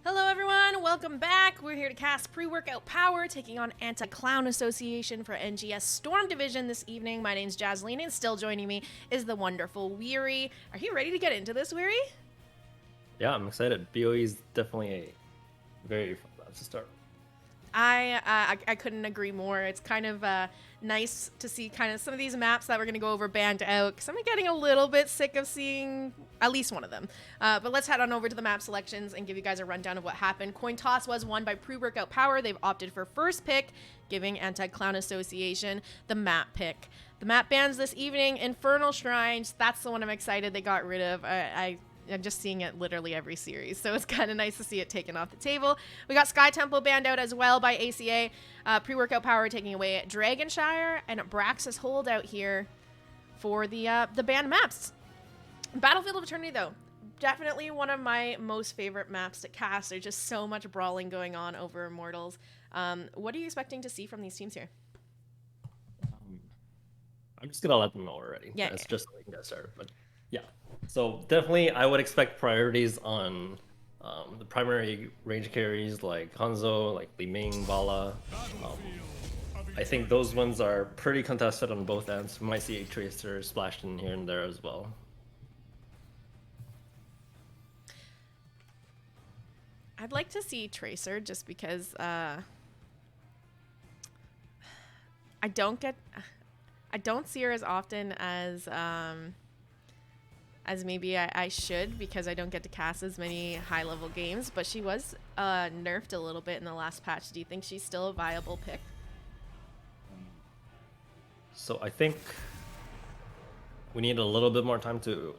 Hello everyone, welcome back. We're here to cast Pre-Workout Power, taking on Anti-Clown Association for NGS Storm Division this evening. My name's Jazzalene, and still joining me is the wonderful Weary. Are you ready to get into this, Weary? Yeah, I'm excited. BOE is definitely a very fun map to start. I couldn't agree more. It's kind of nice to see kind of some of these maps that we're going to go over banned out, because I'm getting a little bit sick of seeing at least one of them. But let's head on over to the map selections and give you guys a rundown of what happened. Coin toss was won by Pre-Workout Power. They've opted for first pick, giving Anti-Clown Association the map pick. The map bans this evening, Infernal Shrines. That's the one I'm excited they got rid of. I'm just seeing it literally every series, so it's kind of nice to see it taken off the table. We got Sky Temple banned out as well by ACA. Pre-Workout Power taking away Dragonshire, and Brax's holdout here for the banned maps. Battlefield of Eternity, though, definitely one of my most favorite maps to cast. There's just so much brawling going on over Immortals. What are you expecting to see from these teams here? I'm just gonna let them know already. Yeah, it's just so we can get started. But yeah, so definitely I would expect priorities on the primary range carries like Hanzo, like Li Ming, Vala. I think those ones are pretty contested on both ends. We might see a Tracer splashed in here and there as well. I'd like to see Tracer just because I don't see her as often as maybe I should, because I don't get to cast as many high-level games, but she was nerfed a little bit in the last patch. Do you think she's still a viable pick? So I think we need a little bit more time to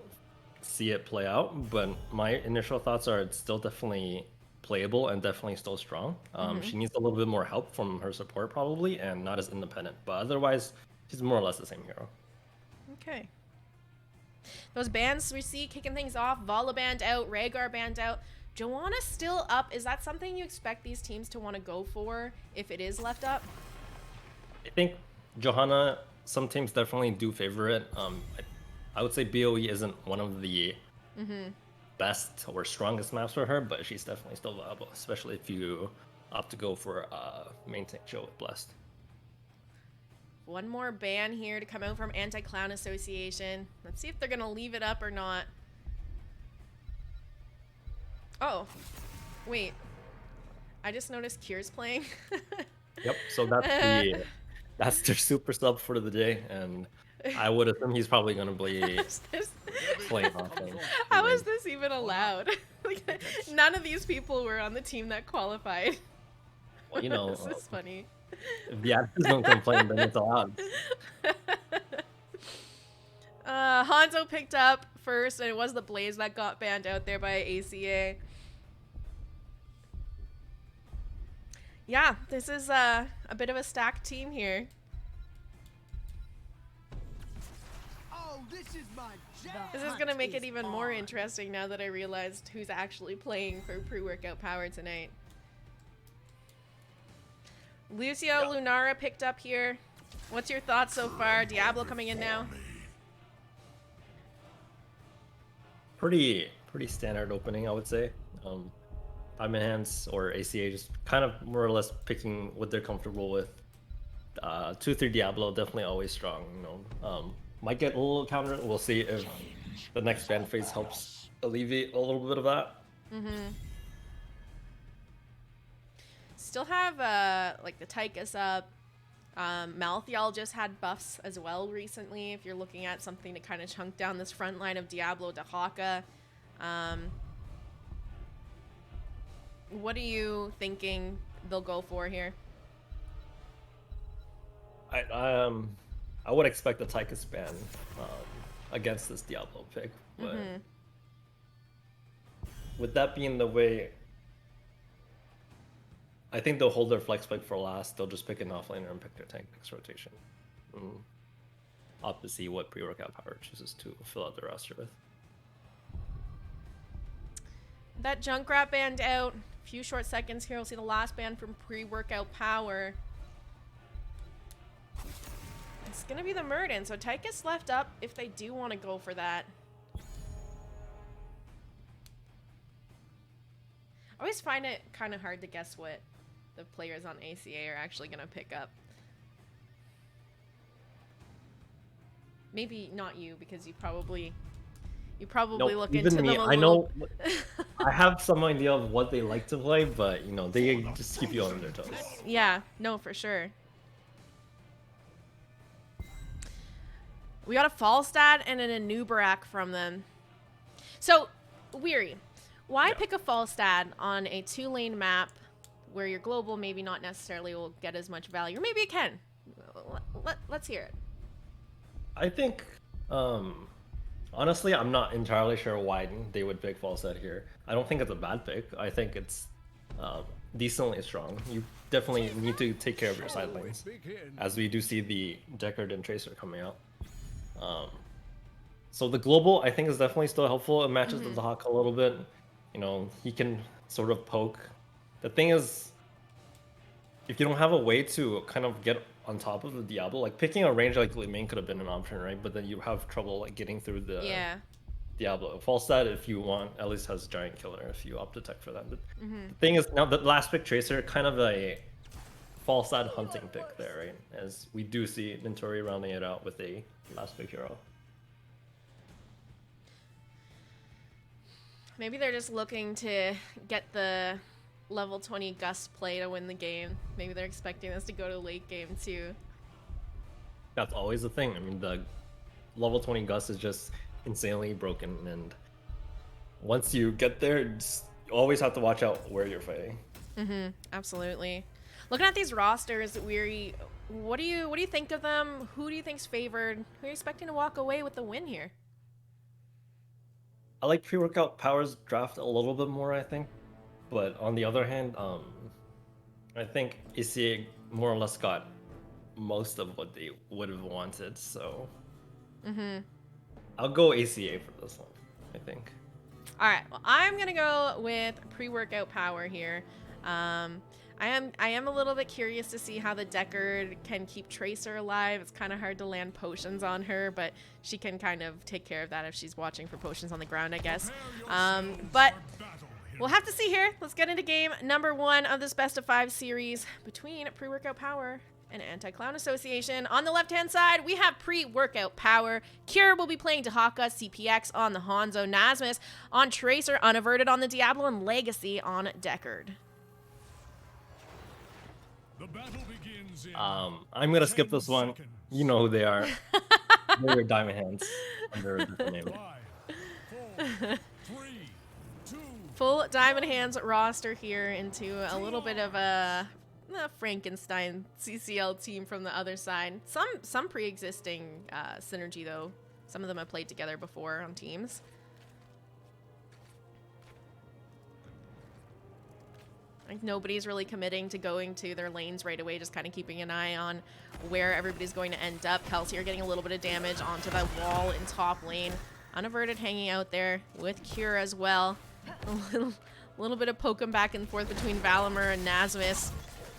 see it play out, but my initial thoughts are it's still definitely playable and definitely still strong. She needs a little bit more help from her support probably, and not as independent, but otherwise she's more or less the same hero. Okay. Those bans we see kicking things off: Vala banned out, Rhaegar banned out. Joanna still up. Is that something you expect these teams to want to go for if it is left up? I think Johanna, some teams definitely do favor it. I would say BOE isn't one of the best or strongest maps for her, but she's definitely still viable, especially if you opt to go for main tank show with Blessed. One more ban here to come out from Anti-Clown Association. Let's see if they're going to leave it up or not. Oh, wait. I just noticed Kier's playing. Yep, so that's their super sub for the day, and I would assume he's probably going to be playing offense. How is this even allowed? Like, none of these people were on the team that qualified. Well, you know, this is funny. If the admins don't complain, then it's allowed. Hanzo picked up first, and it was the Blaze that got banned out there by ACA. Yeah, this is a bit of a stacked team here. This is going to make it even more interesting now that I realized who's actually playing for Pre-Workout Power tonight. Lucio Lunara picked up here. What's your thoughts so far? Diablo coming in now. Pretty standard opening, I would say. Diamond Hands or ACA just kind of more or less picking what they're comfortable with. 2-3 Diablo definitely always strong. Might get a little counter. We'll see if the next ban phase helps alleviate a little bit of that. Still have like the Tychus up. Malthiel just had buffs as well recently, if you're looking at something to kind of chunk down this front line of Diablo to Haka. What are you thinking they'll go for here? I would expect the Tychus ban against this Diablo pick, but with that being the way, I think they'll hold their flex pick for last. They'll just pick an offlaner and pick their tank next rotation. Opt to see what Pre-Workout Power chooses to fill out their roster with. That Junkrat banned out. A few short seconds here. We'll see the last ban from Pre-Workout Power. It's going to be the Murden. So Tychus left up if they do want to go for that. always find it kind of hard to guess what the players on ACA are actually going to pick up. Maybe not you, because you probably look into them a little. I know. I have some idea of what they like to play, but you know, they just keep you on their toes. Yeah, no, for sure. We got a Falstad and an Anubarak from them. So, Weary, why pick a Falstad on a 2-lane map where your global maybe not necessarily will get as much value, or maybe it can? Let's hear it. I think, honestly, I'm not entirely sure why they would pick Falstad here. I don't think it's a bad pick. I think it's decently strong. You definitely need to take care of your side lanes, as we do see the Deckard and Tracer coming out. So the global, I think, is definitely still helpful. It matches the Hawk a little bit. You know, he can sort of poke. The thing is, if you don't have a way to kind of get on top of the Diablo, like picking a range like Main could have been an option, right? But then you have trouble like getting through the Diablo. Falstad, if you want, at least has Giant Killer if you opt to tech for that. But the thing is, now the last pick Tracer, kind of a Falstad hunting pick there, right? As we do see Nintori rounding it out with a last pick hero. Maybe they're just looking to get the level 20 Gust play to win the game. Maybe they're expecting this to go to late game too. That's always the thing. I mean, the level 20 Gust is just insanely broken, and once you get there, you always have to watch out where you're fighting. Absolutely. Looking at these rosters, Weary, what do you think of them? Who do you think's favored? Who are you expecting to walk away with the win here? I like pre-workout Powers draft a little bit more, I think. But on the other hand, I think ACA more or less got most of what they would have wanted, so I'll go ACA for this one, I think. All right, well, I'm gonna go with pre-workout Power here. I am a little bit curious to see how the Deckard can keep Tracer alive. It's kind of hard to land potions on her, but she can kind of take care of that if she's watching for potions on the ground, I guess. But we'll have to see here. Let's get into game number 1 of this best of 5 series between Pre-Workout Power and Anti-Clown Association. On the left-hand side, we have Pre-Workout Power. Cure will be playing Dehaka, CPX on the Hanzo, Nasmus on Tracer, Unaverted on the Diablo, and Legacy on Deckard. I'm gonna skip this one. You know who they are. They're Diamond Hands under a different name. 5, 4, 3, 2, full Diamond Hands roster here into a little bit of a Frankenstein CCL team from the other side. Some pre-existing synergy though. Some of them have played together before on teams. Like nobody's really committing to going to their lanes right away, just kind of keeping an eye on where everybody's going to end up. Kelsey are getting a little bit of damage onto that wall in top lane. Unaverted hanging out there with Cure as well. A little bit of poking back and forth between Valimir and Nasmus.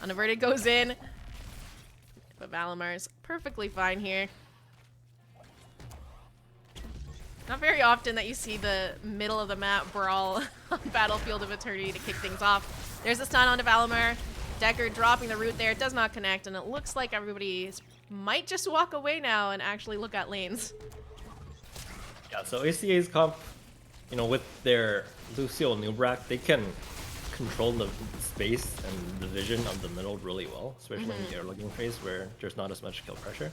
Unaverted goes in, but Valimir's perfectly fine here. Not very often that you see the middle of the map brawl on Battlefield of Eternity to kick things off. There's a stun onto Valimir. Deckard dropping the root there. It does not connect, and it looks like everybody might just walk away now and actually look at lanes. Yeah, so ACA's comp, you know, with their Lucio Nubrak, they can control the space and the vision of the middle really well, especially in the air looking phase where there's not as much kill pressure.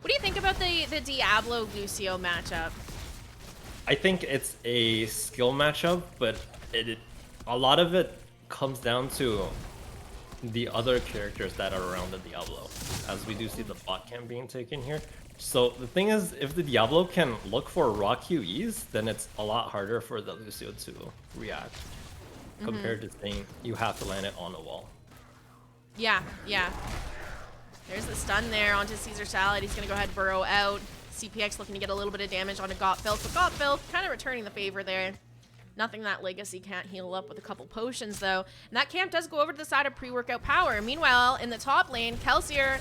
What do you think about the Diablo Lucio matchup? I think it's a skill matchup, but a lot of it comes down to the other characters that are around the Diablo, as we do see the bot camp being taken here. So the thing is, if the Diablo can look for raw QEs, then it's a lot harder for the Lucio to react compared to saying you have to land it on the wall. Yeah. There's the stun there onto Caesar Salad. He's going to go ahead and burrow out. CPX looking to get a little bit of damage onto Gottfeld, but Gottfeld kind of returning the favor there. Nothing that Legacy can't heal up with a couple potions, though. And that camp does go over to the side of Pre-Workout Power. Meanwhile, in the top lane, Kelsier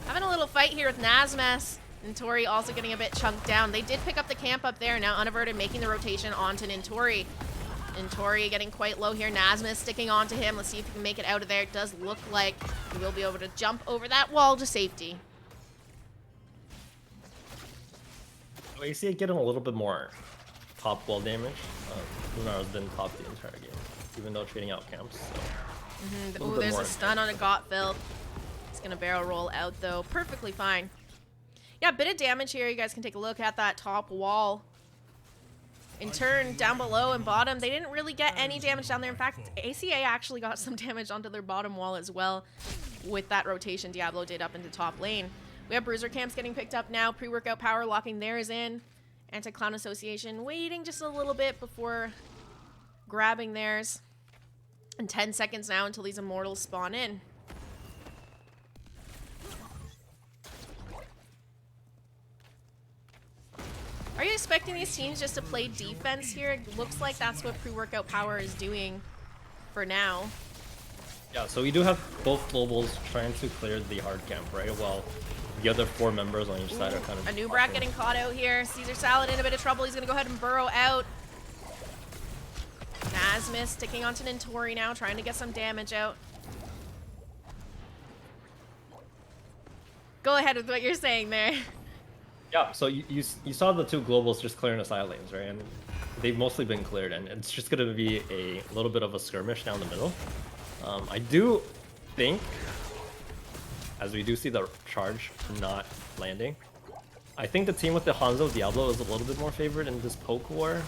having a little fight here with Nasmus. Nintori also getting a bit chunked down. They did pick up the camp up there. Now Unaverted making the rotation onto Nintori. And Tori getting quite low here. Nasmus sticking onto him. Let's see if he can make it out of there. It does look like he will be able to jump over that wall to safety. ACA getting a little bit more top wall damage. Lunara's been top the entire game, even though trading out camps. So Ooh, there's a stun on a Gottfeld. He's gonna barrel roll out though. Perfectly fine. Yeah, a bit of damage here. You guys can take a look at that top wall. In turn, down below and bottom, they didn't really get any damage down there. In fact, ACA actually got some damage onto their bottom wall as well with that rotation Diablo did up into top lane. We have Bruiser Camps getting picked up now. Pre-workout Power locking theirs in. Anti-Clown Association waiting just a little bit before grabbing theirs. And 10 seconds now until these Immortals spawn in. Are you expecting these teams just to play defense here? It looks like that's what Pre-workout Power is doing for now. Yeah, so we do have both globals trying to clear the hard camp, right? While the other 4 members on each side are kind of... Anubrak getting caught out here. Caesar Salad in a bit of trouble. He's going to go ahead and burrow out. Nasmus sticking onto Nintori now, trying to get some damage out. Go ahead with what you're saying there. Yeah, so you saw the 2 globals just clearing the side lanes, right? And they've mostly been cleared, and it's just going to be a little bit of a skirmish down the middle. I do think, as we do see the charge not landing, I think the team with the Hanzo Diablo is a little bit more favored in this poke war.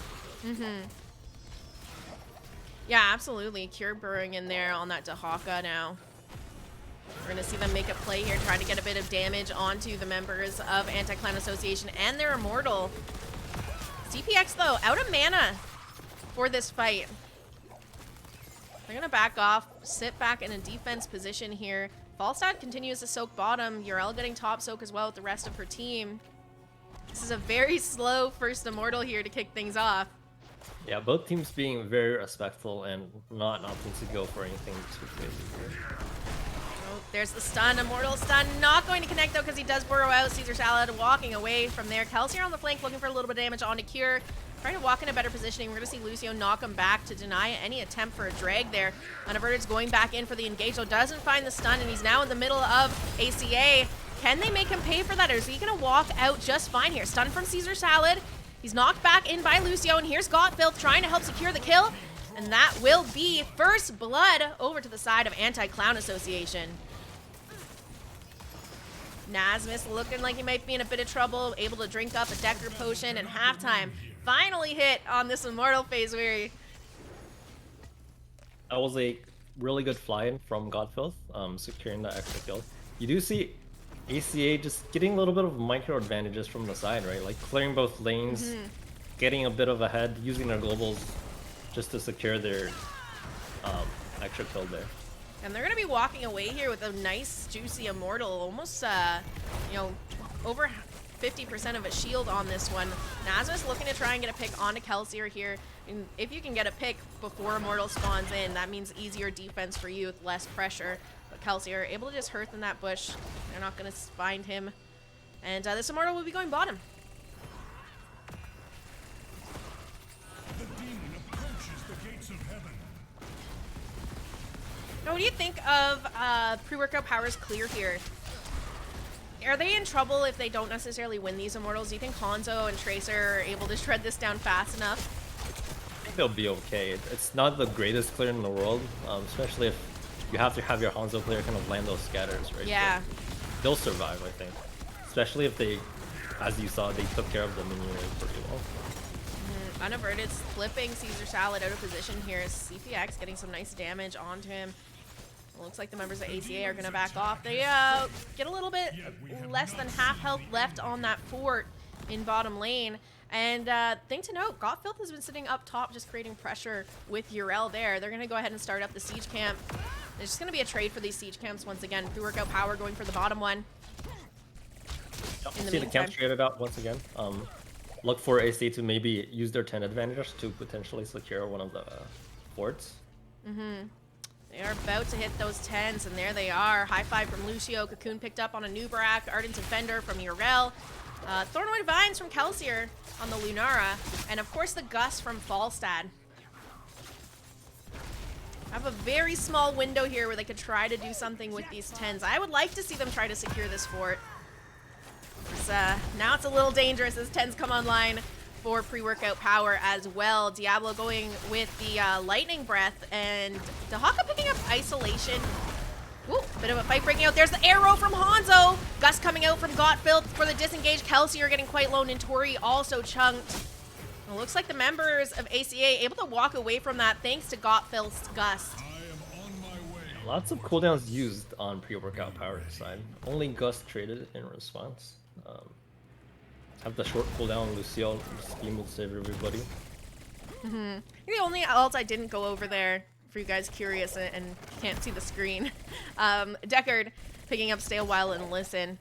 Yeah, absolutely. Cure burrowing in there on that Dahaka now. We're going to see them make a play here, trying to get a bit of damage onto the members of Anti-Clan Association and their Immortal. CPX, though, out of mana for this fight. They're going to back off, sit back in a defense position here. Falstad continues to soak bottom. Yrel getting top soak as well with the rest of her team. This is a very slow first Immortal here to kick things off. Yeah, both teams being very respectful and not opting to go for anything too crazy here. Oh, there's the stun. Immortal stun not going to connect though because he does burrow out. Caesar Salad walking away from there. Kelsier on the flank looking for a little bit of damage onto Cure. Trying to walk in a better positioning. We're going to see Lucio knock him back to deny any attempt for a drag there. Unaverted's going back in for the engage, though doesn't find the stun, and he's now in the middle of ACA. Can they make him pay for that, or is he going to walk out just fine here? Stun from Caesar Salad. He's knocked back in by Lucio, and here's Gottfilth trying to help secure the kill. And that will be first blood over to the side of Anti-Clown Association. Nasmus looking like he might be in a bit of trouble, able to drink up a Decker potion, and halftime finally hit on this Immortal phase weary. That was a really good fly-in from Godfilth, securing that extra kill. You do see ACA just getting a little bit of micro advantages from the side, right? Like clearing both lanes, getting a bit of a head, using their globals just to secure their extra kill there. And they're going to be walking away here with a nice, juicy Immortal, almost, you know, over 50% of a shield on this one. Nasmus looking to try and get a pick onto Kelsier here. And if you can get a pick before Immortal spawns in, that means easier defense for you with less pressure. But Kelsier able to just hearth in that bush. They're not going to find him. And this Immortal will be going bottom. The demon approaches the gates of heaven. Now, what do you think of Pre-Workout Power's clear here? Are they in trouble if they don't necessarily win these Immortals? Do you think Hanzo and Tracer are able to shred this down fast enough? I think they'll be okay. It's not the greatest clear in the world, especially if you have to have your Hanzo player kind of land those scatters, right? Yeah. So they'll survive, I think. Especially if they, as you saw, they took care of the minion wave pretty well. Unaverted flipping Caesar Salad out of position here. CPX getting some nice damage onto him. Looks like the members of ACA are going to back off. They get a little bit less than half health left on that fort in bottom lane. And thing to note, Gottfilth has been sitting up top just creating pressure with Yrel there. They're going to go ahead and start up the siege camp. There's just going to be a trade for these siege camps once again. Pre-workout Power going for the bottom one. See the camp traded out once again. Look for AC to maybe use their 10 advantage to potentially secure one of the forts. They are about to hit those 10s, and there they are. High five from Lucio. Cocoon picked up on a Nubrak. Ardent Defender from Yrel. Thornwood Vines from Kelsier on the Lunara. And, of course, the Gus from Falstad. Have a very small window here where they could try to do something with these 10s. I would like to see them try to secure this fort. Now it's a little dangerous as 10s come online for pre-workout power as well. Diablo going with the lightning breath, and Dahaka picking up isolation. Ooh, bit of a fight breaking out. There's the arrow from Hanzo. Gus coming out from Gottfilth for the disengage. Kelsey are getting quite low. Nintori also chunked. It looks like the members of ACA able to walk away from that thanks to Gottfilth's Gust. I am on my way. Lots of cooldowns used on pre-workout power side. Only Gust traded in response. Have the short cooldown, Lucio scheme will save everybody. The only ult I didn't go over there, for you guys curious and can't see the screen, Deckard picking up Stay a While and Listen.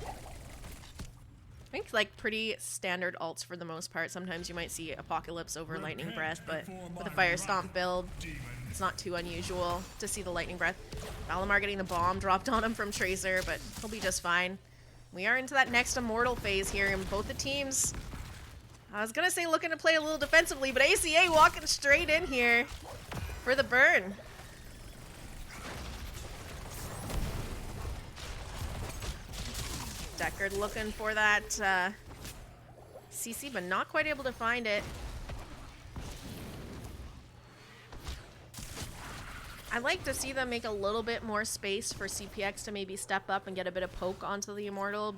I think like pretty standard ults for the most part. Sometimes you might see Apocalypse over Lightning Breath, but with a Fire Stomp build, it's not too unusual to see the Lightning Breath. Valimar getting the bomb dropped on him from Tracer, but he'll be just fine. We are into that next Immortal phase here, and both the teams, I was gonna say looking to play a little defensively, but ACA walking straight in here for the burn. Deckard looking for that CC, but not quite able to find it. I'd like to see them make a little bit more space for CPX to maybe step up and get a bit of poke onto the Immortal.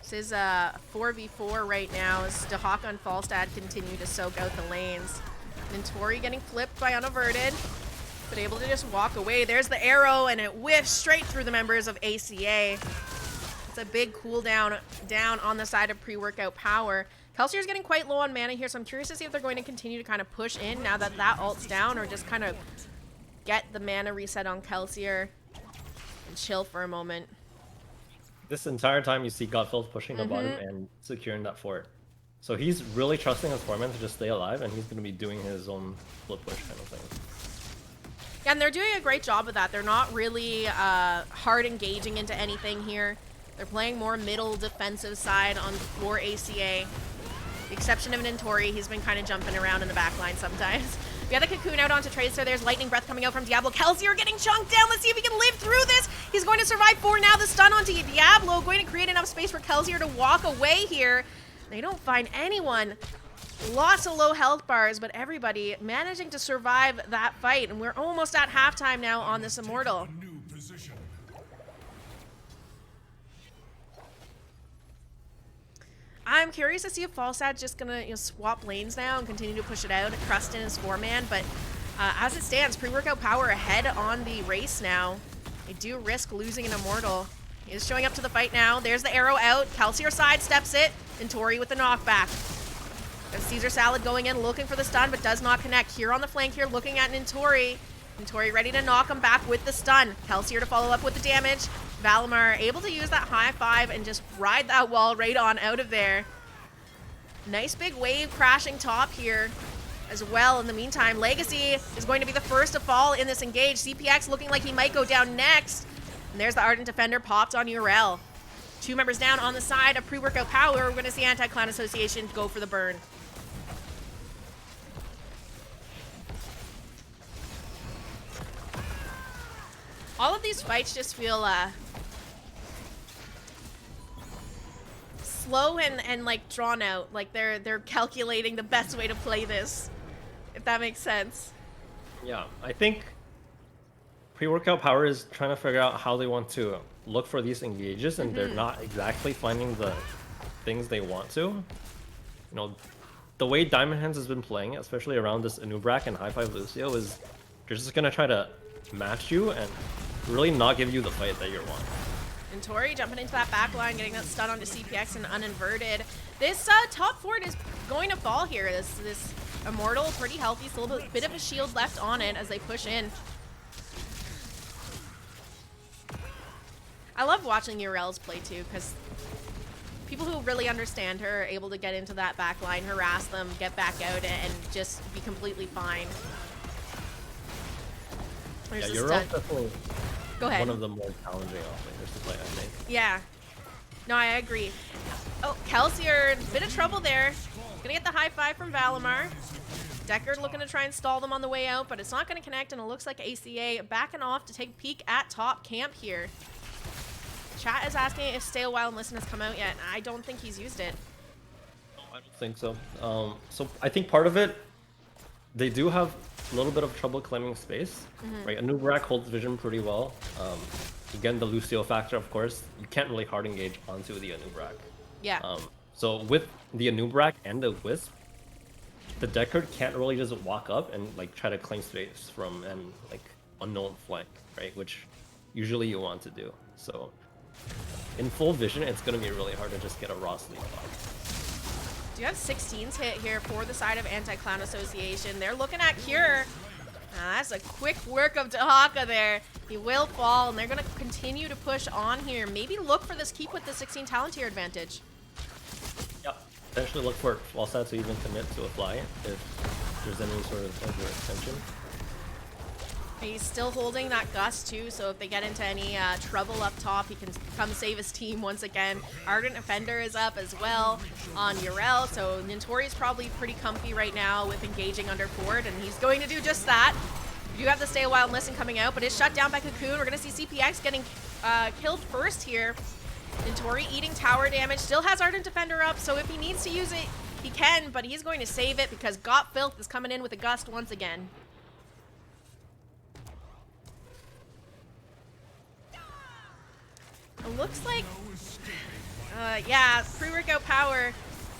This is a 4v4 right now as Dahaka and Falstad continue to soak out the lanes. Nintori getting flipped by Unaverted, but able to just walk away. There's the arrow, and it whiffs straight through the members of ACA. It's a big cooldown down on the side of pre-workout power. Kelsier's getting quite low on mana here, so I'm curious to see if they're going to continue to kind of push in now that that ult's down, or just kind of get the mana reset on Kelsier and chill for a moment. This entire time you see Godfield pushing the bottom and securing that fort. So he's really trusting his foreman to just stay alive, and he's going to be doing his own flip push kind of thing. Yeah, and they're doing a great job of that. They're not really hard engaging into anything here. They're playing more middle defensive side on for ACA. The exception of Nintori, he's been kind of jumping around in the back line sometimes. We have the Cocoon out onto Tracer. There's Lightning Breath coming out from Diablo. Kelsier getting chunked down. Let's see if he can live through this. He's going to survive for now. The stun onto Diablo, going to create enough space for Kelsier to walk away here. They don't find anyone. Lots of low health bars, but everybody managing to survive that fight. And we're almost at halftime now on this Immortal. New position. I'm curious to see if Falsad's just gonna swap lanes now and continue to push it out. Crustin is 4-man, but as it stands, pre-workout power ahead on the race now. They do risk losing an Immortal. He is showing up to the fight now. There's the arrow out. Kelsier sidesteps it. And Tori with the knockback. And Caesar Salad going in, looking for the stun, but does not connect. Here on the flank here, looking at Nintori. Nintori ready to knock him back with the stun. Kelsier to follow up with the damage. Valimar able to use that high five and just ride that wall right on out of there. Nice big wave crashing top here as well. In the meantime, Legacy is going to be the first to fall in this engage. CPX looking like he might go down next. And there's the Ardent Defender popped on URL. 2 members down on the side of pre-workout power. We're going to see Anti-Clan Association go for the burn. All of these fights just feel slow and like drawn out. Like they're calculating the best way to play this, if that makes sense. Yeah, I think pre-workout power is trying to figure out how they want to look for these engages, and they're not exactly finding the things they want to. You know, the way Diamond Hands has been playing, especially around this Anubrak and High Five Lucio, is they're just gonna try to match you and really not give you the fight that you want. And Tori jumping into that back line, getting that stun onto CPX and uninverted. This top fort is going to fall here. This Immortal, pretty healthy, still a bit of a shield left on it as they push in. I love watching Urel's play too, because people who really understand her are able to get into that back line, harass them, get back out, and just be completely fine. There's Yeah, Urel's definitely Go ahead. one of the more challenging offlaners to play, I think. Yeah. No, I agree. Oh, Kelsier, bit of trouble there. Gonna get the high five from Valimar. Deckard looking to try and stall them on the way out, but it's not gonna connect, and it looks like ACA backing off to take a peek at top camp here. Chat is asking if Stay a While and Listen has come out yet. I don't think he's used it. No, I don't think so. So I think part of it, they do have a little bit of trouble claiming space, right? Anubrak holds vision pretty well. Again, the Lucio factor, of course, you can't really hard engage onto the Anubrak. Yeah. So with the Anubrak and the Wisp, the Deckard can't really just walk up and like try to claim space from an like unknown flank, right? Which usually you want to do. So in full vision, it's going to be really hard to just get a raw sleep off. Do you have 16s hit here for the side of Anti-Clown Association? They're looking at Cure. That's a quick work of Dahaka there. He will fall, and they're going to continue to push on here. Maybe look for this keep with the 16 talent tier advantage. Yep. Potentially look for Falstad to even commit to a fly if there's any sort of overextension. He's still holding that gust too, so if they get into any trouble up top, he can come save his team once again. Ardent Offender is up as well on Yrel, so Nintori's probably pretty comfy right now with engaging under Ford, and he's going to do just that. You have to Stay a While and Listen coming out, but it's shut down by Cocoon. We're going to see CPX getting killed first here. Nintori eating tower damage, still has Ardent Defender up, so if he needs to use it, he can, but he's going to save it because Got Filth is coming in with a gust once again. It looks like, yeah, pre-workout power,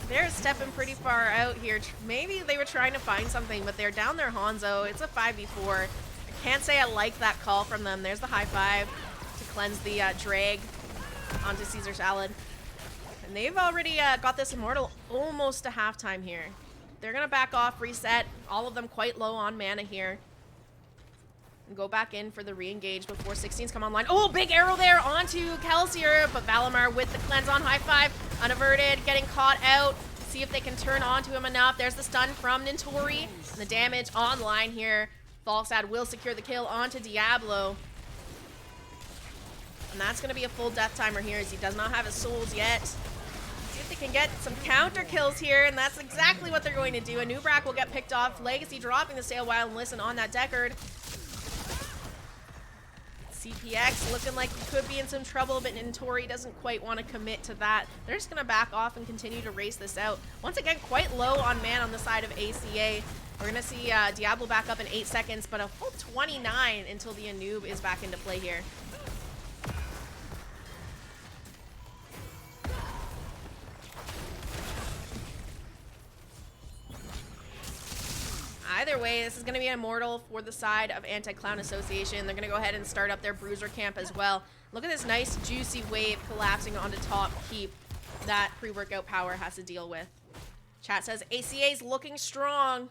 they're stepping pretty far out here. Maybe they were trying to find something, but they're down their Hanzo. It's a 5v4. I can't say I like that call from them. There's the high five to cleanse the drag onto Caesar Salad. And they've already got this Immortal almost to halftime here. They're going to back off, reset, all of them quite low on mana here. And go back in for the re-engage before 16s come online. Oh, big arrow there onto Kelsier, but Valimar with the cleanse on high five, unaverted, getting caught out. See if they can turn onto him enough. There's the stun from Nintori. And the damage online here. Falstad will secure the kill onto Diablo. And that's going to be a full death timer here as he does not have his souls yet. See if they can get some counter kills here, and that's exactly what they're going to do. Anubrak will get picked off. Legacy dropping the Stay a While and Listen on that Deckard. CPX looking like he could be in some trouble, but Nintori doesn't quite want to commit to that. They're just going to back off and continue to race this out. Once again, quite low on man on the side of ACA. We're going to see Diablo back up in 8 seconds, but a full 29 until the Anub is back into play here. Either way, this is going to be an Immortal for the side of Anti-Clown Association. They're going to go ahead and start up their Bruiser camp as well. Look at this nice, juicy wave collapsing onto top keep that pre-workout power has to deal with. Chat says ACA's looking strong.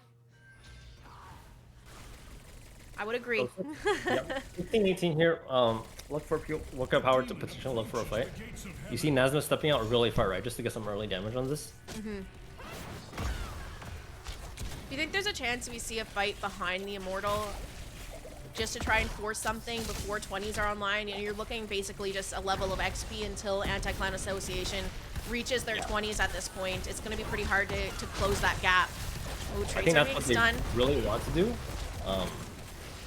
I would agree. Yep. 15-18 here. Look for workout power to potentially look for a fight. You see Nazma stepping out really far right just to get some early damage on this. Do you think there's a chance we see a fight behind the Immortal just to try and force something before 20s are online? You know, you're looking basically just a level of XP until Anti-Clan Association reaches their 20s at this point. It's going to be pretty hard to close that gap. Ooh, I think that's what they really want to do.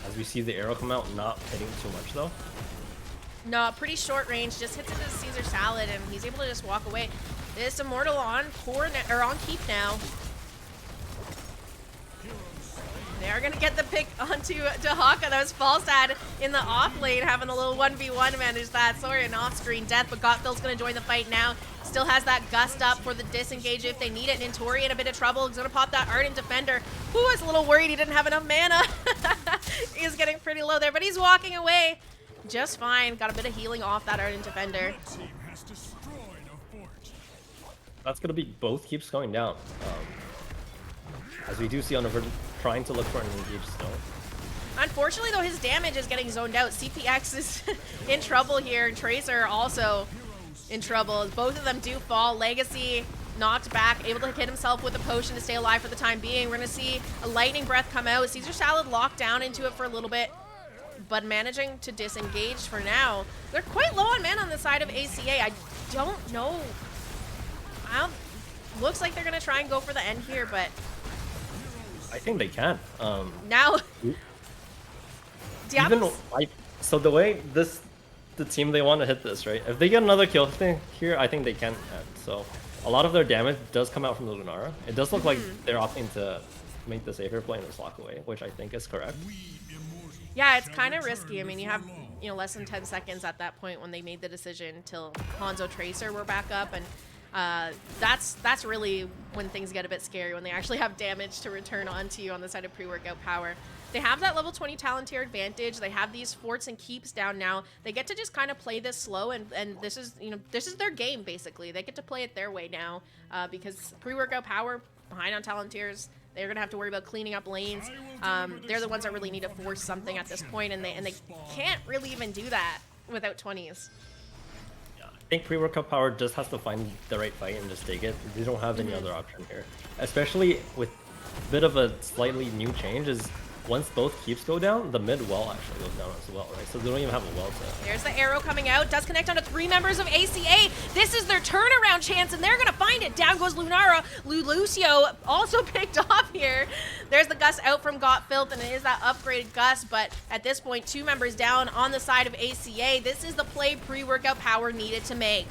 As we see the arrow come out, not hitting too much though. No, pretty short range, just hits into the Caesar Salad, and he's able to just walk away. This Immortal on on keep now. They are going to get the pick onto Dahaka. That was Falstad in the off lane, having a little 1v1 manage that. Sorry, an off-screen death, but Gotfield's going to join the fight now. Still has that gust up for the disengage if they need it. Nintori in a bit of trouble. He's going to pop that Ardent Defender. Who was a little worried he didn't have enough mana. He's getting pretty low there, but he's walking away just fine. Got a bit of healing off that Ardent Defender. That's going to be both keeps going down. As we do see on the trying to look for an engage still. Unfortunately, though, his damage is getting zoned out. CPX is in trouble here, and Tracer also in trouble. Both of them do fall. Legacy knocked back, able to hit himself with a potion to stay alive for the time being. We're going to see a Lightning Breath come out. Caesar Salad locked down into it for a little bit, but managing to disengage for now. They're quite low on mana on the side of ACA. I don't know. Looks like they're gonna try and go for the end here, but I think they can. now Diablo's So the way the team, they want to hit this, right? If they get another kill thing here, I think they can end. So a lot of their damage does come out from the Lunara. It does look like they're opting to make the safer play and just lock away, which I think is correct. yeah, it's kind of risky. I mean, you have less than 10 seconds at that point when they made the decision till Hanzo Tracer were back up, and that's really when things get a bit scary, when they actually have damage to return onto you on the side of pre-workout Power. They have that level 20 Talontier advantage. They have these forts and keeps down now. They get to just kind of play this slow, and this is this is their game basically. They get to play it their way now because pre-workout Power behind on Talontiers. They're gonna have to worry about cleaning up lanes. They're the ones that really need to force something at this point, and they can't really even do that without 20s. Yeah, I think pre-workout Power just has to find the right fight and just take it. They don't have any other option here, especially with a bit of a slightly new change is. Once both keeps go down, the mid well actually goes down as well, right? So they don't even have a well to... There's the arrow coming out. Does connect onto 3 members of ACA. This is their turnaround chance, and they're going to find it. Down goes Lunara. Lucio also picked off here. There's the Gus out from Got Filth, and it is that upgraded Gus, but at this point, 2 members down on the side of ACA. This is the play pre-workout Power needed to make.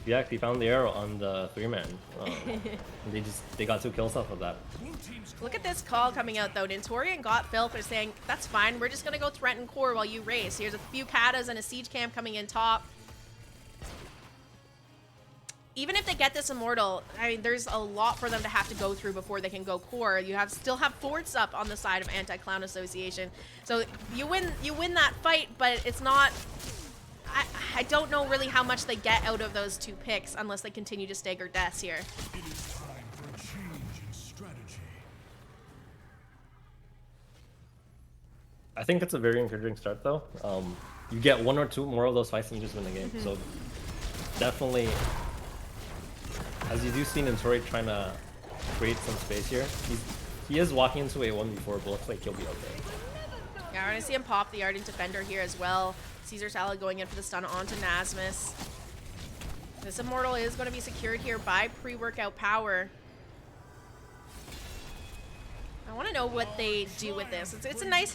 He actually found the arrow on the 3-man. They got 2 kills off of that. Look at this call coming out though. Nintori and Got Filth are saying, that's fine, we're just gonna go threaten core while you race. Here's a few katas and a siege camp coming in top. Even if they get this immortal, I mean, there's a lot for them to have to go through before they can go core. You still have forts up on the side of Anti-Clown Association. So you win that fight, but it's not... I don't know really how much they get out of those 2 picks unless they continue to stagger deaths here. It is time for a change in strategy. I think it's a very encouraging start though. You get 1 or 2 more of those fights and you just win the game. So definitely, as you do see Nintori trying to create some space here, he is walking into a 1v4, but looks like he'll be okay. Yeah, we're gonna see him pop the Ardent Defender here as well. Caesar Salad going in for the stun onto Nasmus. This immortal is going to be secured here by pre-workout Power. I want to know what they do with this. It's a nice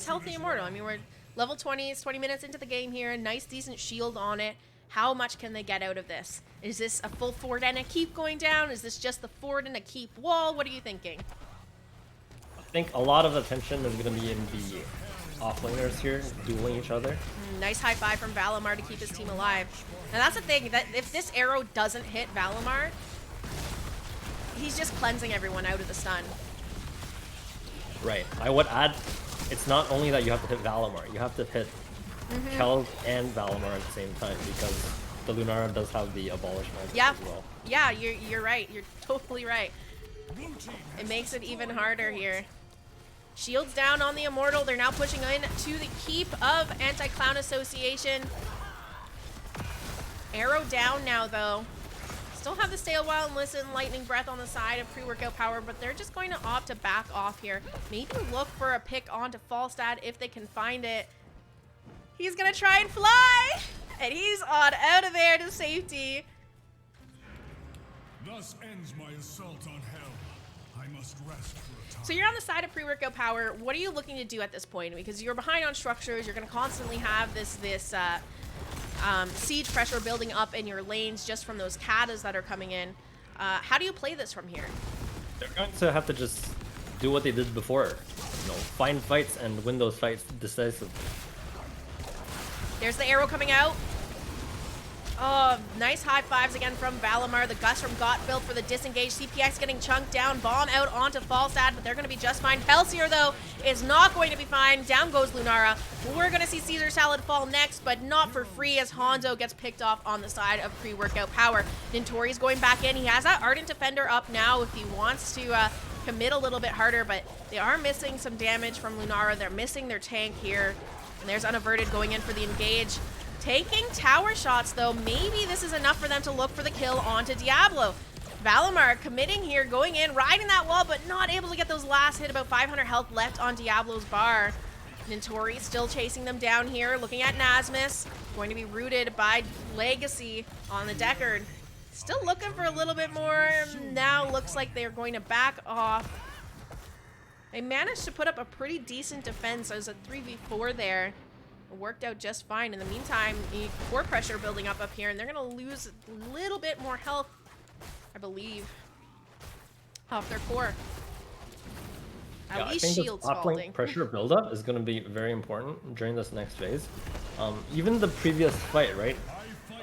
healthy immortal. I mean, we're level 20. It's 20 minutes into the game here. Nice decent shield on it. How much can they get out of this? Is this a full fort and a keep going down? Is this just the fort and a keep wall? What are you thinking? I think a lot of attention is going to be in the offlaners here dueling each other. Nice high five from Valimar to keep his team alive. And that's the thing, that if this arrow doesn't hit Valimar, he's just cleansing everyone out of the stun. Right. I would add, it's not only that you have to hit Valimar, you have to hit Kel and Valimar at the same time, because the Lunara does have the abolishment as well. Yeah, you're right. You're totally right. It makes it even harder here. Shields down on the Immortal. They're now pushing in to the keep of Anti-Clown Association. Arrow down now, though. Still have the Stay a While and Listen, Lightning Breath on the side of pre-workout Power, but they're just going to opt to back off here. Maybe look for a pick onto Falstad if they can find it. He's going to try and fly, and he's on out of there to safety. Thus ends my assault on hell. I must rest for a time. So you're on the side of pre-workout Power. What are you looking to do at this point? Because you're behind on structures. You're going to constantly have this siege pressure building up in your lanes just from those katas that are coming in. How do you play this from here? They're going to have to just do what they did before. You know, find fights and win those fights decisively. There's the arrow coming out. Oh, nice high fives again from Valimar. The Gus from Gotfield for the disengage. CPX getting chunked down. Bomb out onto Falstad, but they're going to be just fine. Pelsier, though, is not going to be fine. Down goes Lunara. We're going to see Caesar Salad fall next, but not for free as Hanzo gets picked off on the side of pre-workout Power. Nintori's going back in. He has that Ardent Defender up now if he wants to commit a little bit harder, but they are missing some damage from Lunara. They're missing their tank here. And there's Unaverted going in for the engage. Taking tower shots, though. Maybe this is enough for them to look for the kill onto Diablo. Valimar committing here, going in, riding that wall, but not able to get those last hit. About 500 health left on Diablo's bar. Nintori still chasing them down here, looking at Nasmus. Going to be rooted by Legacy on the Deckard. Still looking for a little bit more. Now looks like they're going to back off. They managed to put up a pretty decent defense as a 3v4 there. It worked out just fine. In the meantime, the core pressure building up here, and they're going to lose a little bit more health, I believe, off their core. At least I think shields this holding. top-lane pressure buildup is going to be very important during this next phase. Even the previous fight, right?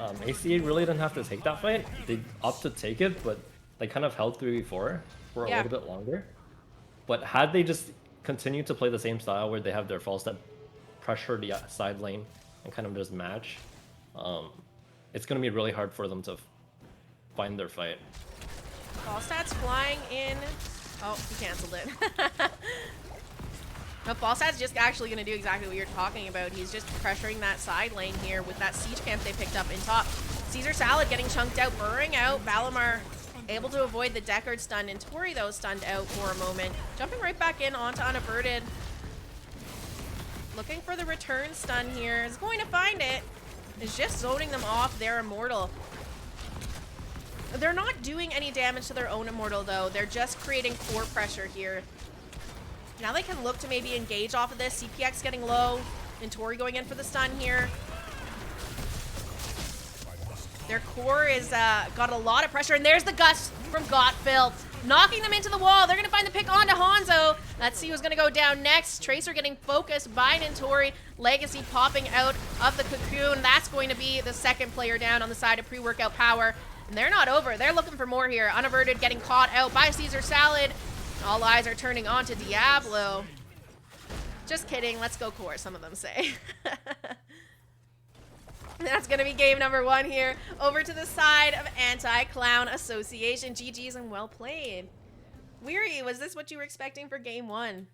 ACA really didn't have to take that fight. They opted to take it, but they kind of held 3v4 for a little bit longer. But had they just continued to play the same style where they have their false step pressure the side lane and kind of just match, it's going to be really hard for them to find their fight. Falstat's flying in. Oh, he canceled it. No, Falstat's just actually going to do exactly what you're talking about. He's just pressuring that side lane here with that siege camp they picked up in top. Caesar Salad getting chunked out, burrowing out. Valimar able to avoid the Deckard stun, and Tori, though, stunned out for a moment. Jumping right back in onto Unaverted. Looking for the return stun here. Is going to find it. Is just zoning them off their Immortal. They're not doing any damage to their own Immortal, though. They're just creating core pressure here. Now they can look to maybe engage off of this. CPX getting low. And Tori going in for the stun here. Their core is got a lot of pressure. And there's the gust from Gottfeld. Knocking them into the wall. They're going to find the pick onto Hanzo. Let's see who's going to go down next. Tracer getting focused by Nintori. Legacy popping out of the cocoon. That's going to be the second player down on the side of pre-workout Power. And they're not over. They're looking for more here. Unaverted getting caught out by Caesar Salad. All eyes are turning on to Diablo. Just kidding. Let's go core, some of them say. That's going to be game number 1 here. Over to the side of Anti-Clown Association. GG's and well played. Weary, was this what you were expecting for game 1?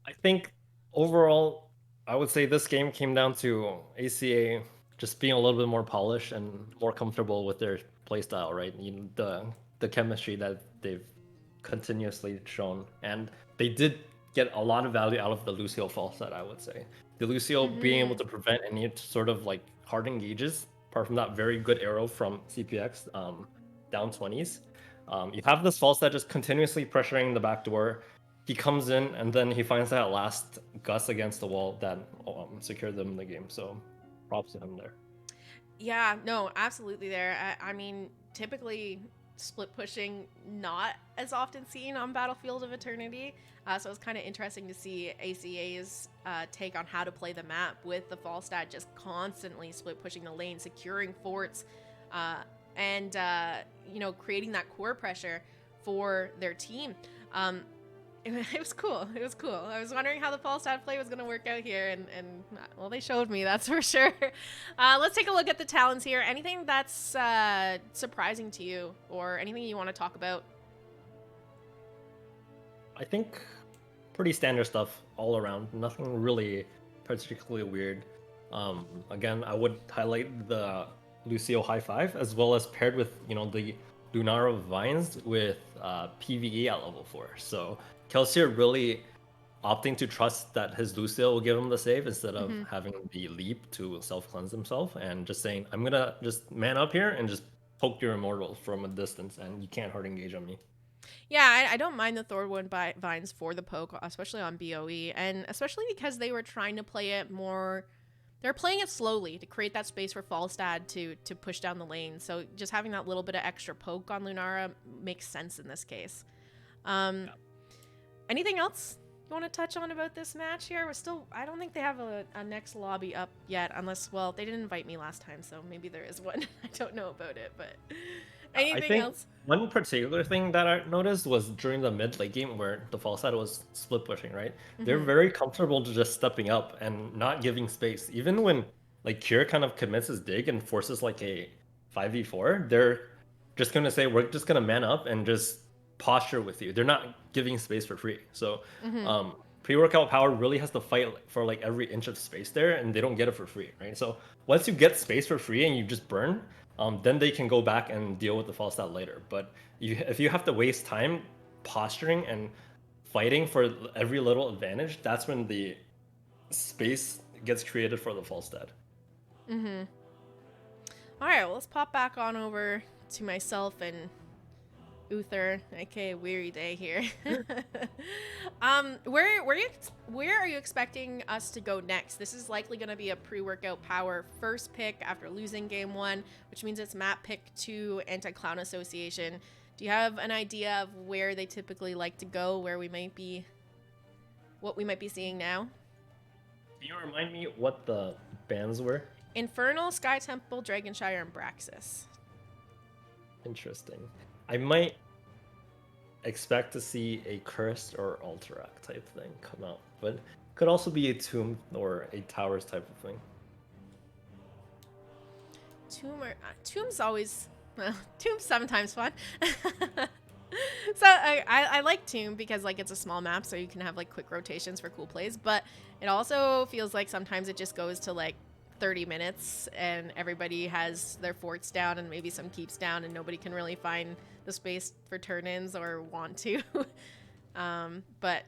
I think overall, I would say this game came down to ACA just being a little bit more polished and more comfortable with their playstyle, right? You know, the chemistry that they've continuously shown. And they did get a lot of value out of the Lucio false set, I would say. The Lucio being able to prevent any sort of like hard engages, apart from that very good arrow from CPX, down 20s. You have this false set just continuously pressuring the back door. He comes in and then he finds that last gust against the wall that secured them in the game. So props to him there. Yeah, no, absolutely there. I mean, typically split pushing not as often seen on Battlefield of Eternity. So it's kind of interesting to see ACA's take on how to play the map with the Falstad just constantly split pushing the lane, securing forts, and you know, creating that core pressure for their team. It was cool. It was cool. I was wondering how the Falstad play was going to work out here, and well, they showed me, that's for sure. Let's take a look at the talents here. Anything that's surprising to you, or anything you want to talk about? I think pretty standard stuff all around. Nothing really particularly weird. Again, I would highlight the Lucio high five, as well as paired with, you know, the Lunara Vines with PvE at level 4. So Kelsier really opting to trust that his Lucio will give him the save instead of having the leap to self-cleanse himself, and just saying, I'm gonna just man up here and just poke your Immortal from a distance and you can't hard engage on me. Yeah, I don't mind the Thornwood Vines for the poke, especially on BOE, and especially because they were trying to play it more. They're playing it slowly to create that space for Falstad to push down the lane. So just having that little bit of extra poke on Lunara makes sense in this case. Anything else you want to touch on about this match here? I don't think they have a next lobby up yet, unless, well, they didn't invite me last time, so maybe there is one. I don't know about it, but anything else? One particular thing that I noticed was during the mid late game where the Falstad was split pushing, right? They're very comfortable to just stepping up and not giving space. Even when like Kier kind of commits his dig and forces like a 5v4, they're just going to say, we're just going to man up and just posture with you. They're not giving space for free. So pre-workout Power really has to fight for like every inch of space there, and they don't get it for free, right? So once you get space for free and you just burn, then they can go back and deal with the Falstad later. But if you have to waste time posturing and fighting for every little advantage, that's when the space gets created for the false dead. Mm-hmm. All right, well, let's pop back on over to myself and Uther, aka Weary Day here. Where are you expecting us to go next? This is likely going to be a pre-workout power first pick after losing game 1, which means it's map pick 2 Anti-Clown Association. Do you have an idea of where they typically like to go, what we might be seeing now? Can you remind me what the bans were? Infernal, Sky Temple, Dragonshire, and Braxis. Interesting. I might expect to see a Cursed or Alterac type thing come out, but could also be a Tomb or a Towers type of thing. Tomb's always... Tomb's sometimes fun. So I like Tomb because like it's a small map, so you can have like quick rotations for cool plays, but it also feels like sometimes it just goes to like 30 minutes and everybody has their forts down and maybe some keeps down and nobody can really find the space for turn-ins or want to. But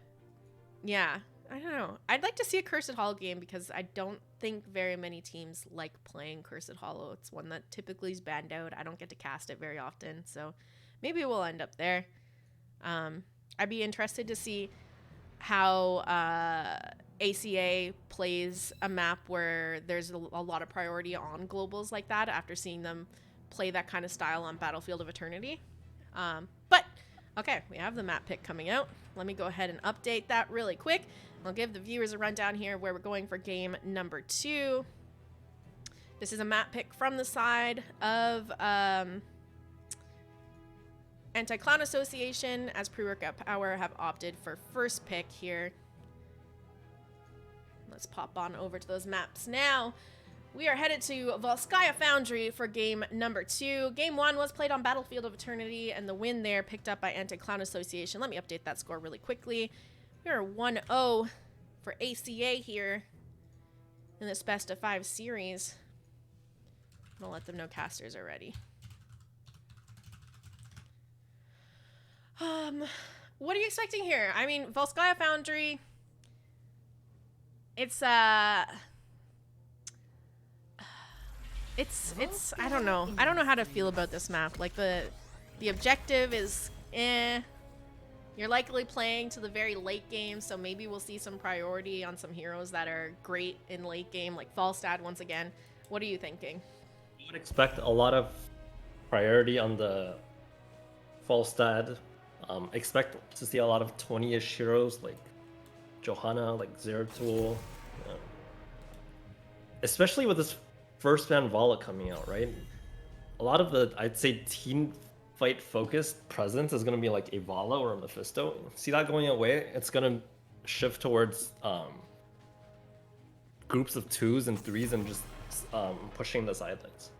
yeah, I don't know. I'd like to see a Cursed Hollow game because I don't think very many teams like playing Cursed Hollow. It's one that typically is banned out. I don't get to cast it very often, so maybe we'll end up there. I'd be interested to see how ACA plays a map where there's a lot of priority on globals like that after seeing them play that kind of style on Battlefield of Eternity. But okay, we have the map pick coming out. Let me go ahead and update that really quick. I'll give the viewers a rundown here where we're going for game number 2. This is a map pick from the side of Anti-Clown Association, as pre-workout power have opted for first pick here. Let's pop on over to those maps now. We are headed to Volskaya Foundry for game number 2. Game 1 was played on Battlefield of Eternity, and the win there picked up by Anti-Clown Association. Let me update that score really quickly. We are 1-0 for ACA here in this best of 5 series. I'm gonna let them know casters are ready. What are you expecting here? I mean, Volskaya Foundry, it's I don't know. I don't know how to feel about this map. Like the objective is You're likely playing to the very late game, so maybe we'll see some priority on some heroes that are great in late game, like Falstad once again. What are you thinking? I would expect a lot of priority on the Falstad. Expect to see a lot of 20-ish heroes like Johanna, like Zeratul. Especially with this first ban Vala coming out, right? A lot of the, I'd say, team fight focused presence is going to be like a Vala or a Mephisto. See that going away? It's going to shift towards groups of 2s and 3s and just pushing the side lanes.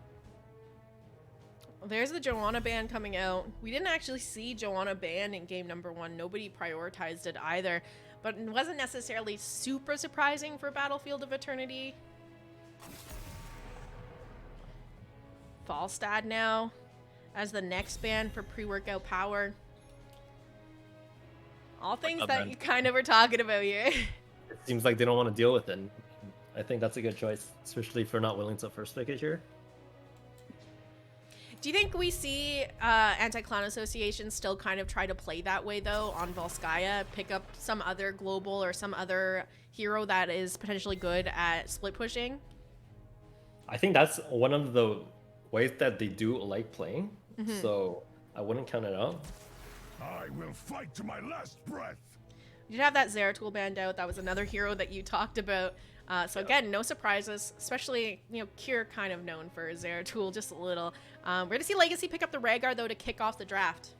There's the Joanna ban coming out. We didn't actually see Joanna ban in game number 1. Nobody prioritized it either, but it wasn't necessarily super surprising for Battlefield of Eternity. Falstad now as the next ban for pre-workout power. All things that you kind of were talking about here. It seems like they don't want to deal with it. I think that's a good choice, especially if they're not willing to first pick it here. Do you think we see Anti-Clown Association still kind of try to play that way, though, on Volskaya? Pick up some other global or some other hero that is potentially good at split pushing? I think that's one of the ways that they do like playing. So I wouldn't count it out. I will fight to my last breath. You did have that Zeratul banned out. That was another hero that you talked about. So again, no surprises, especially, you know, Cure kind of known for Zeratul just a little. We're going to see Legacy pick up the Rhaegar, though, to kick off the draft.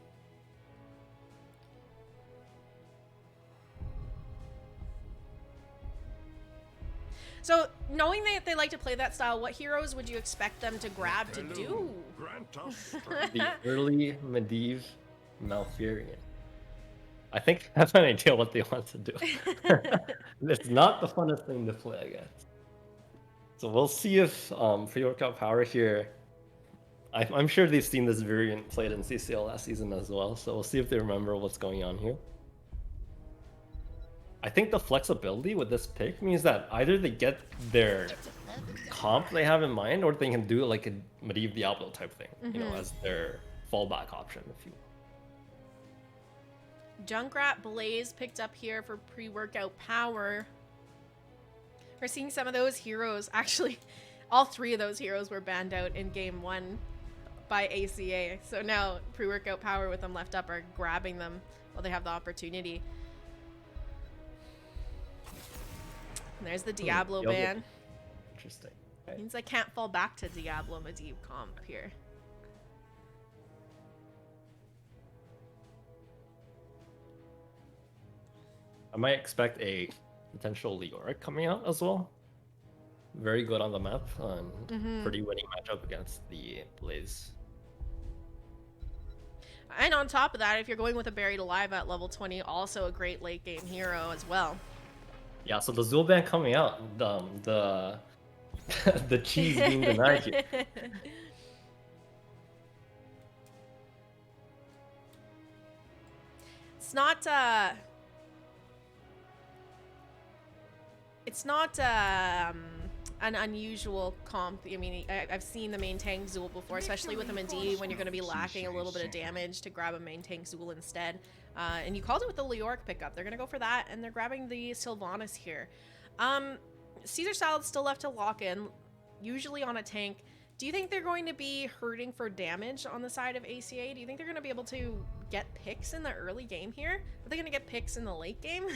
So, knowing that they like to play that style, what heroes would you expect them to grab to do? Grant us strength. The early Medivh Malfurion. I think I have an idea what they want to do. It's not the funnest thing to play, I guess. So we'll see if pre-workout power here. I'm sure they've seen this variant played in CCL last season as well. So we'll see if they remember what's going on here. I think the flexibility with this pick means that either they get their comp they have in mind, or they can do like a Medivh Diablo type thing, you know, as their fallback option. If you Junkrat Blaze picked up here for pre-workout power. We're seeing some of those heroes. Actually, all 3 of those heroes were banned out in game 1 by ACA. So now pre-workout power with them left up are grabbing them while they have the opportunity. And there's the Diablo ban. Interesting. Okay. Means I can't fall back to Diablo Medivh comp here. I might expect a potential Leoric coming out as well. Very good on the map. Pretty winning matchup against the Blaze. And on top of that, if you're going with a Buried Alive at level 20, also a great late game hero as well. Yeah, so the Zul ban coming out, the the cheese being denied here. It's not an unusual comp. I mean, I've seen the main tank Zul before, especially with a Medivh when you're going to be lacking a little bit of damage to grab a main tank Zul instead. And you called it with the Leoric pickup. They're going to go for that, and they're grabbing the Sylvanas here. Caesar Salad's still left to lock in, usually on a tank. Do you think they're going to be hurting for damage on the side of ACA? Do you think they're going to be able to get picks in the early game here? Are they going to get picks in the late game?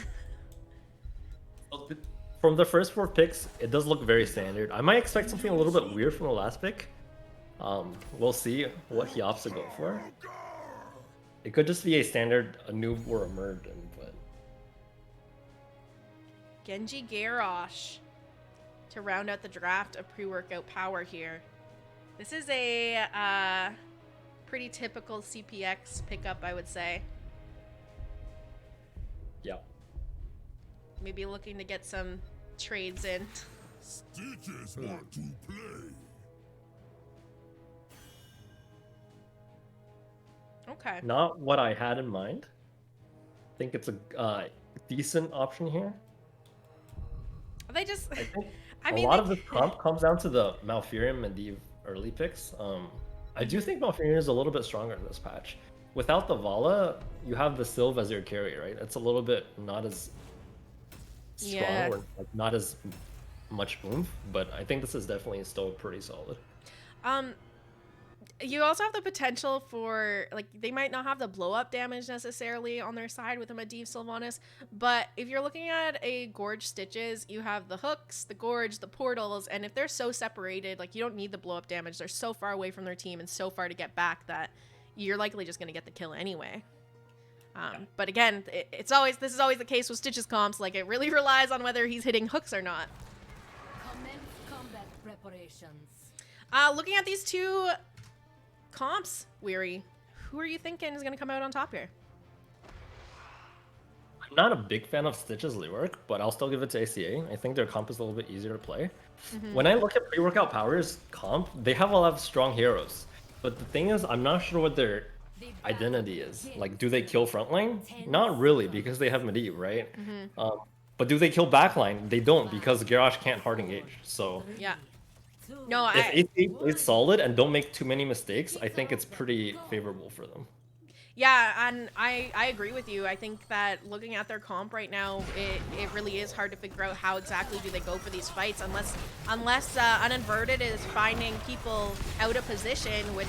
From the first 4 picks, it does look very standard. I might expect something a little bit weird from the last pick. We'll see what he opts to go for. It could just be a standard, a noob or a Murd, but... Genji Garrosh to round out the draft of pre-workout power here. This is a pretty typical CPX pickup, I would say. Yeah. Maybe looking to get some trades in. Stitches want to play. Okay. Not what I had in mind. I think it's a decent option here. They just... I think I mean, a lot of the comp comes down to the Malfurion and Medivh early picks. I do think Malfurion is a little bit stronger in this patch. Without the Vala, you have the Sylv as your carry, right? It's a little bit not as strong or like not as much oomph, but I think this is definitely still pretty solid. You also have the potential for, like, they might not have the blow up damage necessarily on their side with a Medivh Sylvanas, but if you're looking at a Gorge Stitches, you have the hooks, the Gorge, the portals, and if they're so separated, like, you don't need the blow up damage. They're so far away from their team and so far to get back that you're likely just going to get the kill anyway. But again, this is always the case with Stitches comps. Like, it really relies on whether he's hitting hooks or not. Commence combat preparations. Looking at these 2 comps, Weary, who are you thinking is going to come out on top here? I'm not a big fan of Stitch's Leoric, but I'll still give it to ACA. I think their comp is a little bit easier to play. When I look at pre-workout Power's comp, they have a lot of strong heroes. But the thing is, I'm not sure what their identity is. Like, do they kill frontline? Not really, because they have Medivh, right? But do they kill backline? They don't, because Garrosh can't hard engage. So Yeah. No, if ACA plays solid and don't make too many mistakes, I think it's pretty favorable for them. Yeah, and I agree with you. I think that looking at their comp right now, it really is hard to figure out how exactly do they go for these fights unless Uninverted is finding people out of position, which,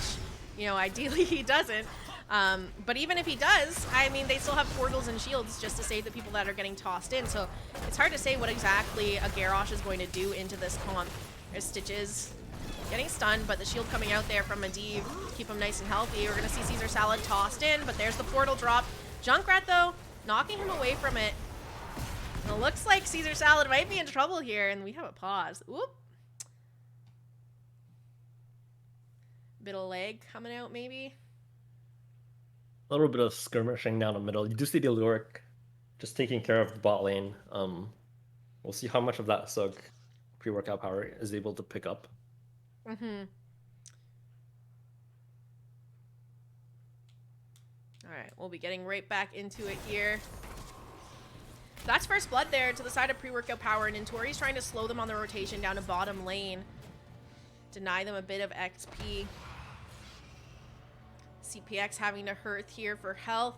you know, ideally he doesn't. But even if he does, I mean, they still have portals and shields just to save the people that are getting tossed in. So it's hard to say what exactly a Garrosh is going to do into this comp. There's Stitches getting stunned, but the shield coming out there from Medivh to keep him nice and healthy. We're going to see Caesar Salad tossed in, but there's the portal drop. Junkrat, though, knocking him away from it. And it looks like Caesar Salad might be in trouble here, and we have a pause. Whoop. Bit of leg coming out, maybe. A little bit of skirmishing down the middle. You do see the Leoric just taking care of the bot lane. We'll see how much of that Sug pre-workout power is able to pick up. Alright, we'll be getting right back into it here. That's first blood there to the side of pre-workout Powah, and Tori's trying to slow them on the rotation down to bottom lane. Deny them a bit of XP. CPX having to hurt here for health.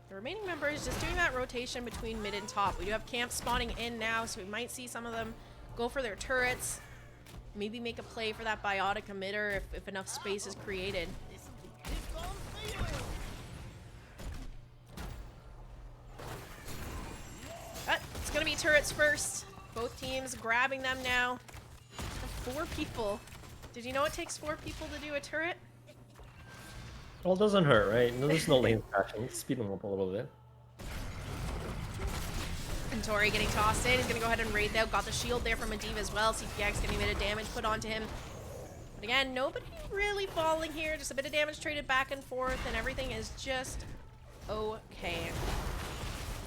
The remaining members just doing that rotation between mid and top. We do have camps spawning in now, so we might see some of them go for their turrets. Maybe make a play for that biotic emitter if enough space is created. But it's going to be turrets first. Both teams grabbing them now. 4 people. Did you know it takes 4 people to do a turret? Well, it doesn't hurt, right? No, there's no lane crashing. Speed them up a little bit. And Tori getting tossed in. He's going to go ahead and raid though. Got the shield there from Medivh as well. CPX getting a bit of damage put onto him. But again, nobody really falling here. Just a bit of damage traded back and forth, and everything is just okay.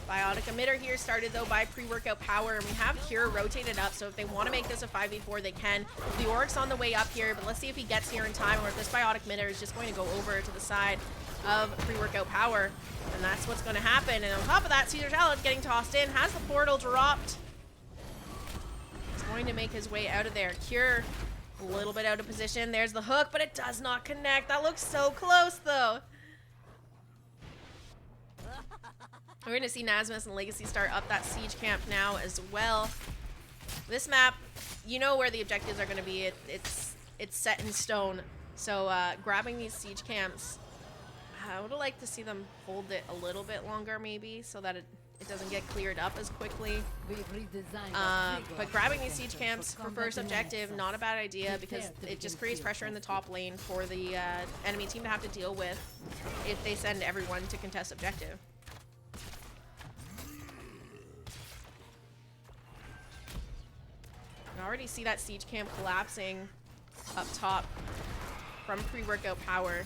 Biotic emitter here started though by pre-workout Powah, and we have Cure rotated up, so if they want to make this a 5v4 they can. Leoric's on the way up here, but let's see if he gets here in time, or if this biotic emitter is just going to go over to the side of pre-workout Powah, and that's what's going to happen. And on top of that, Caesar Salad getting tossed in, has the portal dropped. He's going to make his way out of there. Cure a little bit out of position. There's the hook, but it does not connect. That looks so close though. We're going to see Nasmus and Legacy start up that siege camp now as well. This map, you know where the objectives are going to be. It's set in stone. So grabbing these siege camps, I would like to see them hold it a little bit longer maybe, so that it doesn't get cleared up as quickly. But grabbing these siege camps for first objective, not a bad idea, because it just creates pressure in the top lane for the enemy team to have to deal with if they send everyone to contest objective. I already see that siege camp collapsing up top from pre-workout Powah.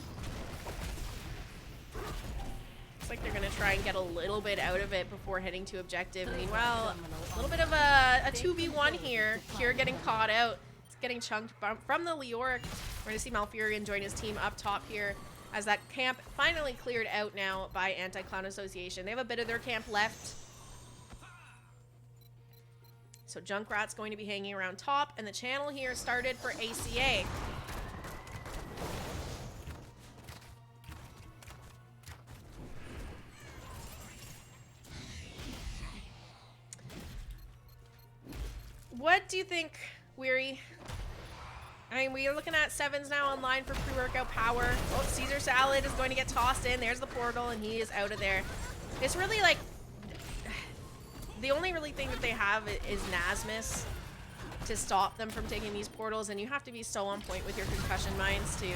Looks like they're going to try and get a little bit out of it before heading to objective. Meanwhile, a little bit of a 2v1 here. Cure getting caught out. It's getting chunked from the Leoric. We're going to see Malfurion join his team up top here as that camp finally cleared out now by Anti-Clown Association. They have a bit of their camp left. So Junkrat's going to be hanging around top, and the channel here started for ACA. What do you think, Weary? I mean, we are looking at 7s now online for pre-workout Powah. Oh, Caesar Salad is going to get tossed in. There's the portal, and he is out of there. It's really like... The only really thing that they have is Nasmus to stop them from taking these portals, and you have to be so on point with your concussion mines to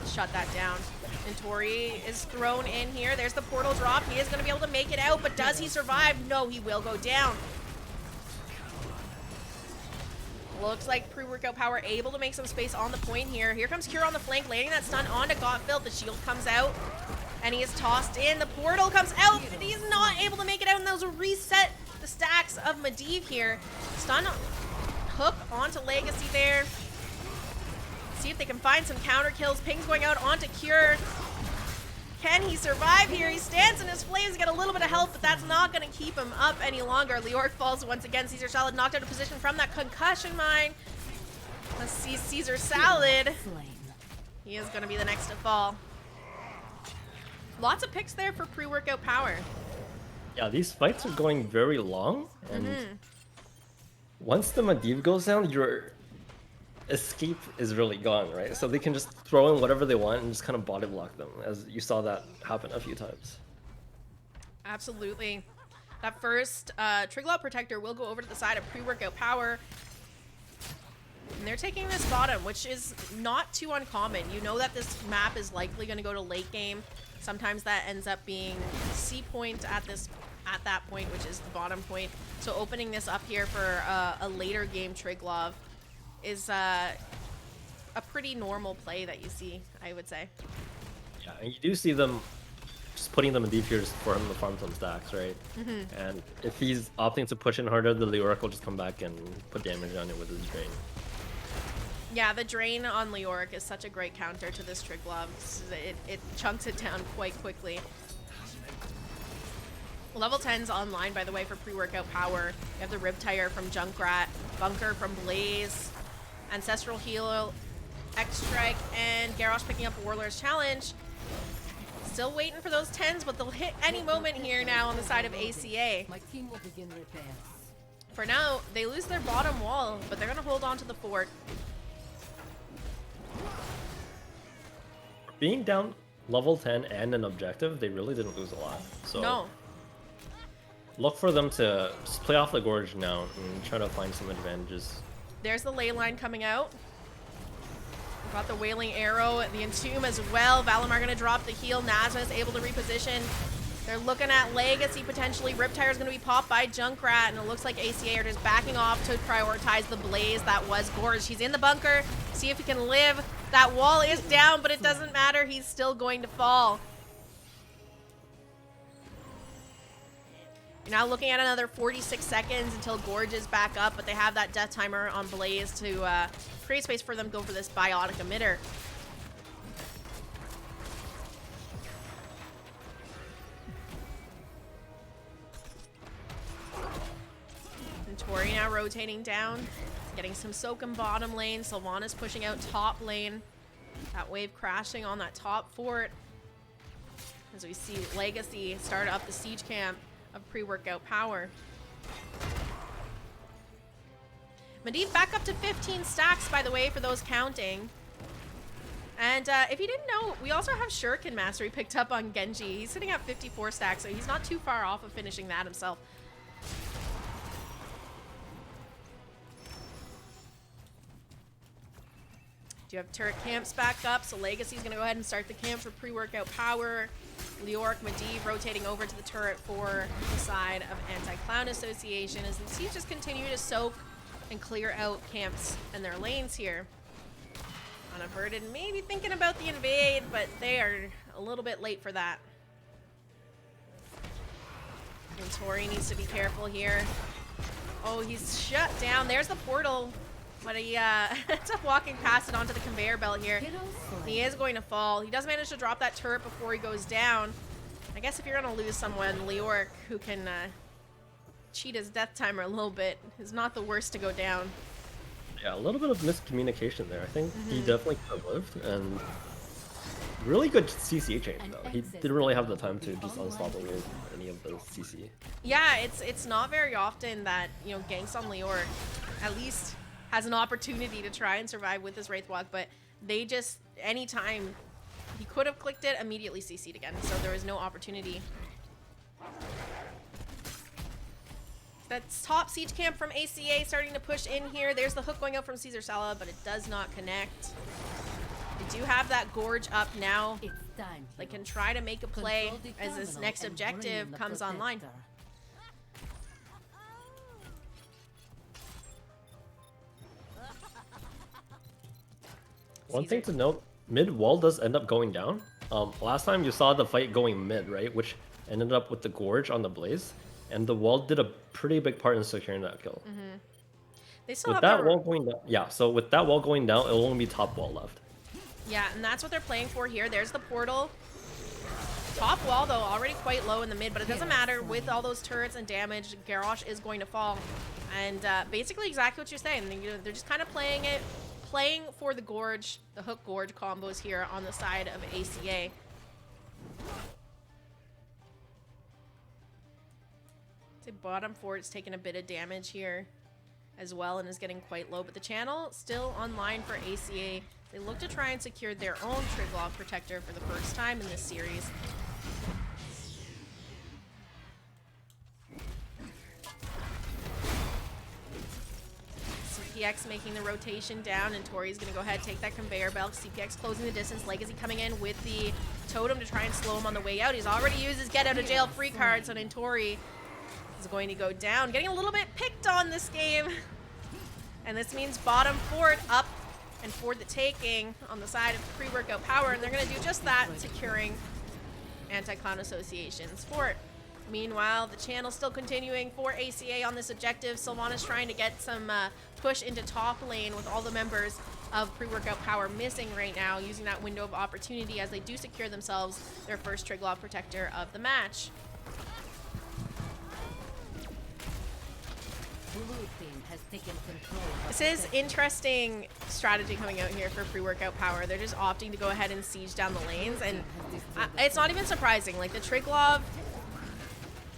shut that down. And Tori is thrown in here. There's the portal drop. He is going to be able to make it out, but does he survive? No, he will go down. Looks like pre-workout Powah able to make some space on the point here. Here comes Cure on the flank, landing that stun onto Gotfield. The shield comes out, and he is tossed in. The portal comes out, but he's not able to make it out, and those will reset the stacks of Medivh here. Stun hook onto Legacy there. See if they can find some counter kills. Ping's going out onto Cure. Can he survive here? He stands in his flames, get a little bit of health, but that's not going to keep him up any longer. Leoric falls once again. Caesar Salad knocked out of position from that concussion mine. Let's see Caesar Salad. He is going to be the next to fall. Lots of picks there for pre-workout Powah. Yeah, these fights are going very long, and once the Medivh goes down, your escape is really gone, right? So they can just throw in whatever they want and just kind of body block them, as you saw that happen a few times. Absolutely. That first Triglaw Protector will go over to the side of pre-workout Powah. And they're taking this bottom, which is not too uncommon. You know that this map is likely going to go to late game. Sometimes that ends up being C point at that point, which is the bottom point. So opening this up here for a later game Triglav is a pretty normal play that you see, I would say. Yeah, and you do see them just putting them in deep here just for him to farm some stacks, right? And if he's opting to push in harder, the Leoric will just come back and put damage on it with his drain. Yeah, the drain on Leoric is such a great counter to this Triglav. It chunks it down quite quickly. Level 10's online, by the way, for pre-workout power. You have the Rib Tire from Junkrat, Bunker from Blaze, Ancestral Heal, X-Strike, and Garrosh picking up Warlord's Challenge. Still waiting for those 10s, but they'll hit any moment here now on the side of ACA. My team will begin repairs. For now, they lose their bottom wall, but they're going to hold on to the fort. Being down level 10 and an objective, they really didn't lose a lot. So No. look for them to just play off the gorge now and try to find some advantages. There's the ley line coming out. We've got the Wailing Arrow, the Entomb as well. Valimar going to drop the heal. Nazma is able to reposition. They're looking at Legacy potentially. Riptire is going to be popped by Junkrat, and it looks like ACA are just backing off to prioritize the Blaze that was Gorge. He's in the bunker. See if he can live. That wall is down, but it doesn't matter. He's still going to fall. You're now looking at another 46 seconds until Gorge is back up, but they have that death timer on Blaze to create space for them to go for this biotic emitter. And Tori now rotating down, getting some soak in bottom lane. Sylvanas pushing out top lane. That wave crashing on that top fort. As we see Legacy start up the siege camp of pre-workout power. Medivh back up to 15 stacks, by the way, for those counting. And if you didn't know, we also have Shuriken Mastery picked up on Genji. He's sitting at 54 stacks, so he's not too far off of finishing that himself. You have turret camps back up, so Legacy's going to go ahead and start the camp for pre-workout power. Leoric, Medivh rotating over to the turret for the side of Anti-Clown Association as the Siege just continue to soak and clear out camps and their lanes here. Unaverted maybe thinking about the invade, but they are a little bit late for that. And Tori needs to be careful here. Oh, he's shut down. There's the portal. But he ends up walking past it onto the conveyor belt here. He is going to fall. He does manage to drop that turret before he goes down. I guess if you're going to lose someone, Leoric, who can cheat his death timer a little bit, is not the worst to go down. Yeah, a little bit of miscommunication there. I think he definitely could have lived. And really good CC change, though. He didn't really have the time to just unstop away any of those CC. Yeah, it's not very often that, you know, ganks on Leoric, at least has an opportunity to try and survive with his Wraith Walk, but they just, anytime he could have clicked it, immediately CC'd again, so there was no opportunity. That's top siege camp from ACA starting to push in here. There's the hook going out from Caesar Sala, but it does not connect. They do have that Gorge up now. They can try to make a play as this next objective comes online. One thing to note, mid wall does end up going down. Last time you saw the fight going mid, right? Which ended up with the Gorge on the Blaze. And the wall did a pretty big part in securing that kill. They still With have that wall going down, yeah, so with that wall going down, it'll only be top wall left. Yeah, and that's what they're playing for here. There's the portal. Top wall, though, already quite low in the mid, but it doesn't matter. With all those turrets and damage, Garrosh is going to fall. And basically exactly what you're saying. They're just kind of playing for the Gorge, the hook Gorge combos here on the side of ACA. The bottom fort's taking a bit of damage here as well and is getting quite low, but the channel still online for ACA. They look to try and secure their own Triglav Protector for the first time in this series. CPX making the rotation down, and Tori's going to go ahead and take that conveyor belt. CPX closing the distance. Legacy coming in with the totem to try and slow him on the way out. He's already used his get out of jail free card, so Tori is going to go down. Getting a little bit picked on this game. And this means bottom fort up and for the taking on the side of pre-workout power, and they're going to do just that, securing Anti-Clown Association's fort. Meanwhile, the channel's still continuing for ACA on this objective. Sylvanas trying to get some push into top lane with all the members of pre-workout power missing right now, using that window of opportunity as they do secure themselves their first Triglav Protector of the match. Blue team has taken control. This is interesting strategy coming out here for pre-workout power. They're just opting to go ahead and siege down the lanes, and it's not even surprising. Like, the Triglav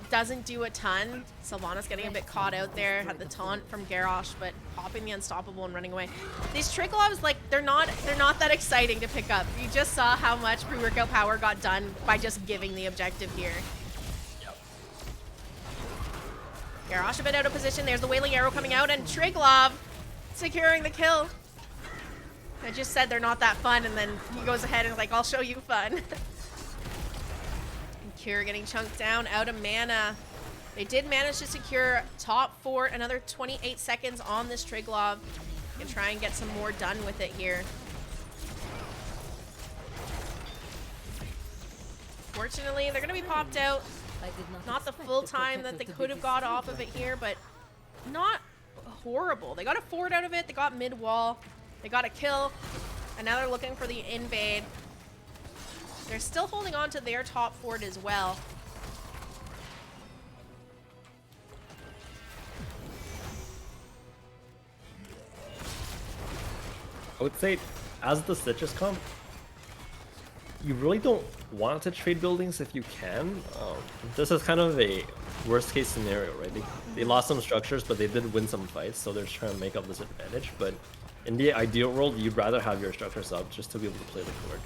doesn't do a ton. Sylvanas getting a bit caught out there, had the taunt from Garrosh, but popping the unstoppable and running away. These Triglavs, like, they're not that exciting to pick up. You just saw how much pre-workout power got done by just giving the objective here. Garrosh a bit out of position. There's the Wailing Arrow coming out, and Triglav securing the kill. I just said they're not that fun, and then he goes ahead and is like, I'll show you fun. And Cure getting chunked down, out of mana. They did manage to secure top 4, another 28 seconds on this Triglav. And try and get some more done with it here. Fortunately, they're going to be popped out. Not the full time that they could have got off of it here, but not horrible. They got a fort out of it. They got mid wall. They got a kill. And now they're looking for the invade. They're still holding on to their top fort as well. I would say, as the Stitches come, you really don't want to trade buildings if you can. This is kind of a worst case scenario, right? They lost some structures, but they did win some fights, so they're trying to make up this advantage. But in the ideal world, you'd rather have your structures up just to be able to play the Forge.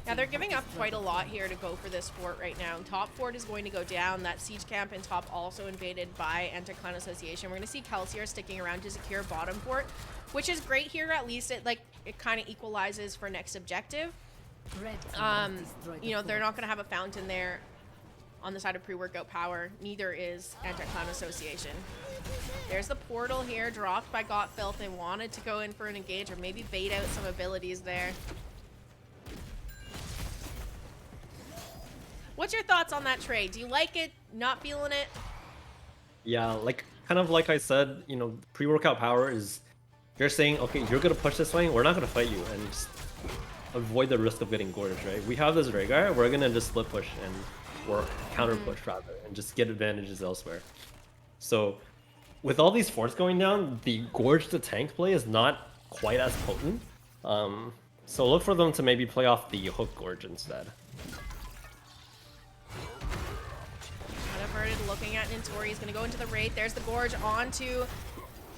Yeah, they're giving up quite a lot here to go for this fort right now. Top fort is going to go down. That siege camp in top also invaded by Anti-Clan Association. We're going to see Kelsier sticking around to secure bottom fort, which is great here. At least it kind of equalizes for next objective. You know, they're not going to have a fountain there on the side of pre-workout power. Neither is Anti-Clan Association. There's the portal here dropped by Gotfilth. They wanted to go in for an engage or maybe bait out some abilities there. What's your thoughts on that trade? Do you like it? Not feeling it? Yeah, kind of like I said, you know, pre-workout power is, you're saying, okay, you're gonna push this lane, we're not gonna fight you, and just avoid the risk of getting gorged, right? We have this Rhaegar, we're gonna just split push or counter push rather, and just get advantages elsewhere. So, with all these forts going down, the gorge to tank play is not quite as potent. So look for them to maybe play off the hook gorge instead. Looking at Nintori, he's going to go into the raid. There's the gorge onto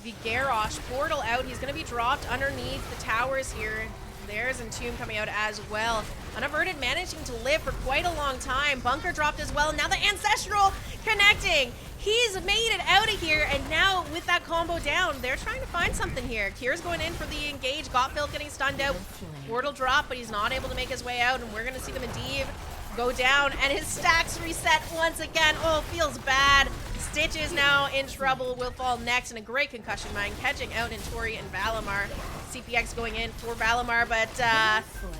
the Garrosh. Portal out. He's going to be dropped underneath the towers here. There's Entomb coming out as well. Unaverted managing to live for quite a long time. Bunker dropped as well. Now the Ancestral connecting. He's made it out of here, and now with that combo down, they're trying to find something here. Kier's going in for the engage. Gotfilth getting stunned out. Portal drop, but he's not able to make his way out, and we're going to see the Medivh go down, and his stacks reset once again. Oh, feels bad. Stitch is now in trouble, will fall next, and a great concussion mine catching out Nintori and Valimar. CPX going in for Valimar, but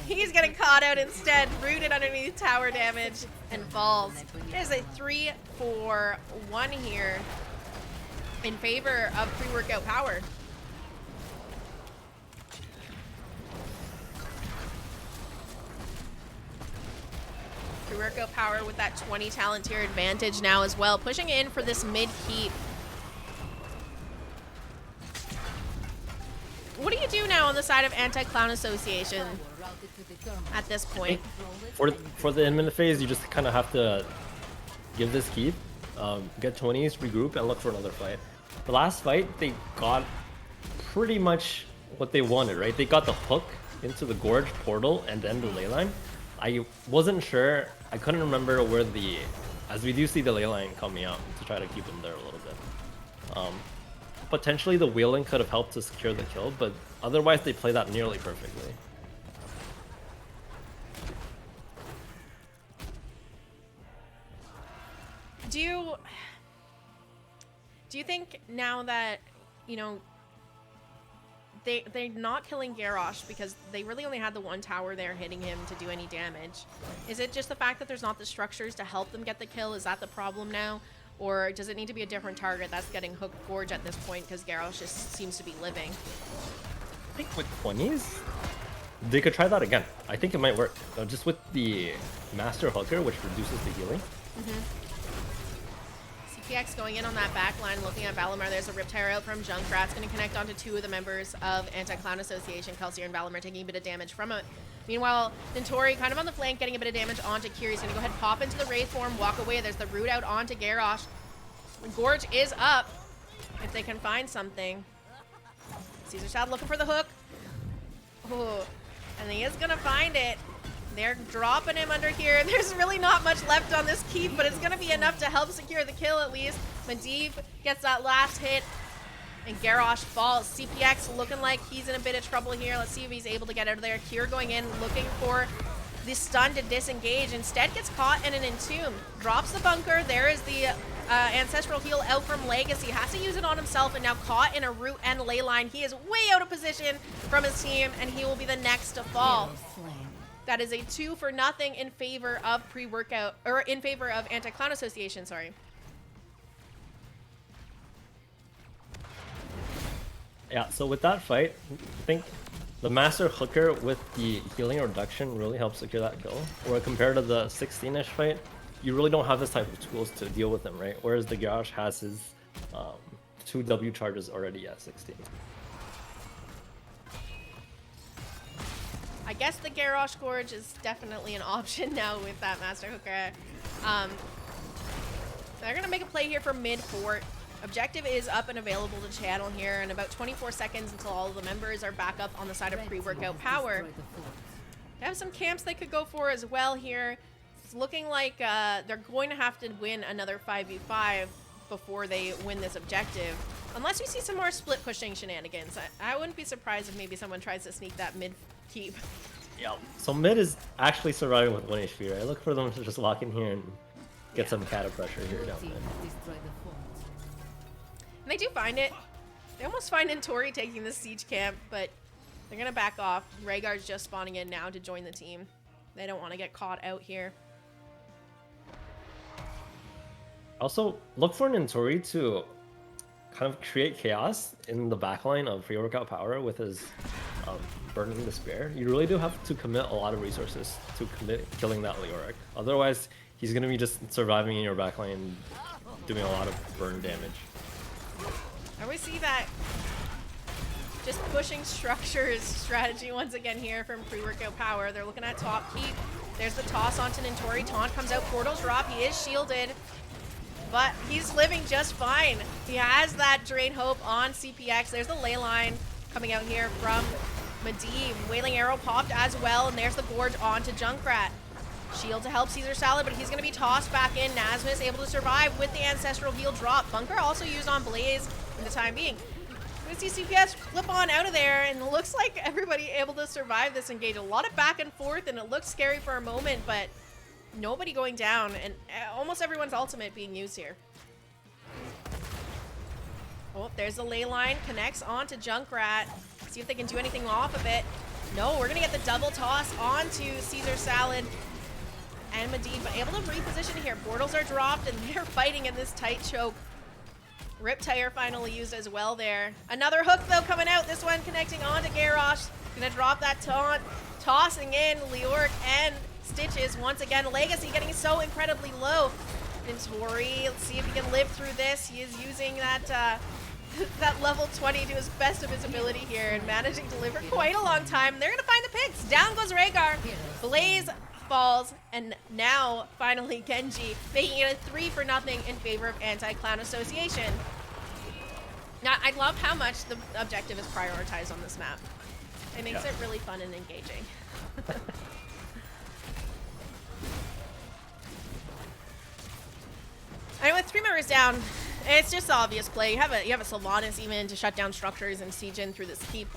he's getting caught out instead, rooted underneath tower damage, and falls. There's a 3-4-1 here in favor of pre-workout power. Pre-workout power with that 20 talent tier advantage now as well, pushing in for this mid keep. What do you do now on the side of Anti-Clan Association at this point? For the in-minute phase, you just kind of have to give this keep, get 20s, regroup, and look for another fight. The last fight, they got pretty much what they wanted, right? They got the hook into the gorge portal and then the ley line. I wasn't sure, I couldn't remember where as we do see the ley line coming out to try to keep them there a little bit. Potentially the wheeling could have helped to secure the kill, but otherwise they play that nearly perfectly. Do you think now that, you know, they're not killing Garrosh because they really only had the one tower there hitting him to do any damage? Is it just the fact that there's not the structures to help them get the kill? Is that the problem now? Or does it need to be a different target that's getting hooked gorge at this point because Garrosh just seems to be living? I think with 20s, they could try that again. I think it might work. Just with the Master Hooker, which reduces the healing. CPX going in on that back line, looking at Valimar. There's a Riptire out from Junkrat's going to connect onto 2 of the members of Anti-Clown Association. Kelsier and Valimar taking a bit of damage from it. Meanwhile, Nintori kind of on the flank, getting a bit of damage onto Kiri. He's going to go ahead and pop into the Wraith form, walk away. There's the root out onto Garrosh. Gorge is up if they can find something. Caesar Salad looking for the hook. Oh, and he is going to find it. They're dropping him under here. There's really not much left on this keep, but it's going to be enough to help secure the kill at least. Medivh gets that last hit, and Garrosh falls. CPX looking like he's in a bit of trouble here. Let's see if he's able to get out of there. Kier going in, looking for the stun to disengage. Instead gets caught in an entomb. Drops the bunker. There is the ancestral heal out from Legacy. Has to use it on himself, and now caught in a root and ley line. He is way out of position from his team, and he will be the next to fall. That is a 2-for-0 in favor of pre-workout, or in favor of Anti-Clown Association, sorry. Yeah, so with that fight, I think the Master Hooker with the healing reduction really helps secure that kill. Where compared to the 16-ish fight, you really don't have this type of tools to deal with him, right? Whereas the Garrosh has his 2 W charges already at 16. I guess the Garrosh Gorge is definitely an option now with that Master Hooker. They're going to make a play here for mid-fort. Objective is up and available to channel here in about 24 seconds until all of the members are back up on the side of pre-workout power. They have some camps they could go for as well here. It's looking like they're going to have to win another 5v5 before they win this objective. Unless we see some more split pushing shenanigans. I wouldn't be surprised if maybe someone tries to sneak that mid keep. Yeah. So mid is actually surviving with 1 HP, right? I look for them to just lock in here and get some cata pressure here down mid. And they do find it. They almost find Nintori taking this siege camp, but they're going to back off. Rhaegar's just spawning in now to join the team. They don't want to get caught out here. Also, look for Nintori to kind of create chaos in the backline of pre-workout power with his Burning Despair. You really do have to commit a lot of resources to killing that Leoric. Otherwise, he's going to be just surviving in your backline, doing a lot of burn damage. And we see that just pushing structures strategy once again here from pre-workout power. They're looking at top keep. There's the toss onto Nintori. Taunt comes out, portals drop. He is shielded, but he's living just fine. He has that Drain Hope on CPX. There's the ley line coming out here from Medivh. Wailing Arrow popped as well, and there's the Gorge onto Junkrat. Shield to help Caesar Salad, but he's going to be tossed back in. Nazmus able to survive with the Ancestral Heal drop. Bunker also used on Blaze for the time being. We see CPS flip on out of there, and it looks like everybody able to survive this engage. A lot of back and forth, and it looks scary for a moment, but nobody going down, and almost everyone's ultimate being used here. Oh, there's the ley line, connects onto Junkrat. See if they can do anything off of it. No, we're gonna get the double toss onto Caesar Salad and Medivh, but able to reposition here. Portals are dropped, and they're fighting in this tight choke. Riptire finally used as well there. Another hook though coming out. This one connecting onto Garrosh. Gonna drop that taunt, tossing in Leoric and Stitches once again. Legacy getting so incredibly low. Nintori, let's see if he can live through this. He is using that that level 20 to his best of his ability here and managing to live for quite a long time. They're gonna find the picks. Down goes Rhaegar. Blaze falls, and now finally Genji making it a 3-for-0 in favor of Anti-Clown Association. Now, I love how much the objective is prioritized on this map. It makes it really fun and engaging. And with 3 members down, it's just the obvious play. You have a Sylvanas even to shut down structures and siege in through this keep.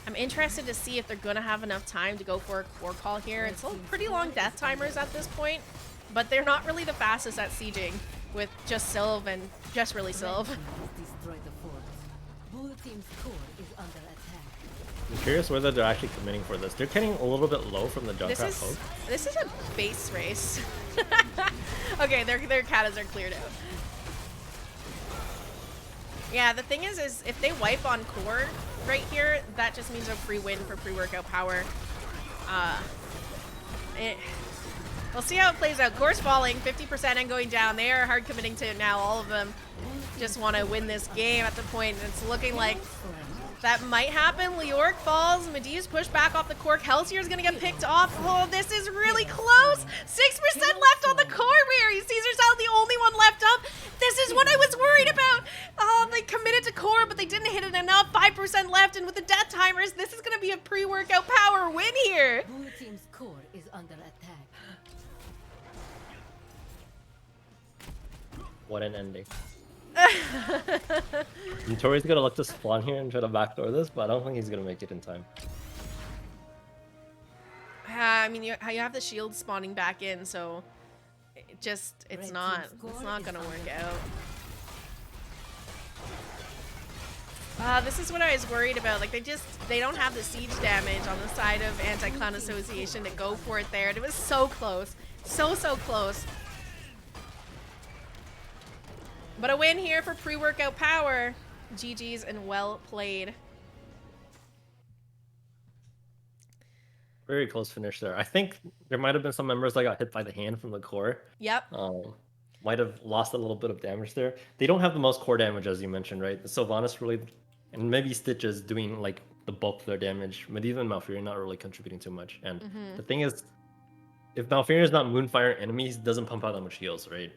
I'm interested to see if they're gonna have enough time to go for a core call here. It's pretty long death timers at this point, but they're not really the fastest at sieging with just Sylv and just really Sylv. I'm curious whether they're actually committing for this. They're getting a little bit low from the Junkrat poke. This is a base race. Okay, their katas are cleared out. Yeah, the thing is if they wipe on core right here, that just means a free win for pre-workout power. We'll see how it plays out. Core's falling, 50% and going down. They are hard committing to it now. All of them just want to win this game at the point. It's looking like that might happen. Leoric falls. Medivh's pushed back off the core. Kelsier's going to get picked off. Oh, this is really close. 6% left on the core, Mary. Caesar's out, the only one left up. This is what I was worried about. Oh, they committed to core, but they didn't hit it enough. 5% left, and with the death timers, this is going to be a pre-workout power win here. Blue team's core is under attack. What an ending. Tori's gonna look to spawn here and try to backdoor this, but I don't think he's gonna make it in time. I mean, you have the shield spawning back in, so it's not gonna work out. This is what I was worried about. Like they don't have the siege damage on the side of Anti-Clown Association to go for it there, and it was so close, so close. But a win here for pre-workout power. GG's and well played. Very close finish there. I think there might have been some members that got hit by the hand from the core. Yep. Might have lost a little bit of damage there. They don't have the most core damage, as you mentioned, right? The Sylvanas really, and maybe Stitches doing like the bulk of their damage, but even Malfurion not really contributing too much. And the thing is, if Malfurion is not Moonfire enemies, it doesn't pump out that much heals, right?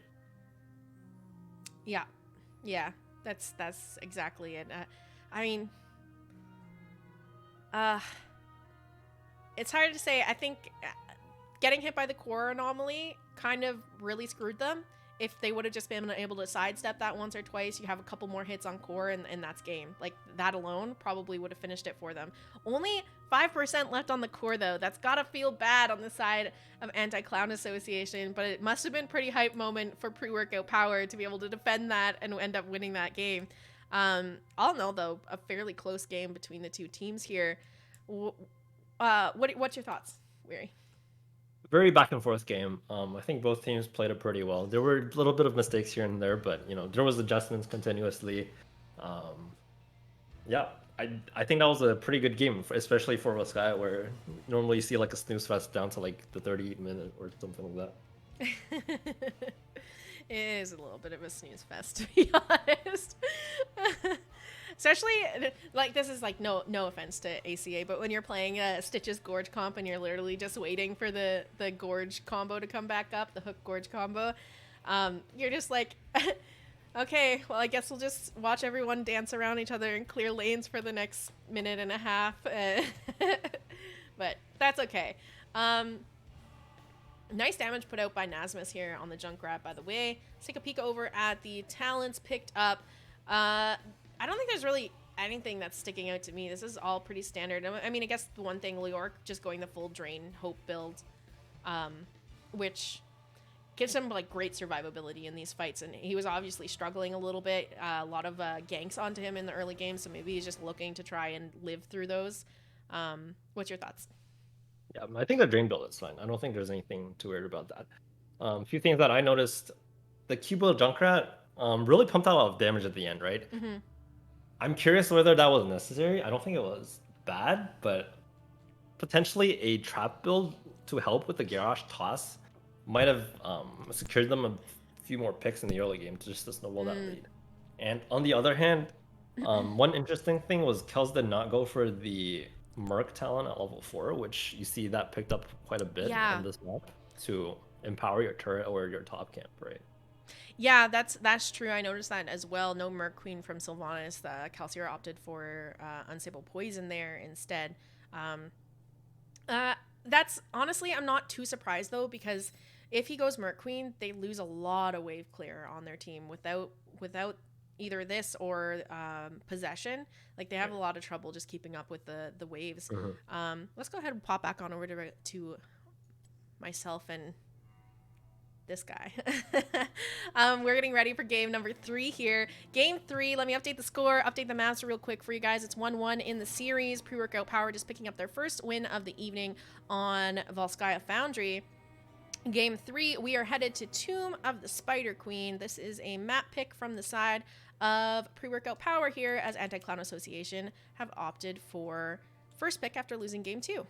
Yeah, that's exactly it. I mean, it's hard to say. I think getting hit by the core anomaly kind of really screwed them. If they would have just been able to sidestep that once or twice, you have a couple more hits on core and that's game. Like that alone probably would have finished it for them. Only 5% left on the core though. That's gotta feel bad on the side of Anti-Clown Association, but it must have been a pretty hype moment for pre-workout power to be able to defend that and end up winning that game. All in all though, a fairly close game between the two teams here. What's your thoughts, Weary? Very back and forth game. I think both teams played it pretty well. There were a little bit of mistakes here and there, but there was adjustments continuously. Yeah, I think that was a pretty good game, especially for Sky, where normally you see like a snooze fest down to like the 30-minute or something like that. It is a little bit of a snooze fest, to be honest. Especially, like, this is like no offense to ACA, but when you're playing a Stitches Gorge comp and you're literally just waiting for the Gorge combo to come back up, the Hook Gorge combo, you're just like, okay, well, I guess we'll just watch everyone dance around each other and clear lanes for the next minute and a half. But that's okay. Nice damage put out by Nasmus here on the Junkrat, by the way. Let's take a peek over at the talents picked up. I don't think there's really anything that's sticking out to me. This is all pretty standard. I mean, I guess the one thing, Leoric just going the full drain hope build, which gives him like great survivability in these fights. And he was obviously struggling a little bit. A lot of ganks onto him in the early game, so maybe he's just looking to try and live through those. What's your thoughts? Yeah, I think the drain build is fine. I don't think there's anything too weird about that. A few things that I noticed: the Q-Build Junkrat really pumped out a lot of damage at the end, right? Mm-hmm. I'm curious whether that was necessary. I don't think it was bad, but potentially a trap build to help with the Garrosh toss might have secured them a few more picks in the early game just to snowball that lead. And on the other hand, one interesting thing was Kels did not go for the Merc talent at level 4, which you see that picked up quite a bit on this map to empower your turret or your top camp, right? Yeah, that's true. I noticed that as well. No Merc Queen from Sylvanas. Calcier opted for Unstable Poison there instead. That's honestly, I'm not too surprised though, because if he goes Merc Queen, they lose a lot of wave clear on their team without either this or possession. Like they have a lot of trouble just keeping up with the waves. Let's go ahead and pop back on over to myself and this guy. We're getting ready for game number 3 here. Game 3, let me update the score, update the master real quick for you guys. It's 1-1 in the series. Pre-Workout Power just picking up their first win of the evening on Volskaya Foundry. Game 3, we are headed to Tomb of the Spider Queen. This is a map pick from the side of Pre-Workout Power here, as Anti-Clown Association have opted for first pick after losing game 2.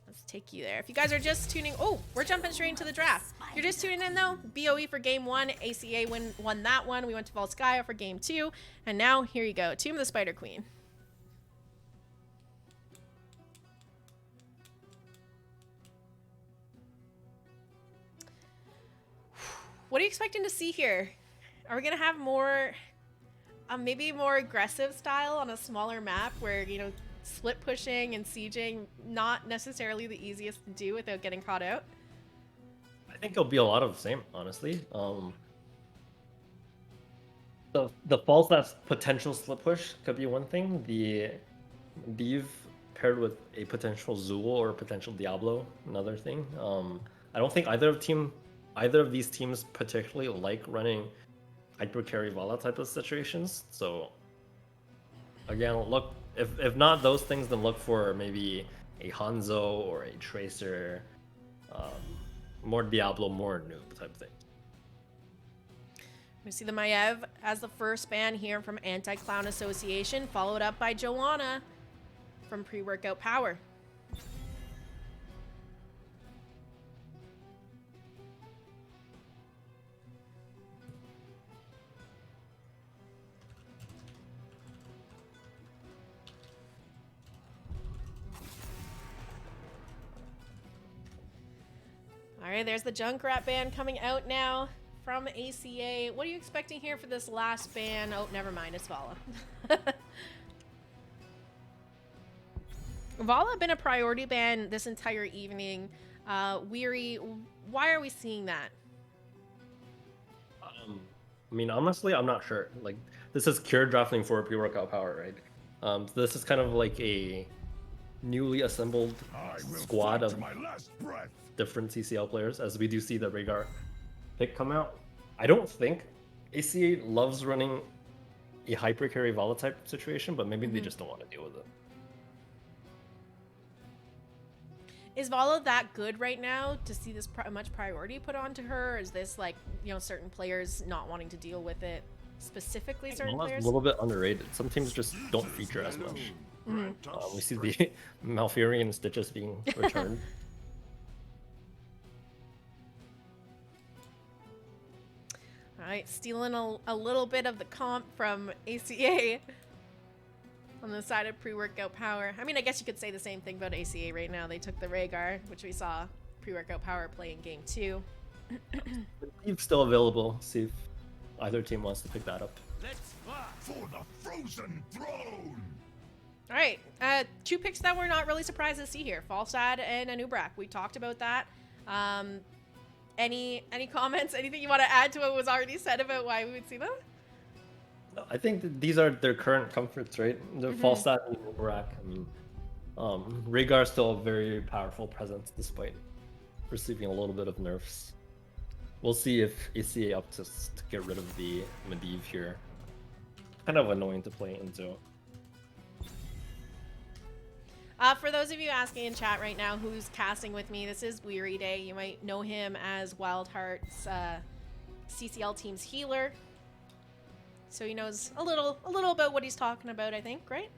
Let's take you there. If you guys are just tuning, oh, we're jumping straight into the draft. If you're just tuning in though, BOE for game 1, ACA won that one. We went to Volskaya for game 2, and now here you go, Tomb of the Spider Queen. What are you expecting to see here? Are we gonna have more, maybe more aggressive style on a smaller map where, you know, split pushing and sieging not necessarily the easiest to do without getting caught out? I think it'll be a lot of the same, honestly. The false that's potential split push could be one thing. The Div paired with a potential Zool or a potential Diablo, another thing. I don't think either of these teams particularly like running hyper carry Vala type of situations. So again, look, if not those things, then look for maybe a Hanzo or a Tracer, more Diablo, more noob type thing. We see the Maiev as the first ban here from Anti-Clown Association, followed up by Joanna from Pre-Workout Power. All right, there's the Junkrat ban coming out now from ACA. What are you expecting here for this last ban? Oh, never mind, it's Vala. Vala been a priority ban this entire evening. Weary, why are we seeing that? I mean, honestly, I'm not sure. Like, this is Cure drafting for pre-workout power, right? So this is kind of like a newly assembled squad of my last breath. different CCL players, as we do see the Rhaegar pick come out. I don't think ACA loves running a hyper carry Vala type situation, but maybe they just don't want to deal with it. Is Vala that good right now to see this much priority put onto her? Or is this like, you know, certain players not wanting to deal with it? Specifically certain Vala's players? a little bit underrated. Some teams just don't feature as much. We see the Malfurion stitches being returned. All right, stealing a little bit of the comp from ACA on the side of pre-workout power. I mean, I guess you could say the same thing about ACA right now. They took the Rhaegar, which we saw pre-workout power play in game 2. He's still available. See if either team wants to pick that up. Let's fight for the frozen throne. All right, 2 picks that we're not really surprised to see here. Falstad and Anubrak. We talked about that. Any comments? Anything you want to add to what was already said about why we would see them? I think that these are their current comforts, right? The Falstad and Urak. I mean, Rhaegar is still a very powerful presence despite receiving a little bit of nerfs. We'll see if ACA up to get rid of the Medivh here. Kind of annoying to play into. For those of you asking in chat right now who's casting with me, this is Weary Day. You might know him as Wildheart's CCL team's healer. So he knows a little about what he's talking about, I think, right?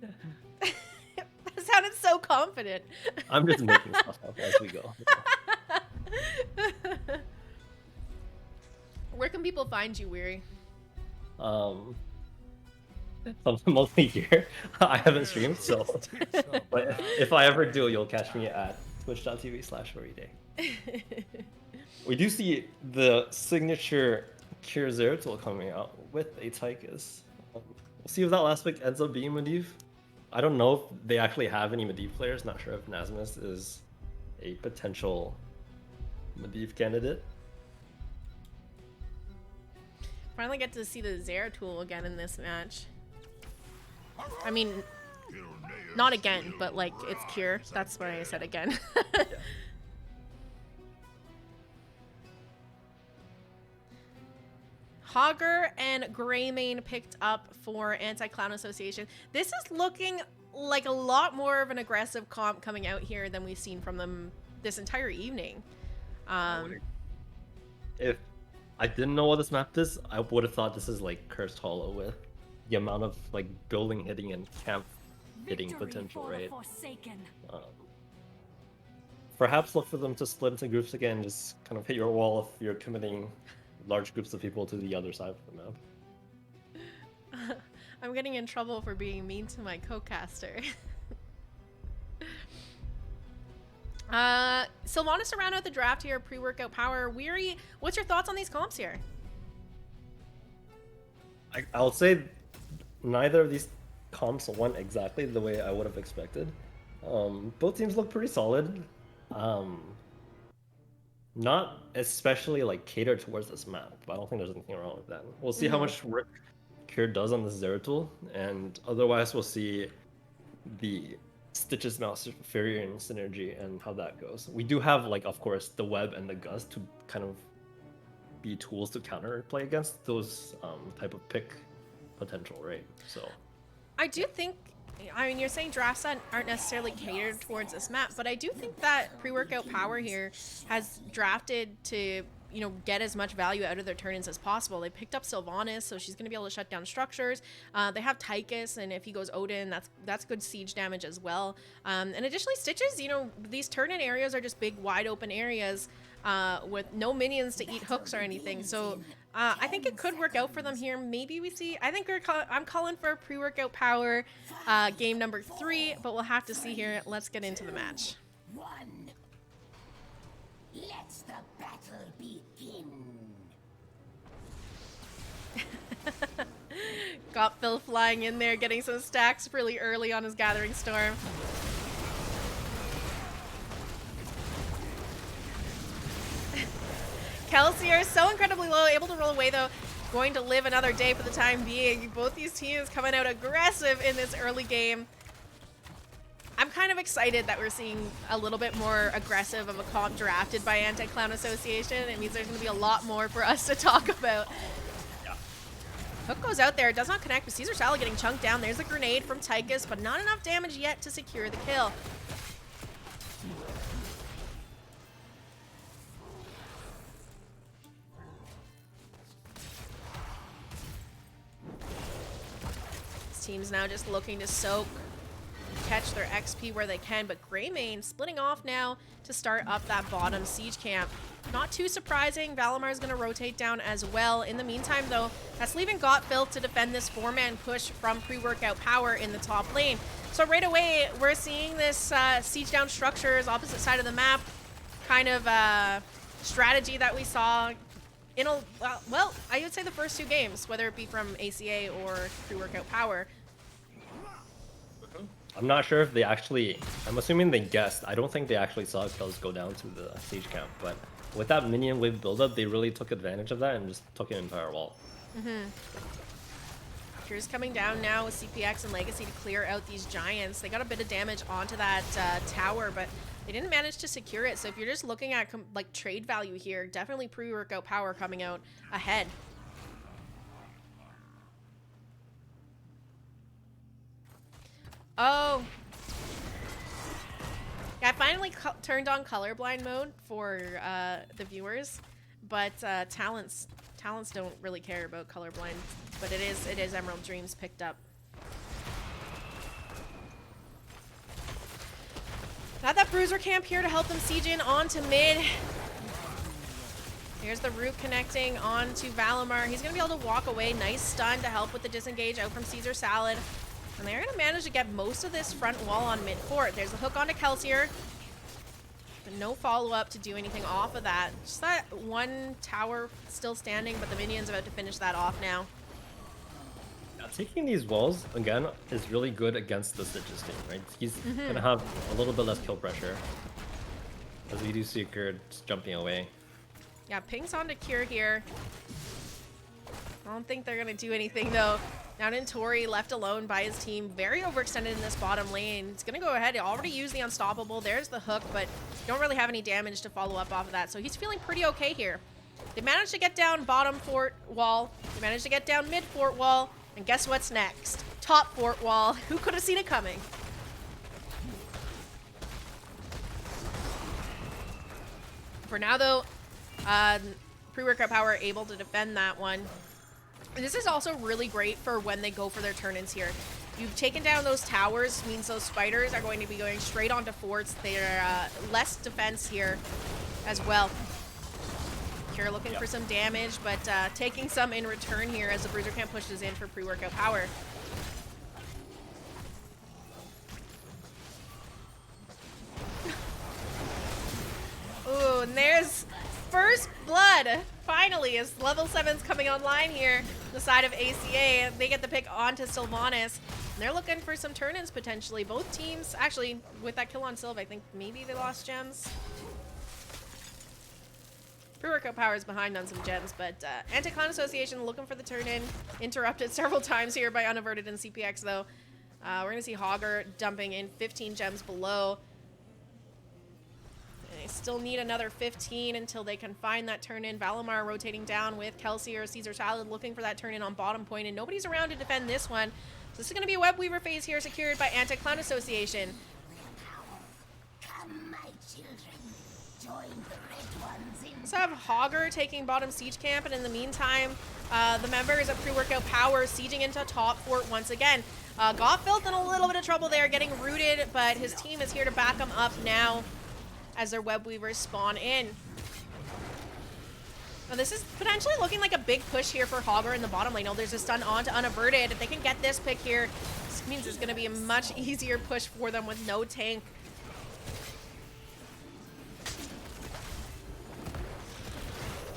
That sounded so confident. I'm just making stuff up as we go. Where can people find you, Weary? Mostly here. I haven't streamed, so. But if I ever do, you'll catch me at twitch.tv/wearyday. We do see the signature Cure Zeratul coming out with a Tychus. We'll see if that last pick ends up being Medivh. I don't know if they actually have any Medivh players. Not sure if Nasmus is a potential Medivh candidate. Finally get to see the Zeratul again in this match. I mean, not again, but like it's Cure. That's why I said again. Yeah. Hogger and Greymane picked up for Anti-Clown Association. This is looking like a lot more of an aggressive comp coming out here than we've seen from them this entire evening. If I didn't know what this map is, I would have thought this is like Cursed Hollow with the amount of like building hitting and camp hitting potential, right? perhaps look for them to split into groups again and just kind of hit your wall if you're committing large groups of people to the other side of the map. I'm getting in trouble for being mean to my co-caster. Sylvanas to round out the draft here, pre-workout power. Weary, what's your thoughts on these comps here? I'll say neither of these comps went exactly the way I would have expected. Both teams look pretty solid. Not especially like catered towards this map, but I don't think there's anything wrong with that. We'll see how much work Cure does on the Zeratul, and otherwise we'll see the Stitches Malfurion synergy and how that goes. We do have, like, of course, the Web and the Gust to kind of be tools to counter play against those type of pick potential, right? So I do think, I mean, you're saying drafts aren't necessarily catered towards this map, but I do think that pre-workout power here has drafted to, you know, get as much value out of their turn-ins as possible. They picked up Sylvanas, so she's going to be able to shut down structures. They have Tychus, and if he goes Odin, that's good siege damage as well. And additionally, Stitches, you know, these turn-in areas are just big, wide-open areas with no minions to eat hooks or anything. So I think it could work out for them here. Maybe we see, I think I'm calling for a pre-workout power game number 3, but we'll have to see here. Let's get into the match. Let the battle begin. Got Phil flying in there, getting some stacks really early on his Gathering Storm. Kelsier so incredibly low, able to roll away though. Going to live another day for the time being. Both these teams coming out aggressive in this early game. I'm kind of excited that we're seeing a little bit more aggressive of a comp drafted by Anti-Clown Association. It means there's going to be a lot more for us to talk about. yeah. Hook goes out there, does not connect, but Caesar Salad getting chunked down. There's a grenade from Tychus, but not enough damage yet to secure the kill. This team's now just looking to soak, catch their XP where they can, but Greymane splitting off now to start up that bottom siege camp. Not too surprising, Valimar is going to rotate down as well. In the meantime, though, that's leaving Gottfil to defend this 4-man push from pre-workout power in the top lane. So right away, we're seeing this siege down structures, opposite side of the map, kind of strategy that we saw in a, well, I would say the first 2 games, whether it be from ACA or pre-workout power. I'm not sure if they actually, I'm assuming they guessed. I don't think they actually saw kills go down to the siege camp, but with that minion wave buildup, they really took advantage of that and just took an entire wall. Cure's coming down now with CPX and Legacy to clear out these giants. They got a bit of damage onto that tower, but they didn't manage to secure it. So if you're just looking at like trade value here, definitely pre-workout power coming out ahead. Oh. Yeah, I finally turned on colorblind mode for the viewers, but talents don't really care about colorblind, but it is Emerald Dreams picked up. Got that Bruiser camp here to help them siege in onto mid. Here's the root connecting onto Valimar. He's gonna be able to walk away. Nice stun to help with the disengage out from Caesar Salad. And they're going to manage to get most of this front wall on mid fort. There's the hook onto Kelsier. But no follow-up to do anything off of that. Just that one tower still standing, but the minion's about to finish that off now. Yeah, taking these walls, again, is really good against the Stitches team, right? He's going to have a little bit less kill pressure. As we do see Cure just jumping away. Yeah, pings onto Cure here. I don't think they're going to do anything, though. Down in Tori, left alone by his team. Very overextended in this bottom lane. It's going to go ahead. He already used the Unstoppable. There's the hook, but don't really have any damage to follow up off of that. So he's feeling pretty okay here. They managed to get down bottom fort wall. They managed to get down mid fort wall. And guess what's next? Top fort wall. Who could have seen it coming? For now, though, pre-workout power able to defend that one. This is also really great for when they go for their turn-ins here. You've taken down those towers, means those spiders are going to be going straight onto forts. They're less defense here as well. Cure looking for some damage, but taking some in return here as the Bruiser Camp pushes in for pre-workout power. Ooh, and there's first blood. Finally, as level 7's coming online here, the side of ACA, they get the pick onto Sylvanas. And they're looking for some turn-ins potentially. Both teams, actually, with that kill on Sylv, I think maybe they lost gems. Pre-workout power is behind on some gems, but Anti-Clan Association looking for the turn-in. Interrupted several times here by Unaverted and CPX, though. We're going to see Hogger dumping in 15 gems below. They still need another 15 until they can find that turn-in. Valimar rotating down with Kelsey or Caesar Salad looking for that turn-in on bottom point, and nobody's around to defend this one. So this is going to be a Web Weaver phase here secured by Anti-Clan Association. Come, my children. Join the red ones in. Let's have Hogger taking bottom siege camp, and in the meantime, the members of Pre-Workout Power sieging into top fort once again. Gottfeld in a little bit of trouble there, getting rooted, but his team is here to back him up now as their Web Weavers spawn in. Now this is potentially looking like a big push here for Hogger in the bottom lane. Oh, there's a stun on to Unaverted. If they can get this pick here, this means it's going to be a much easier push for them with no tank.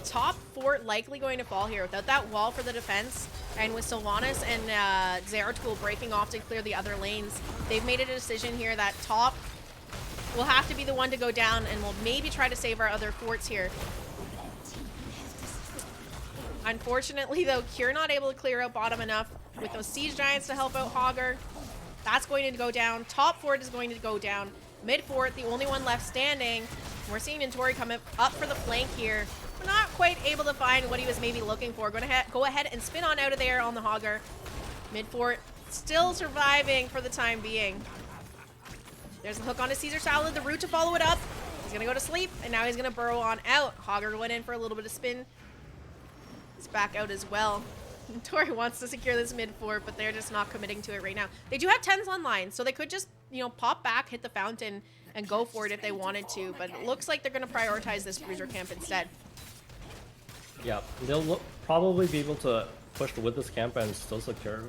Top fort likely going to fall here without that wall for the defense, and with Sylvanas and Zeratul breaking off to clear the other lanes, they've made a decision here that top will have to be the one to go down, and we'll maybe try to save our other forts here. Unfortunately, though, Cure not able to clear out bottom enough with those siege giants to help out Hogger. That's going to go down. Top fort is going to go down. Mid fort, the only one left standing. We're seeing Intori come up for the flank here. We're not quite able to find what he was maybe looking for. Go ahead and spin on out of there on the Hogger. Mid fort still surviving for the time being. There's the hook onto Caesar Salad, the route to follow it up. He's gonna go to sleep, and now he's gonna burrow on out. Hogger went in for a little bit of spin. He's back out as well. Tori wants to secure this mid fort, but they're just not committing to it right now. They do have 10s online, so they could just, you know, pop back, hit the fountain, and go for it if they wanted to, but it looks like they're gonna prioritize this Bruiser camp instead. Yeah, they'll probably be able to push with this camp and still secure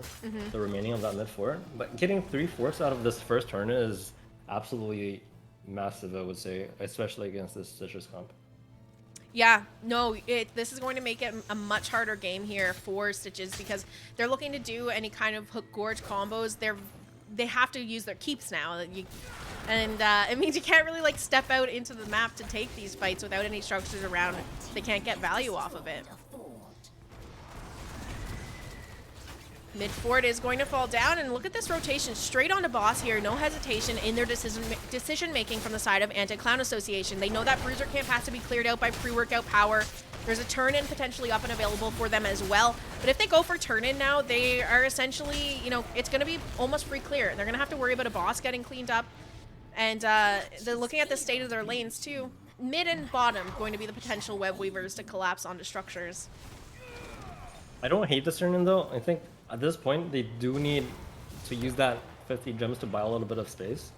the remaining of that mid fort. But getting 3 forts out of this first turn is absolutely massive, I would say, especially against this Citrus comp. Yeah, no, this is going to make it a much harder game here for Stitches because they're looking to do any kind of hook gorge combos. They have to use their keeps now, and it means you can't really like step out into the map to take these fights without any structures around. They can't get value off of it. Mid fort is going to fall down, and look at this rotation straight onto boss here. No hesitation in their decision making from the side of Anti-Clown Association. They know that Bruiser camp has to be cleared out by pre-workout power. There's a turn-in potentially up and available for them as well. But if they go for turn-in now, they are essentially, you know, it's going to be almost free clear. They're going to have to worry about a boss getting cleaned up. And they're looking at the state of their lanes too. Mid and bottom going to be the potential web weavers to collapse onto structures. I don't hate this turn-in though. I think at this point they do need to use that 50 gems to buy a little bit of space.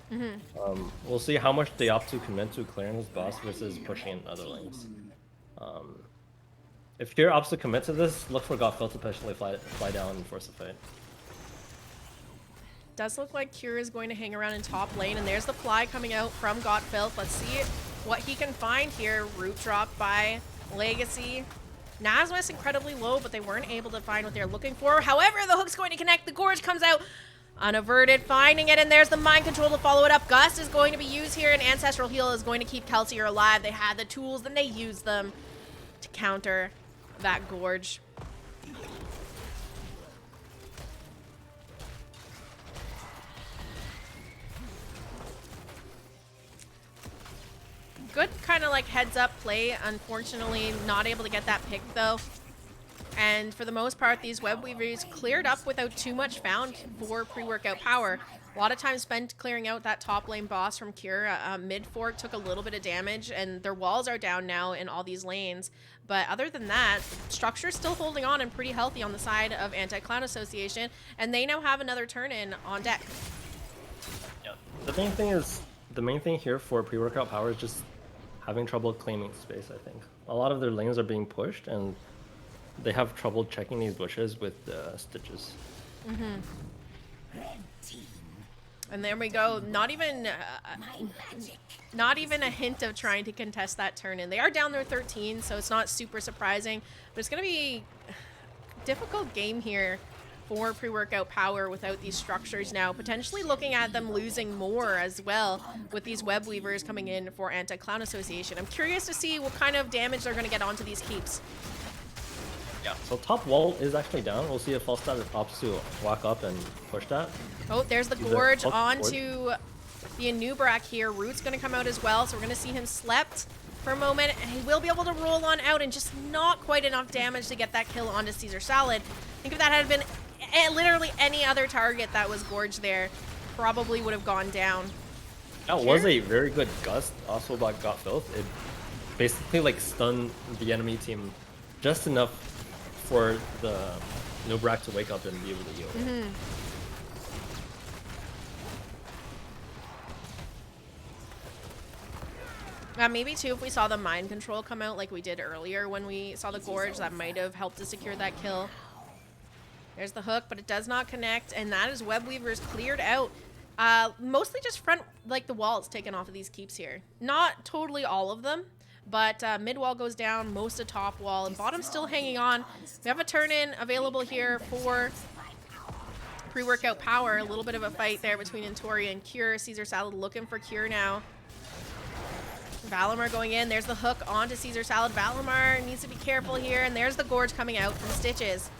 We'll see how much they opt to commit to clearing this boss versus pushing in other lanes. If Cure opts to commit to this, look for Gottfeld to potentially fly down and force a fight. Does look like Cure is going to hang around in top lane, and there's the fly coming out from Gottfeld. Let's see what he can find here. Root drop by Legacy. Nazmus incredibly low, but they weren't able to find what they're looking for. However, the hook's going to connect. The Gorge comes out. Unaverted, finding it, and there's the mind control to follow it up. Gust is going to be used here, and Ancestral Heal is going to keep Kelsier alive. They had the tools, and they used them to counter that Gorge. Good kind of like heads up play. Unfortunately, not able to get that pick though. And for the most part, these web weavers cleared up without too much found for pre-workout power. A lot of time spent clearing out that top lane boss from Cure. Mid fork took a little bit of damage, and their walls are down now in all these lanes. But other than that, Structure's still holding on and pretty healthy on the side of Anti-Clown Association, and they now have another turn-in on deck. Yeah. The main thing here for pre-workout power is just having trouble claiming space, I think. A lot of their lanes are being pushed, and they have trouble checking these bushes with stitches. Red team. And there we go. Not even a hint of trying to contest that turn in. They are down there 13, so it's not super surprising. But it's going to be a difficult game here for pre-workout power without these structures now. Potentially looking at them losing more as well with these web weavers coming in for Anti-Clown Association. I'm curious to see what kind of damage they're going to get onto these keeps. Yeah, so top wall is actually down. We'll see if Falstad opts to walk up and push that. Oh, there's the See the Gorge Gorge? onto the Anubrak here. Root's going to come out as well, so we're going to see him slept for a moment, and he will be able to roll on out, and just not quite enough damage to get that kill onto Caesar Salad. I think if that had been literally any other target that was Gorge there, probably would have gone down. That was a very good gust also by Got Filth. It basically like stunned the enemy team just enough for the Nubrak to wake up and be able to heal. Maybe too, if we saw the mind control come out like we did earlier when we saw the Gorge, that might have helped to secure that kill. There's the hook, but it does not connect, and that is web weavers cleared out. Mostly just front, like the walls taken off of these keeps here. Not totally all of them, but mid wall goes down, most of top wall, and bottom still hanging on. We have a turn-in available here for pre-workout power. A little bit of a fight there between Intori and Cure. Caesar Salad looking for Cure now. Valimar going in. There's the hook onto Caesar Salad. Valimar needs to be careful here, and there's the Gorge coming out from Stitches.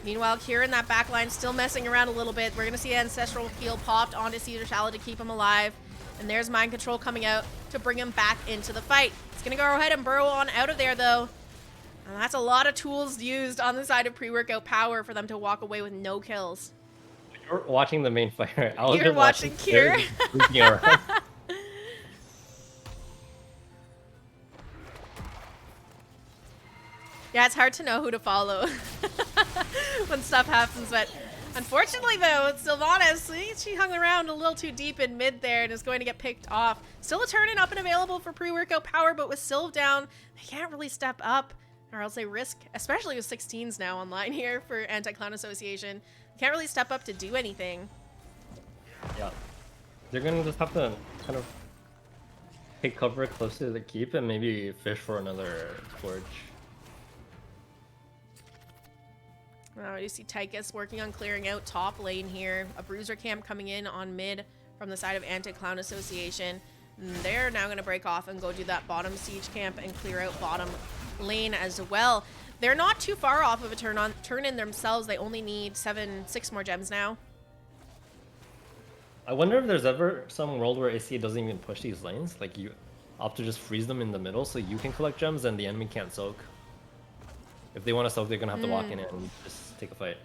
Meanwhile, Cure in that back line still messing around a little bit. We're going to see Ancestral Heal popped onto Caesar Salad to keep him alive. And there's Mind Control coming out to bring him back into the fight. He's going to go ahead and burrow on out of there, though. And that's a lot of tools used on the side of pre-workout power for them to walk away with no kills. You're watching the main fight, right? I was You're just watching Cure. freaking around. Yeah, it's hard to know who to follow when stuff happens, but unfortunately, though, Sylvanas, she hung around a little too deep in mid there and is going to get picked off. Still a turn-in up and available for pre-workout power, but with Sylv down, they can't really step up, or else they risk, especially with 16s now online here for Anti-Clown Association, can't really step up to do anything. Yeah. They're going to just have to kind of take cover close to the keep and maybe fish for another Gorge. You see Tychus working on clearing out top lane here. A Bruiser camp coming in on mid from the side of Anti-Clown Association. And they're now going to break off and go do that bottom siege camp and clear out bottom lane as well. They're not too far off of a turn-in themselves. They only need 6 more gems now. I wonder if there's ever some world where ACA doesn't even push these lanes. Like you opt to just freeze them in the middle so you can collect gems and the enemy can't soak. If they want to soak, they're going to have to walk in and just take a fight.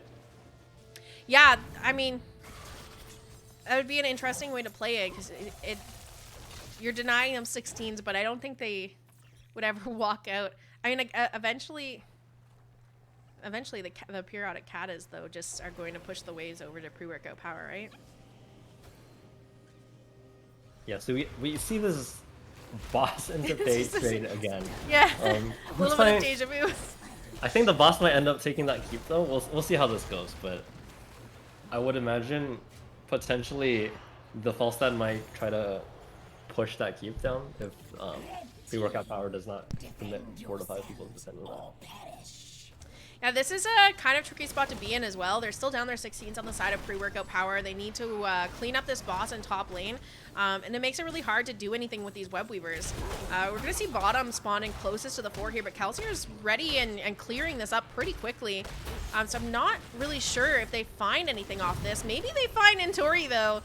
Yeah, I mean, that would be an interesting way to play it, because you're denying them 16s, but I don't think they would ever walk out. I mean, eventually the periodic katas, though, just are going to push the waves over to pre-workout power, right? Yeah, so we see this boss interface trade again. Yeah, a little bit of deja vu. I think the boss might end up taking that keep though. We'll see how this goes, but I would imagine potentially the Falstad might try to push that keep down if pre-workout power does not commit 4 to 5 people to defend that. Yeah, this is a kind of tricky spot to be in as well. They're still down their 16s on the side of pre-workout power. They need to clean up this boss in top lane, and it makes it really hard to do anything with these web weavers. We're going to see bottom spawning closest to the 4 here, but Kelsier's ready and clearing this up pretty quickly. So I'm not really sure if they find anything off this. Maybe they find Intori, though.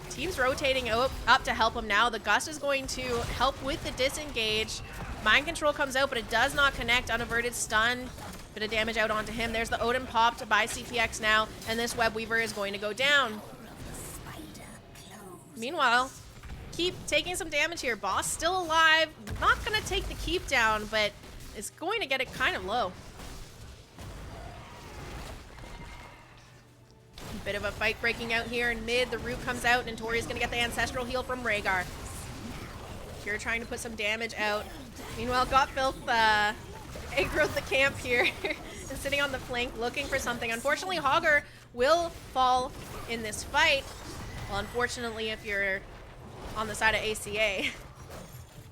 Team's rotating up to help him now. The Gust is going to help with the disengage. Mind Control comes out, but it does not connect. Unaverted stun. Bit of damage out onto him. There's the Odin popped by CPX now, and this Web Weaver is going to go down. Meanwhile, keep taking some damage here. Boss still alive. Not going to take the keep down, but is going to get it kind of low. Bit of a fight breaking out here in mid. The root comes out, and Tori's going to get the Ancestral Heal from Rhaegar. Kira trying to put some damage out. Meanwhile, Gotfilth aggroed the camp here and sitting on the flank looking for something. Unfortunately, Hogger will fall in this fight. Well, unfortunately, if you're on the side of ACA.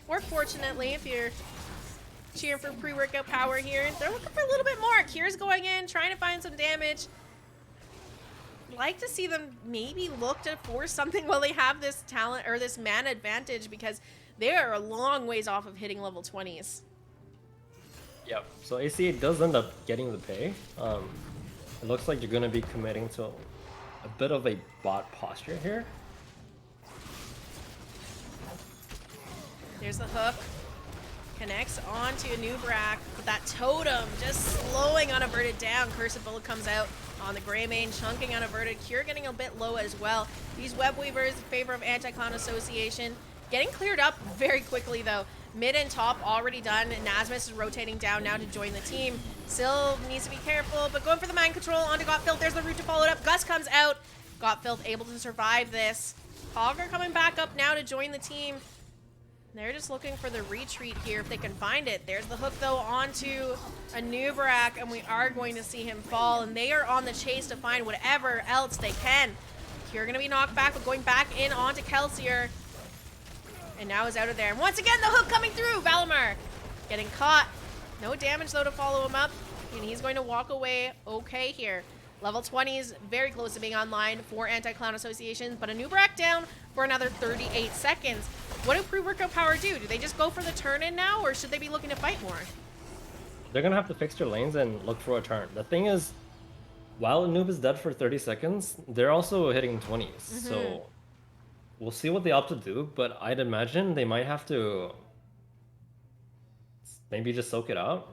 Or fortunately, if you're cheering for pre-workout power here. They're looking for a little bit more. Kira's going in, trying to find some damage. Like to see them maybe look to force something while they have this talent or this mana advantage, because they are a long ways off of hitting level 20s. Yep. So ACA does end up getting the pay. It looks like you're going to be committing to a bit of a bot posture here. There's the hook. Connects onto Nubrak, but that totem just slowing Unaverted down. Cursed Bullet comes out on the Grey Mane, chunking Unaverted. Cure getting a bit low as well. These Web Weavers in favor of Anti-Clown Association. Getting cleared up very quickly though. Mid and top already done. Nasmus is rotating down now to join the team. Still needs to be careful, but going for the mind control onto Gotfilth. There's the root to follow it up. Gus comes out. Gotfilth able to survive this. Hogger coming back up now to join the team. They're just looking for the retreat here if they can find it. There's the hook though onto a Nubrak, and we are going to see him fall, and they are on the chase to find whatever else they can. You're going to be knocked back, but going back in onto Kelsier. And now is out of there. And once again, the hook coming through. Valimar getting caught. No damage though to follow him up, and he's going to walk away okay here. Level 20 is very close to being online for Anti-Clown Association, but a Nubrak down for another 38 seconds. What do pre-workout power do? Do they just go for the turn-in now, or should they be looking to fight more? They're going to have to fix their lanes and look for a turn. The thing is, while a noob is dead for 30 seconds, they're also hitting 20s. So we'll see what they opt to do, but I'd imagine they might have to maybe just soak it out.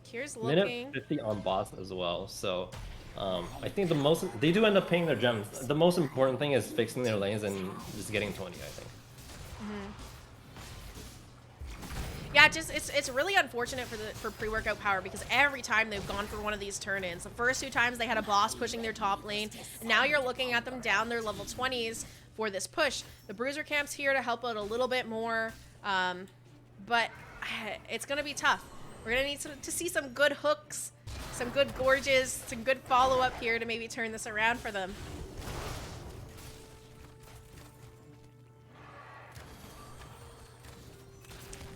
Here's looking. Minute 50 on boss as well, so I think they do end up paying their gems. The most important thing is fixing their lanes and just getting 20, I think. Yeah, it's really unfortunate for pre-workout power, because every time they've gone for one of these turn-ins, the first two times they had a boss pushing their top lane, and now you're looking at them down their level 20s for this push. The Bruiser camp's here to help out a little bit more, but it's going to be tough. We're going to need to see some good hooks, some good gorges, some good follow-up here to maybe turn this around for them.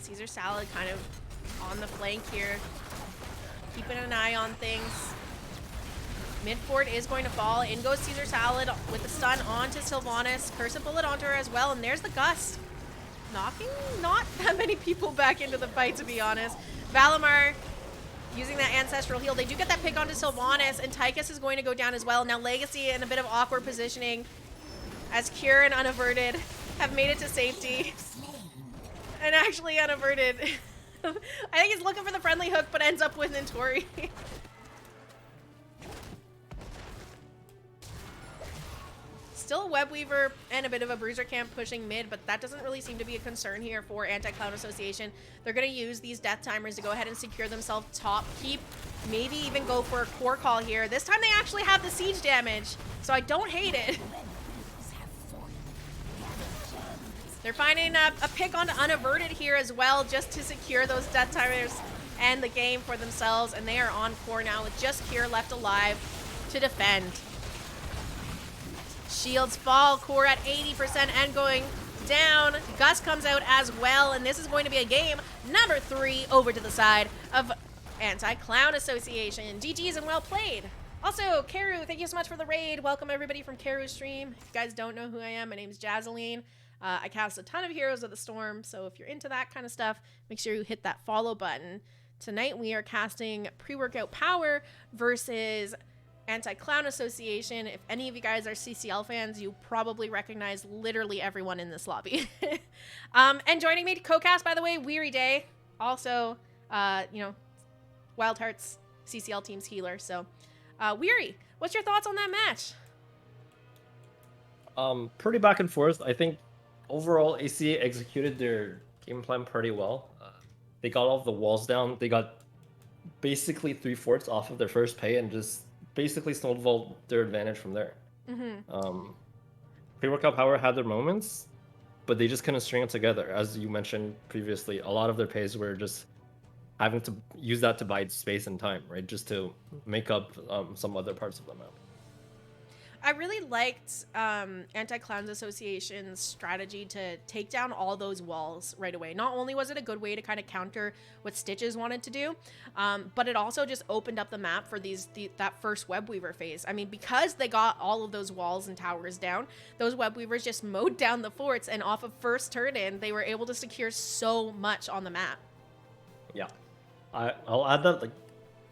Caesar Salad kind of on the flank here, keeping an eye on things. Midford is going to fall. In goes Caesar Salad with the stun onto Sylvanas. Cursed Bullet onto her as well, and there's the Gust. Knocking not that many people back into the fight, to be honest. Valimar using that Ancestral Heal. They do get that pick onto Sylvanas, and Tychus is going to go down as well. Now Legacy in a bit of awkward positioning as Cure and Unaverted have made it to safety. And actually Unaverted, I think he's looking for the friendly hook, but ends up with Tori. Still a Web Weaver and a bit of a Bruiser camp pushing mid, but that doesn't really seem to be a concern here for Anti-Clown Association. They're going to use these death timers to go ahead and secure themselves top keep, maybe even go for a core call here. This time they actually have the siege damage, so I don't hate it. They're finding a pick onto Unaverted here as well, just to secure those death timers and the game for themselves, and they are on core now with just Kier left alive to defend. Shields fall, core at 80% and going down. Gus comes out as well, and this is going to be a game number 3 over to the side of Anti-Clown Association. GG's and well played. Also, Karu, thank you so much for the raid. Welcome everybody from Karu's stream. If you guys don't know who I am, my name is Jazzalene. I cast a ton of Heroes of the Storm, so if you're into that kind of stuff, make sure you hit that follow button. Tonight we are casting Pre-Workout Power versus Anti-Clown Association. If any of you guys are CCL fans, you probably recognize literally everyone in this lobby. And joining me to co-cast, by the way, Weary Day. also, you know, Wild Hearts CCL team's healer. So, Weary, what's your thoughts on that match? Pretty back and forth. I think overall ACA executed their game plan pretty well. They got all of the walls down. They got basically 3/4 off of their first pay and just basically snowballed their advantage from there. Pre-workout Power had their moments, but they just couldn't string it together. As you mentioned previously, a lot of their pays were just having to use that to buy space and time, right? Just to make up some other parts of the map. I really liked Anti-Clowns Association's strategy to take down all those walls right away. Not only was it a good way to kind of counter what Stitches wanted to do, but it also just opened up the map for that first Web Weaver phase. I mean, because they got all of those walls and towers down, those Web Weavers just mowed down the forts, and off of first turn in, they were able to secure so much on the map. Yeah, I'll add that, like,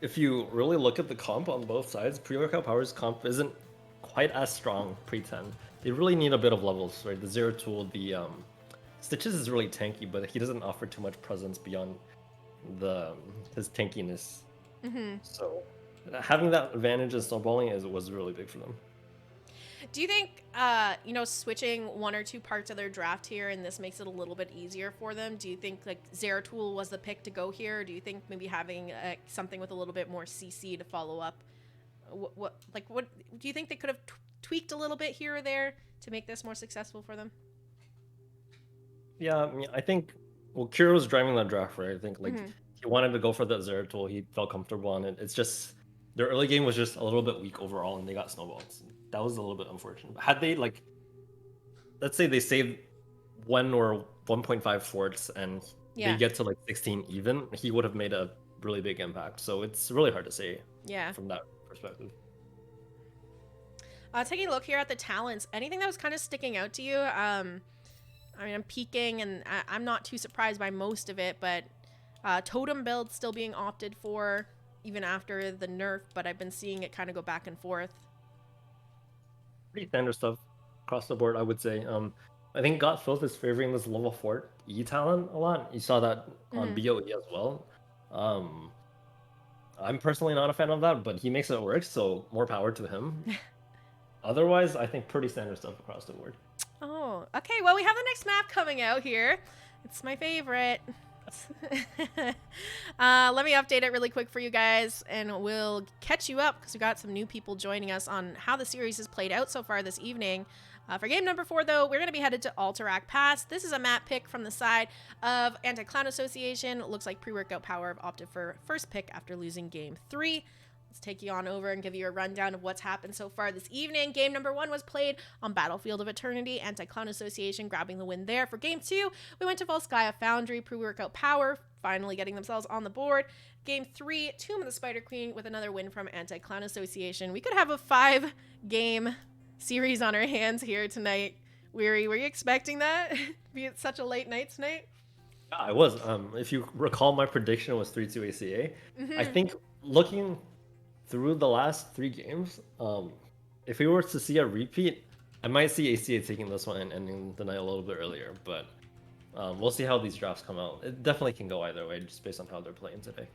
if you really look at the comp on both sides, Pre-Workout Power's comp isn't quite as strong pre-10. They really need a bit of levels, right? The Zero Tool, the Stitches is really tanky, but he doesn't offer too much presence beyond his tankiness. So having that advantage in snowballing was really big for them. Do you think, switching one or two parts of their draft here and this makes it a little bit easier for them? Do you think like Zeratul was the pick to go here? Or do you think maybe having something with a little bit more CC to follow up? What do you think they could have tweaked a little bit here or there to make this more successful for them? Yeah, I mean, I think Kira was driving that draft, right? I think he wanted to go for that Zeratul. He felt comfortable on it. It's just their early game was just a little bit weak overall, and they got snowballed. That was a little bit unfortunate. Had they, like, let's say they saved 1 or 1.5 forts and they get to like 16 even, he would have made a really big impact. So it's really hard to say. From that perspective. Taking a look here at the talents, anything that was kind of sticking out to you? I mean, I'm peeking, and I'm not too surprised by most of it, but Totem build still being opted for even after the nerf, but I've been seeing it kind of go back and forth. Pretty standard stuff across the board, I would say. I think Got Filth is favoring this level 4 E talent a lot. You saw that on BOE as well. I'm personally not a fan of that, but he makes it work, so more power to him. Otherwise, I think pretty standard stuff across the board. Oh, okay. Well, we have the next map coming out here. It's my favorite. Let me update it really quick for you guys, and we'll catch you up because we got some new people joining us on how the series has played out so far this evening. For game number 4, though, we're going to be headed to Alterac Pass. This is a map pick from the side of Anti-Clown Association. It looks like Pre-Workout Power have opted for first pick after losing game 3. Let's take you on over and give you a rundown of what's happened so far this evening. Game number 1 was played on Battlefield of Eternity. Anti-Clown Association grabbing the win there. For game 2, we went to Volskaya Foundry. Pre-Workout Power finally getting themselves on the board. Game 3, Tomb of the Spider Queen with another win from Anti-Clown Association. We could have a 5-game series on our hands here tonight. Weary, were you expecting that? Be it such a late night tonight? I was. If you recall, my prediction was 3-2 ACA. I think looking through the last 3 games, if we were to see a repeat, I might see ACA taking this one and ending the night a little bit earlier, but we'll see how these drafts come out. It definitely can go either way, just based on how they're playing today.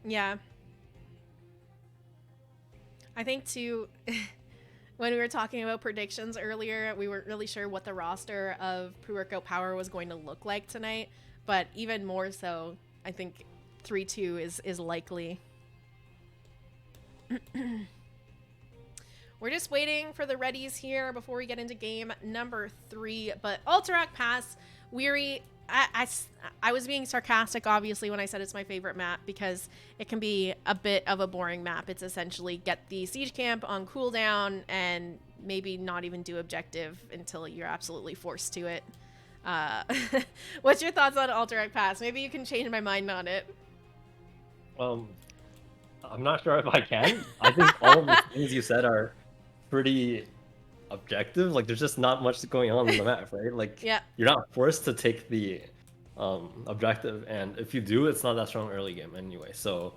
Yeah. I think, too, when we were talking about predictions earlier, we weren't really sure what the roster of Pre-Workout Power was going to look like tonight, but even more so, I think 3-2 is likely. We're just waiting for the readies here before we get into game number 3. But Alterac Pass, Weary, I was being sarcastic, obviously, when I said it's my favorite map, because it can be a bit of a boring map. It's essentially get the siege camp on cooldown and maybe not even do objective until you're absolutely forced to it. What's your thoughts on Alterac Pass? Maybe you can change my mind on it. I'm not sure if I can. I think all of the things you said are pretty objective. Like, there's just not much going on in the map, right? Like, you're not forced to take the objective, and if you do, it's not that strong early game anyway. So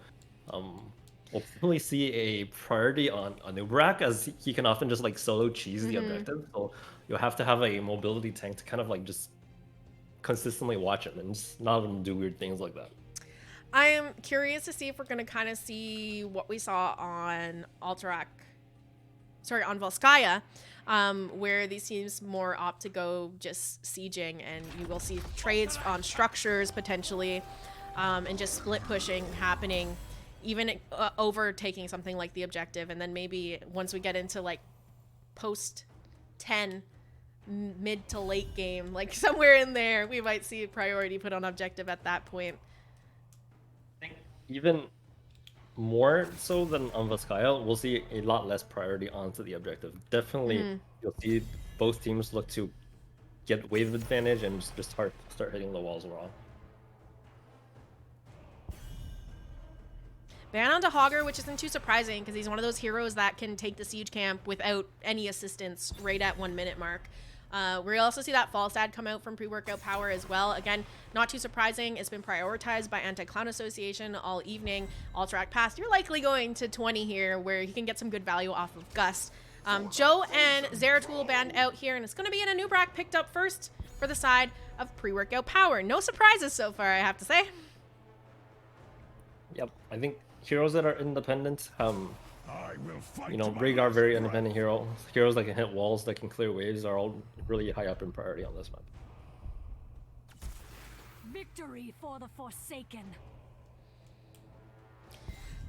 we'll probably see a priority on Anubrak, as he can often just like solo cheese the objective. So you'll have to have a mobility tank to kind of like just consistently watch him and just not let him do weird things like that. I am curious to see if we're going to kind of see what we saw on on Volskaya, where these teams more opt to go just sieging, and you will see trades on structures potentially, and just split pushing happening, even overtaking something like the objective, and then maybe once we get into like post 10 mid to late game, like somewhere in there, we might see priority put on objective at that point. I think even more so than on Vaskaya, we'll see a lot less priority onto the objective. Definitely, you'll see both teams look to get wave advantage and just start hitting the walls raw. Ban onto Hogger, which isn't too surprising because he's one of those heroes that can take the siege camp without any assistance right at 1 minute mark. We also see that Falstad come out from pre-workout Powah as well. Again, not too surprising. It's been prioritized by Anti-Clown Association all evening. Alterac Pass, you're likely going to 20 here where he can get some good value off of Gust. Joe and Zeratul banned out here, and it's going to be in a new Brack picked up first for the side of pre-workout Powah. No surprises so far, I have to say. Yep, I think heroes that are independent, I will fight you know, my Rhaegar, very right. independent hero. Heroes that can hit walls, that can clear waves, are all really high up in priority on this map. Victory for the Forsaken.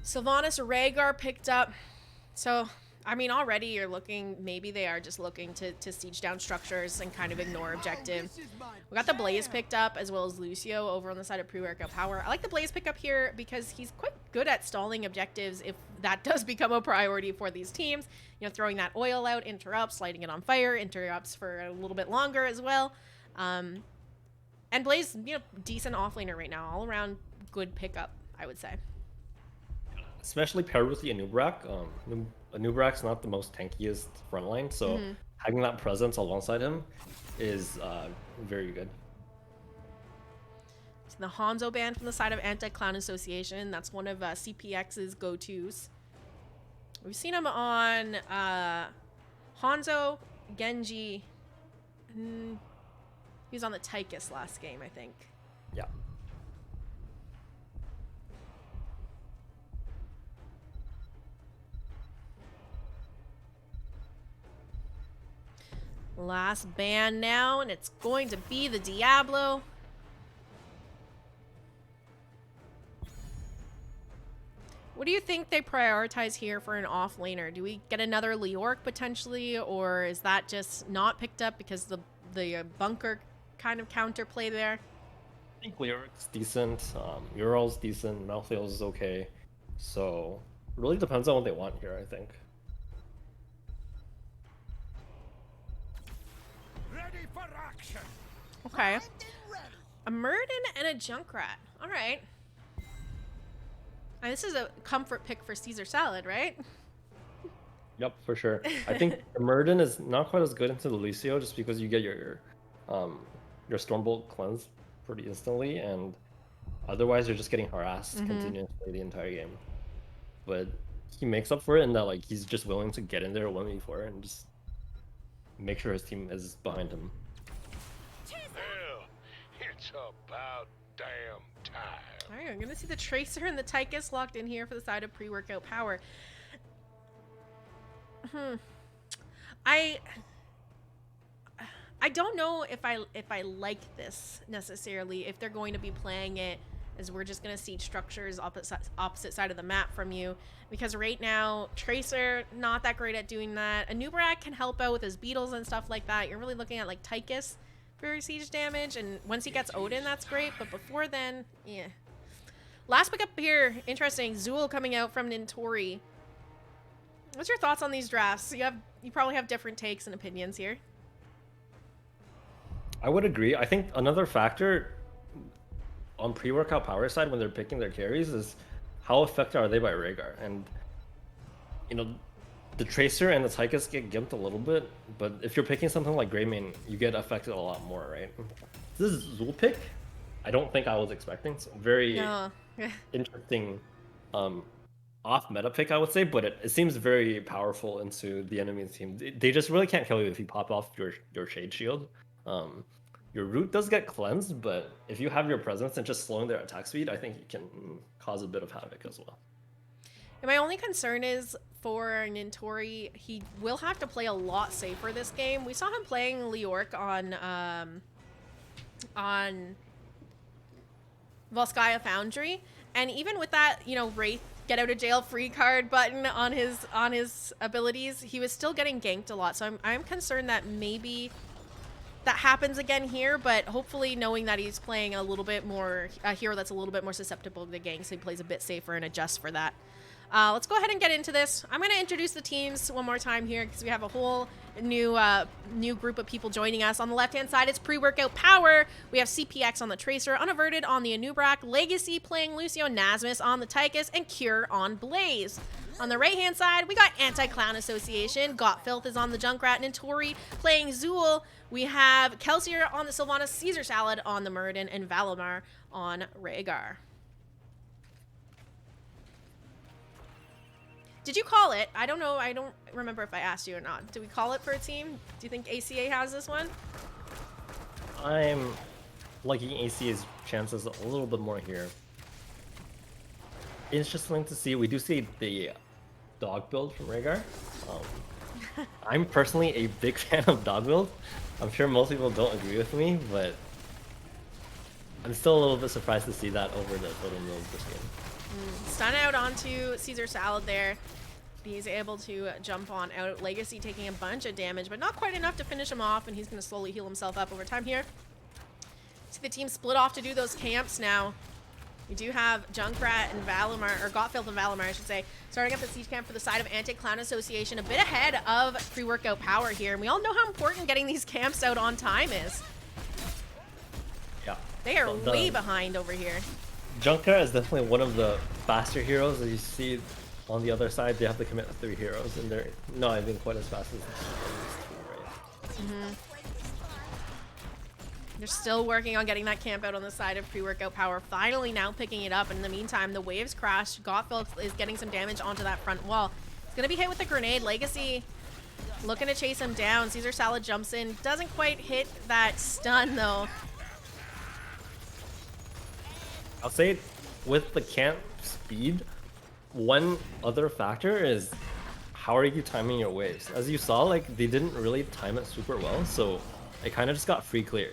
Sylvanas Rhaegar picked up. So, I mean, already you're looking, maybe they are just looking to siege down structures and kind of ignore objective. We got the Blaze picked up as well as Lucio over on the side of pre-workout Powah. I like the Blaze pickup here because he's quite good at stalling objectives if that does become a priority for these teams. You know, throwing that oil out, interrupts, lighting it on fire, interrupts for a little bit longer as well. And Blaze, you know, decent offlaner right now. All around good pickup, I would say. Especially paired with the Anubrak. Anubrak's not the most tankiest frontline, so having that presence alongside him is very good. So the Hanzo ban from the side of Anti-Clown Association. That's one of CPX's go-tos. We've seen him on Hanzo, Genji. He was on the Tychus last game, I think. Yeah. Last ban now, and it's going to be the Diablo. What do you think they prioritize here for an offlaner? Do we get another Leorc potentially, or is that just not picked up because the bunker kind of counterplay there? I think Leoric's decent, Ural's decent, Malthael's is okay. So, it really depends on what they want here, I think. Ready for action. Okay. A Murden and a Junkrat. All right. And this is a comfort pick for Caesar Salad, right? Yep, for sure. I think the Murden is not quite as good into the Lucio just because you get your Stormbolt cleansed pretty instantly, and otherwise you're just getting harassed continuously the entire game. But he makes up for it in that like he's just willing to get in there 1v4 and just make sure his team is behind him. Hell, it's about damn time. All right, I'm going to see the Tracer and the Tychus locked in here for the side of pre-workout Powah. I don't know if I like this necessarily, if they're going to be playing it as we're just going to see structures opposite side of the map from you, because right now Tracer not that great at doing that. Anubrak can help out with his beetles and stuff like that. You're really looking at like Tychus for siege damage, and once he gets Odin, that's great, but before then, yeah. Last pickup here, interesting. Zool coming out from Nintori. What's your thoughts on these drafts? You probably have different takes and opinions here. I would agree. I think another factor on pre-workout Powah side when they're picking their carries is how affected are they by Rhaegar. And, you know, the Tracer and the Tychus get gimped a little bit, but if you're picking something like Greymane, you get affected a lot more, right? This is Zool pick. I don't think I was expecting. So very interesting off meta pick, I would say, but it seems very powerful into the enemy's team. They just really can't kill you if you pop off your Shade Shield. your root does get cleansed, but if you have your presence and just slowing their attack speed, I think you can cause a bit of havoc as well. And my only concern is for Nintori, he will have to play a lot safer this game. We saw him playing Leorc on Volskaya Foundry, and even with that, you know, Wraith get out of jail free card button on his abilities, he was still getting ganked a lot. So I'm concerned that maybe that happens again here, but hopefully knowing that he's playing a little bit more, a hero that's a little bit more susceptible to ganks, so he plays a bit safer and adjusts for that. Let's go ahead and get into this. I'm going to introduce the teams one more time here because we have a whole new group of people joining us. On the left-hand side, it's Pre-Workout Power. We have CPX on the Tracer, Unaverted on the Anubrak, Legacy playing Lucio, Nasmus on the Tychus, and Cure on Blaze. On the right-hand side, we got Anti-Clown Association. Gotfilth is on the Junkrat, Nintori playing Zool. We have Kelsier on the Sylvanas, Caesar Salad on the Muradin, and Valimar on Rhaegar. Did you call it? I don't know. I don't remember if I asked you or not. Did we call it for a team? Do you think ACA has this one? I'm liking ACA's chances a little bit more here. Interesting to see. We do see the dog build from Rhaegar. I'm personally a big fan of dog build. I'm sure most people don't agree with me, but I'm still a little bit surprised to see that over the totem build this game. Stun out onto Caesar Salad there. He's able to jump on out. Legacy taking a bunch of damage, but not quite enough to finish him off, and he's going to slowly heal himself up over time here. See the team split off to do those camps now. We do have Junkrat and Valimar, or Gotfilth and Valimar, I should say, starting up the siege camp for the side of Anti-Clown Association, a bit ahead of Pre-Workout Power here. And we all know how important getting these camps out on time is. Yeah. They are way behind over here. Junkrat is definitely one of the faster heroes that you see. On the other side, they have to commit 3 heroes, and they're not even quite as fast as these 2, right? They're still working on getting that camp out on the side of Pre-Workout Power. Finally now picking it up, and in the meantime, the waves crash. Gotfilth is getting some damage onto that front wall. He's going to be hit with a grenade. Legacy looking to chase him down. Caesar Salad jumps in. Doesn't quite hit that stun, though. I'll say with the camp speed, one other factor is how are you timing your waves? As you saw, like they didn't really time it super well, so it kind of just got free clear.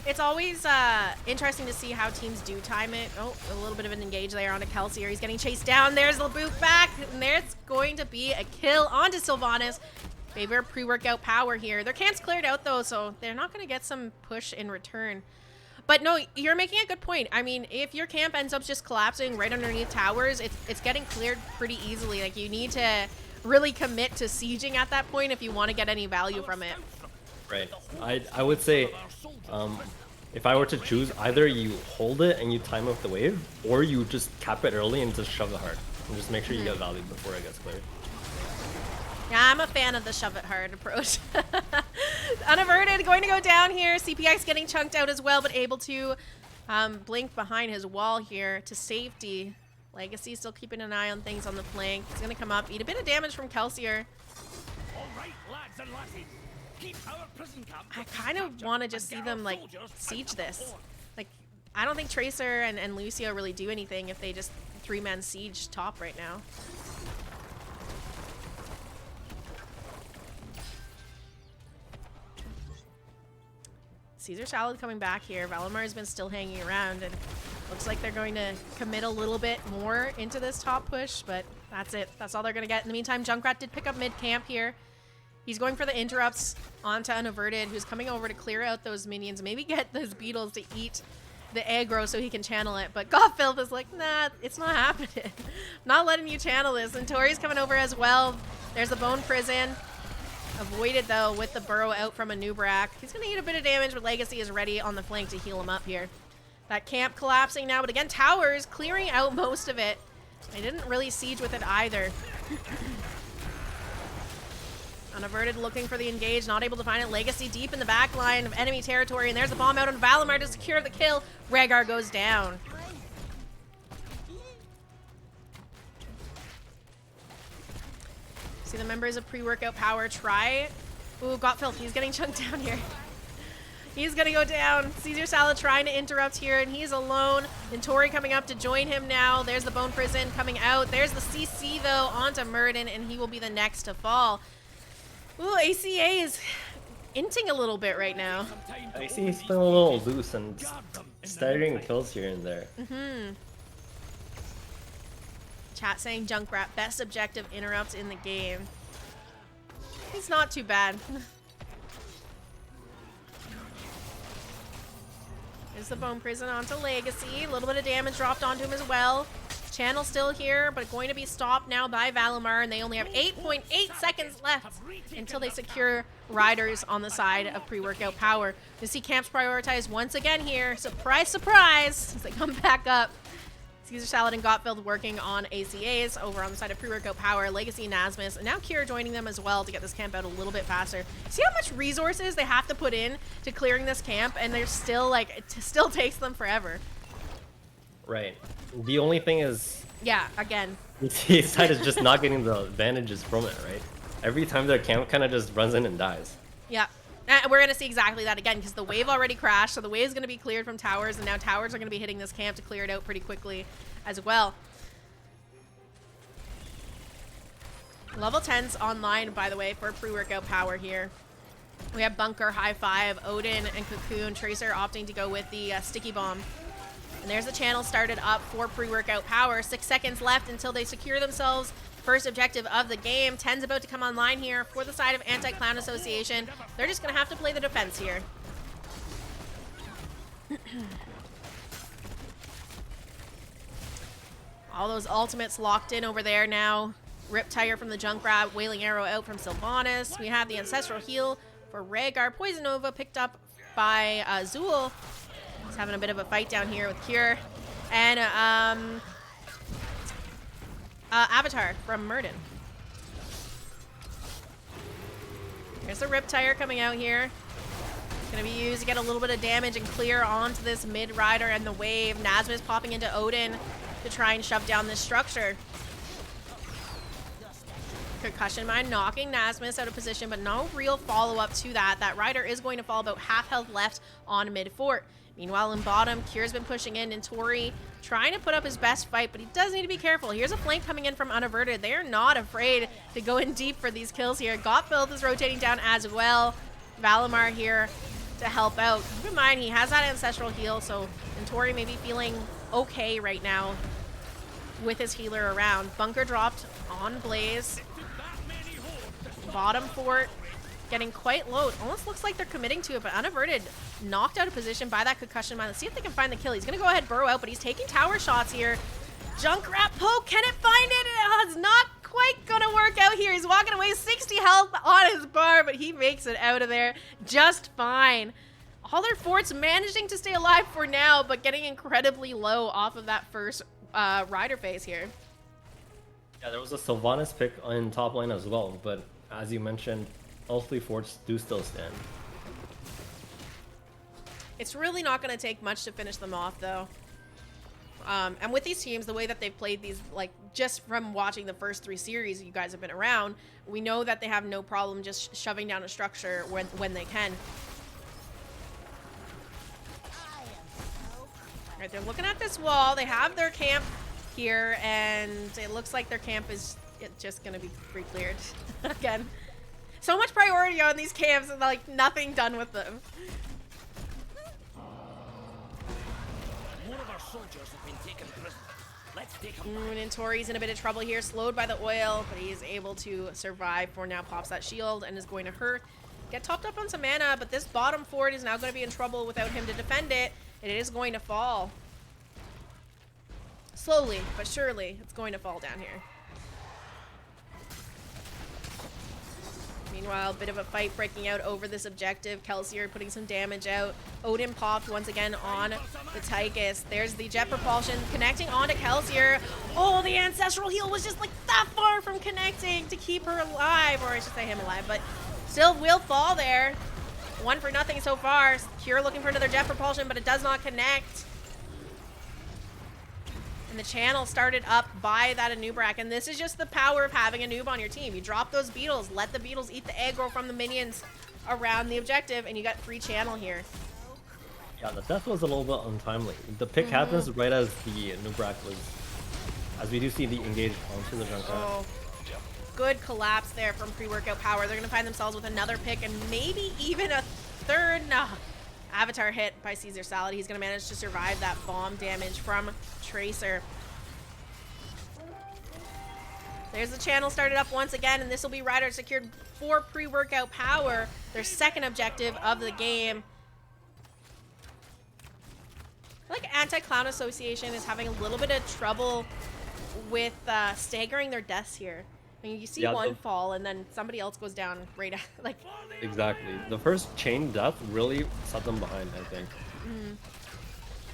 It's always interesting to see how teams do time it. Oh, a little bit of an engage there onto Kelsier. He's getting chased down. There's the boot back, and there's going to be a kill onto Sylvanas. Favor Pre-Workout Power here. Their camp's cleared out though, so they're not going to get some push in return. But no, you're making a good point. I mean, if your camp ends up just collapsing right underneath towers, it's getting cleared pretty easily. Like, you need to really commit to sieging at that point if you want to get any value from it. Right. I would say, if I were to choose, either you hold it and you time up the wave, or you just cap it early and just shove it hard. And just make sure you get value before it gets cleared. Yeah, I'm a fan of the shove it hard approach. Unaverted going to go down here. CPX getting chunked out as well, but able to blink behind his wall here to safety. Legacy still keeping an eye on things on the flank. He's going to come up, eat a bit of damage from Kelsier. All right, lads and lasses. Keep our prison camp. I kind of want to just see them, like, siege this. Like, I don't think Tracer and Lucio really do anything if they just 3-man siege top right now. Caesar Salad coming back here. Valimar has been still hanging around, and looks like they're going to commit a little bit more into this top push, but that's it. That's all they're going to get. In the meantime, Junkrat did pick up mid-camp here. He's going for the interrupts onto Unaverted, who's coming over to clear out those minions, maybe get those beetles to eat the aggro so he can channel it. But Gotfilth is like, nah, it's not happening. Not letting you channel this. And Tori's coming over as well. There's the Bone Prison. Avoided, though, with the burrow out from Anubrak. He's going to eat a bit of damage, but Legacy is ready on the flank to heal him up here. That camp collapsing now, but again, towers clearing out most of it. They didn't really siege with it either. Unaverted looking for the engage, not able to find it. Legacy deep in the back line of enemy territory, and there's the bomb out on Valimar to secure the kill. Rhaegar goes down. See the members of Pre-Workout Power try Ooh, got filth. He's getting chunked down here. He's gonna go down. Caesar Salad trying to interrupt here, and he's alone. And Tori coming up to join him now. There's the Bone Prison coming out. There's the CC, though, onto Murden, and he will be the next to fall. Ooh, ACA is inting a little bit right now. I see he's been a little loose and staggering kills here and there. Chat saying Junkrat, best objective interrupt in the game. It's not too bad. There's the Bone Prison onto Legacy. A little bit of damage dropped onto him as well. Channel still here, but going to be stopped now by Valimar, and they only have 8.8 seconds left until they secure riders on the side of pre-workout power. You see camps prioritized once again here. Surprise, surprise, as they come back up. Caesar Salad and Gottfeld working on ACAs over on the side of pre-workout power. Legacy, Nasmus, and now Kira joining them as well to get this camp out a little bit faster. See how much resources they have to put in to clearing this camp, and they're still like, it still takes them forever. Right. The only thing is, Yeah, again. the side is just not getting the advantages from it, right? Every time their camp kind of just runs in and dies. Yeah. And we're going to see exactly that again because the wave already crashed, so the wave is going to be cleared from towers, and now towers are going to be hitting this camp to clear it out pretty quickly as well. Level 10's online, by the way, for pre-workout power here. We have Bunker, High Five, Odin, and Cocoon. Tracer opting to go with the Sticky Bomb. And there's the channel started up for pre-workout power. 6 seconds left until they secure themselves first objective of the game. 10's about to come online here for the side of Anti-Clown Association. They're just going to have to play the defense here. All those ultimates locked in over there now. Riptire from the Junkrat, Wailing Arrow out from Sylvanas. We have the Ancestral Heal for Rhaegar. Poison Nova picked up by Zool. He's having a bit of a fight down here with Cure. And Avatar from Murden. There's the Riptire coming out here. Gonna be used to get a little bit of damage and clear onto this mid rider and the wave. Nasmus popping into Odin to try and shove down this structure. Concussion Mine knocking Nasmus out of position, but no real follow-up to that. That rider is going to fall about half health left on mid-fort. Meanwhile, in bottom, Cure's been pushing in, and Tori trying to put up his best fight, but he does need to be careful. Here's a flank coming in from Unaverted. They are not afraid to go in deep for these kills here. Gottfeld is rotating down as well. Valimar here to help out. Keep in mind, he has that Ancestral Heal, so and Tori may be feeling okay right now with his healer around. Bunker dropped on Blaze. Bottom fort getting quite low. It almost looks like they're committing to it, but Unaverted knocked out of position by that Concussion Mine. Let's see if they can find the kill. He's going to go ahead and burrow out, but he's taking tower shots here. Junkrat poke, can it find it? It's not quite going to work out here. He's walking away, 60 health on his bar, but he makes it out of there just fine. All their forts managing to stay alive for now, but getting incredibly low off of that first rider phase here. Yeah, there was a Sylvanas pick in top lane as well, but as you mentioned, all three forts do still stand. It's really not going to take much to finish them off, though. And with these teams, the way that they've played these, like, just from watching the first 3 series you guys have been around, we know that they have no problem just shoving down a structure when they can. All right, they're looking at this wall. They have their camp here, and it looks like their camp is just going to be pre-cleared again. So much priority on these camps and, like, nothing done with them. One of our soldiers has been taken prisoner. Let's take him back. And Tori's in a bit of trouble here, slowed by the oil, but he's able to survive for now. Pops that shield and is going to hurt. Get topped up on some mana, but this bottom fort is now going to be in trouble without him to defend it. It is going to fall. Slowly, but surely, it's going to fall down here. Meanwhile, a bit of a fight breaking out over this objective. Kelsier putting some damage out. Odin popped once again on the Tychus. There's the jet propulsion connecting onto Kelsier. Oh, the Ancestral Heal was just like that far from connecting to keep her alive, or I should say him alive, but still will fall there. 1 for nothing so far. Cure looking for another jet propulsion, but it does not connect. And the channel started up by that Anubrak, and this is just the power of having a noob on your team. You drop those beetles, let the beetles eat the aggro from the minions around the objective, and you got free channel here. Yeah, the death was a little bit untimely. The pick happens right as the Nubrak was, as we do see the engage onto the Junkrat. Oh, good collapse there from pre-workout power. They're gonna find themselves with another pick and maybe even a third. No. Avatar hit by Caesar Salad. He's gonna manage to survive that bomb damage from Tracer. There's the channel started up once again, and this will be Ryder secured for pre-workout power, their second objective of the game. I feel like Anti-Clown Association is having a little bit of trouble with staggering their deaths here. I mean, you see one fall, and then somebody else goes down right at, like... Exactly. The first chain death really set them behind, I think.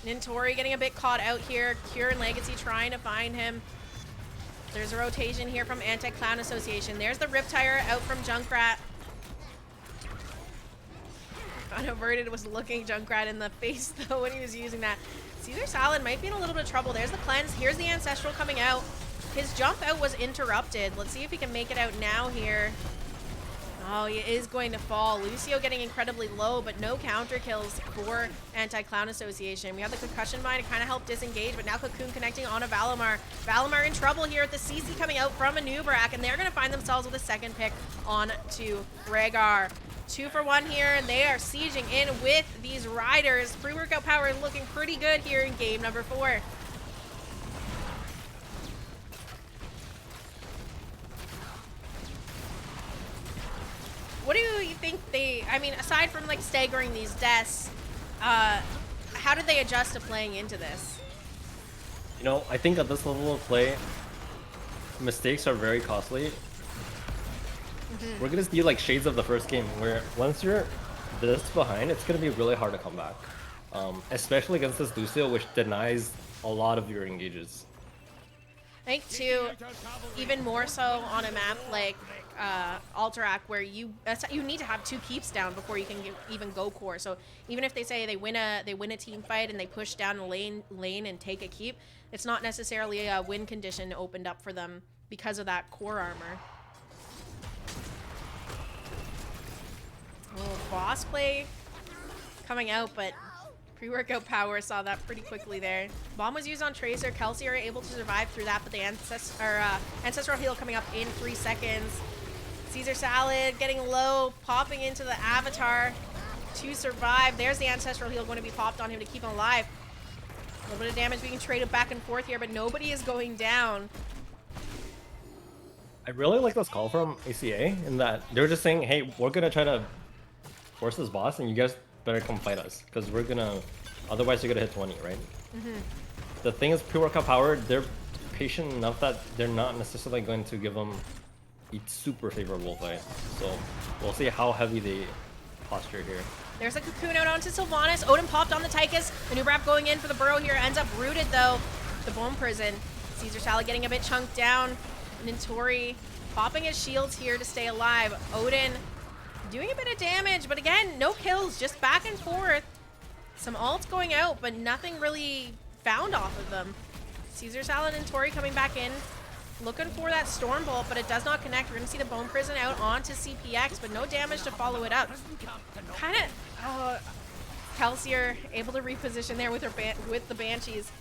Nintori getting a bit caught out here. Cure and Legacy trying to find him. There's a rotation here from Anti-Clown Association. There's the Riptire out from Junkrat. Unaverted was looking Junkrat in the face, though, when he was using that. Caesar Salad might be in a little bit of trouble. There's the cleanse. Here's the Ancestral coming out. His jump out was interrupted. Let's see if he can make it out now here. Oh, he is going to fall. Lucio getting incredibly low, but no counter kills for Anti-Clown Association. We have the concussion mine to kind of help disengage, but now Cocoon connecting on a Valimar. Valimar in trouble here with the CC coming out from Anubrak, and they're going to find themselves with a second pick on to Rhaegar. 2 for 1 here, and they are sieging in with these Riders. Pre-workout power looking pretty good here in game number 4. What do you think they, I mean, aside from like staggering these deaths, how did they adjust to playing into this? You know, I think at this level of play, mistakes are very costly. We're gonna see like shades of the first game where once you're this behind, it's gonna be really hard to come back. Especially against this Lucio, which denies a lot of your engages. I think too, even more so on a map like Alterac, where you need to have 2 keeps down before you can even go core. So even if they say they win a team fight and they push down a lane and take a keep, it's not necessarily a win condition opened up for them because of that core armor. Oh, boss play coming out, but pre-workout power saw that pretty quickly there. Bomb was used on Tracer. Kelsey are able to survive through that, but the Ancestral Heal coming up in 3 seconds. Caesar Salad getting low, popping into the Avatar to survive. There's the Ancestral Heal going to be popped on him to keep him alive. A little bit of damage being traded back and forth here, but nobody is going down. I really like this call from ACA in that they're just saying, hey, we're gonna try to force this boss and you guys better come fight us because we're gonna, otherwise you're gonna hit 20, right? The thing is, pre-workout power, they're patient enough that they're not necessarily going to give them a super favorable fight. So we'll see how heavy they posture here. There's a Cocoon out onto Sylvanas. Odin popped on the Tychus. The new wrap going in for the burrow here ends up rooted though. The Bone Prison. Caesar Salad getting a bit chunked down. Nintori popping his shields here to stay alive. Odin doing a bit of damage, but again, no kills, just back and forth. Some ults going out, but nothing really found off of them. Caesar Salad and Tori coming back in, looking for that Storm Bolt, but it does not connect. We're gonna see the Bone Prison out onto CPX, but no damage to follow it up. Kind of, Kelsey are able to reposition there with her with the Banshees.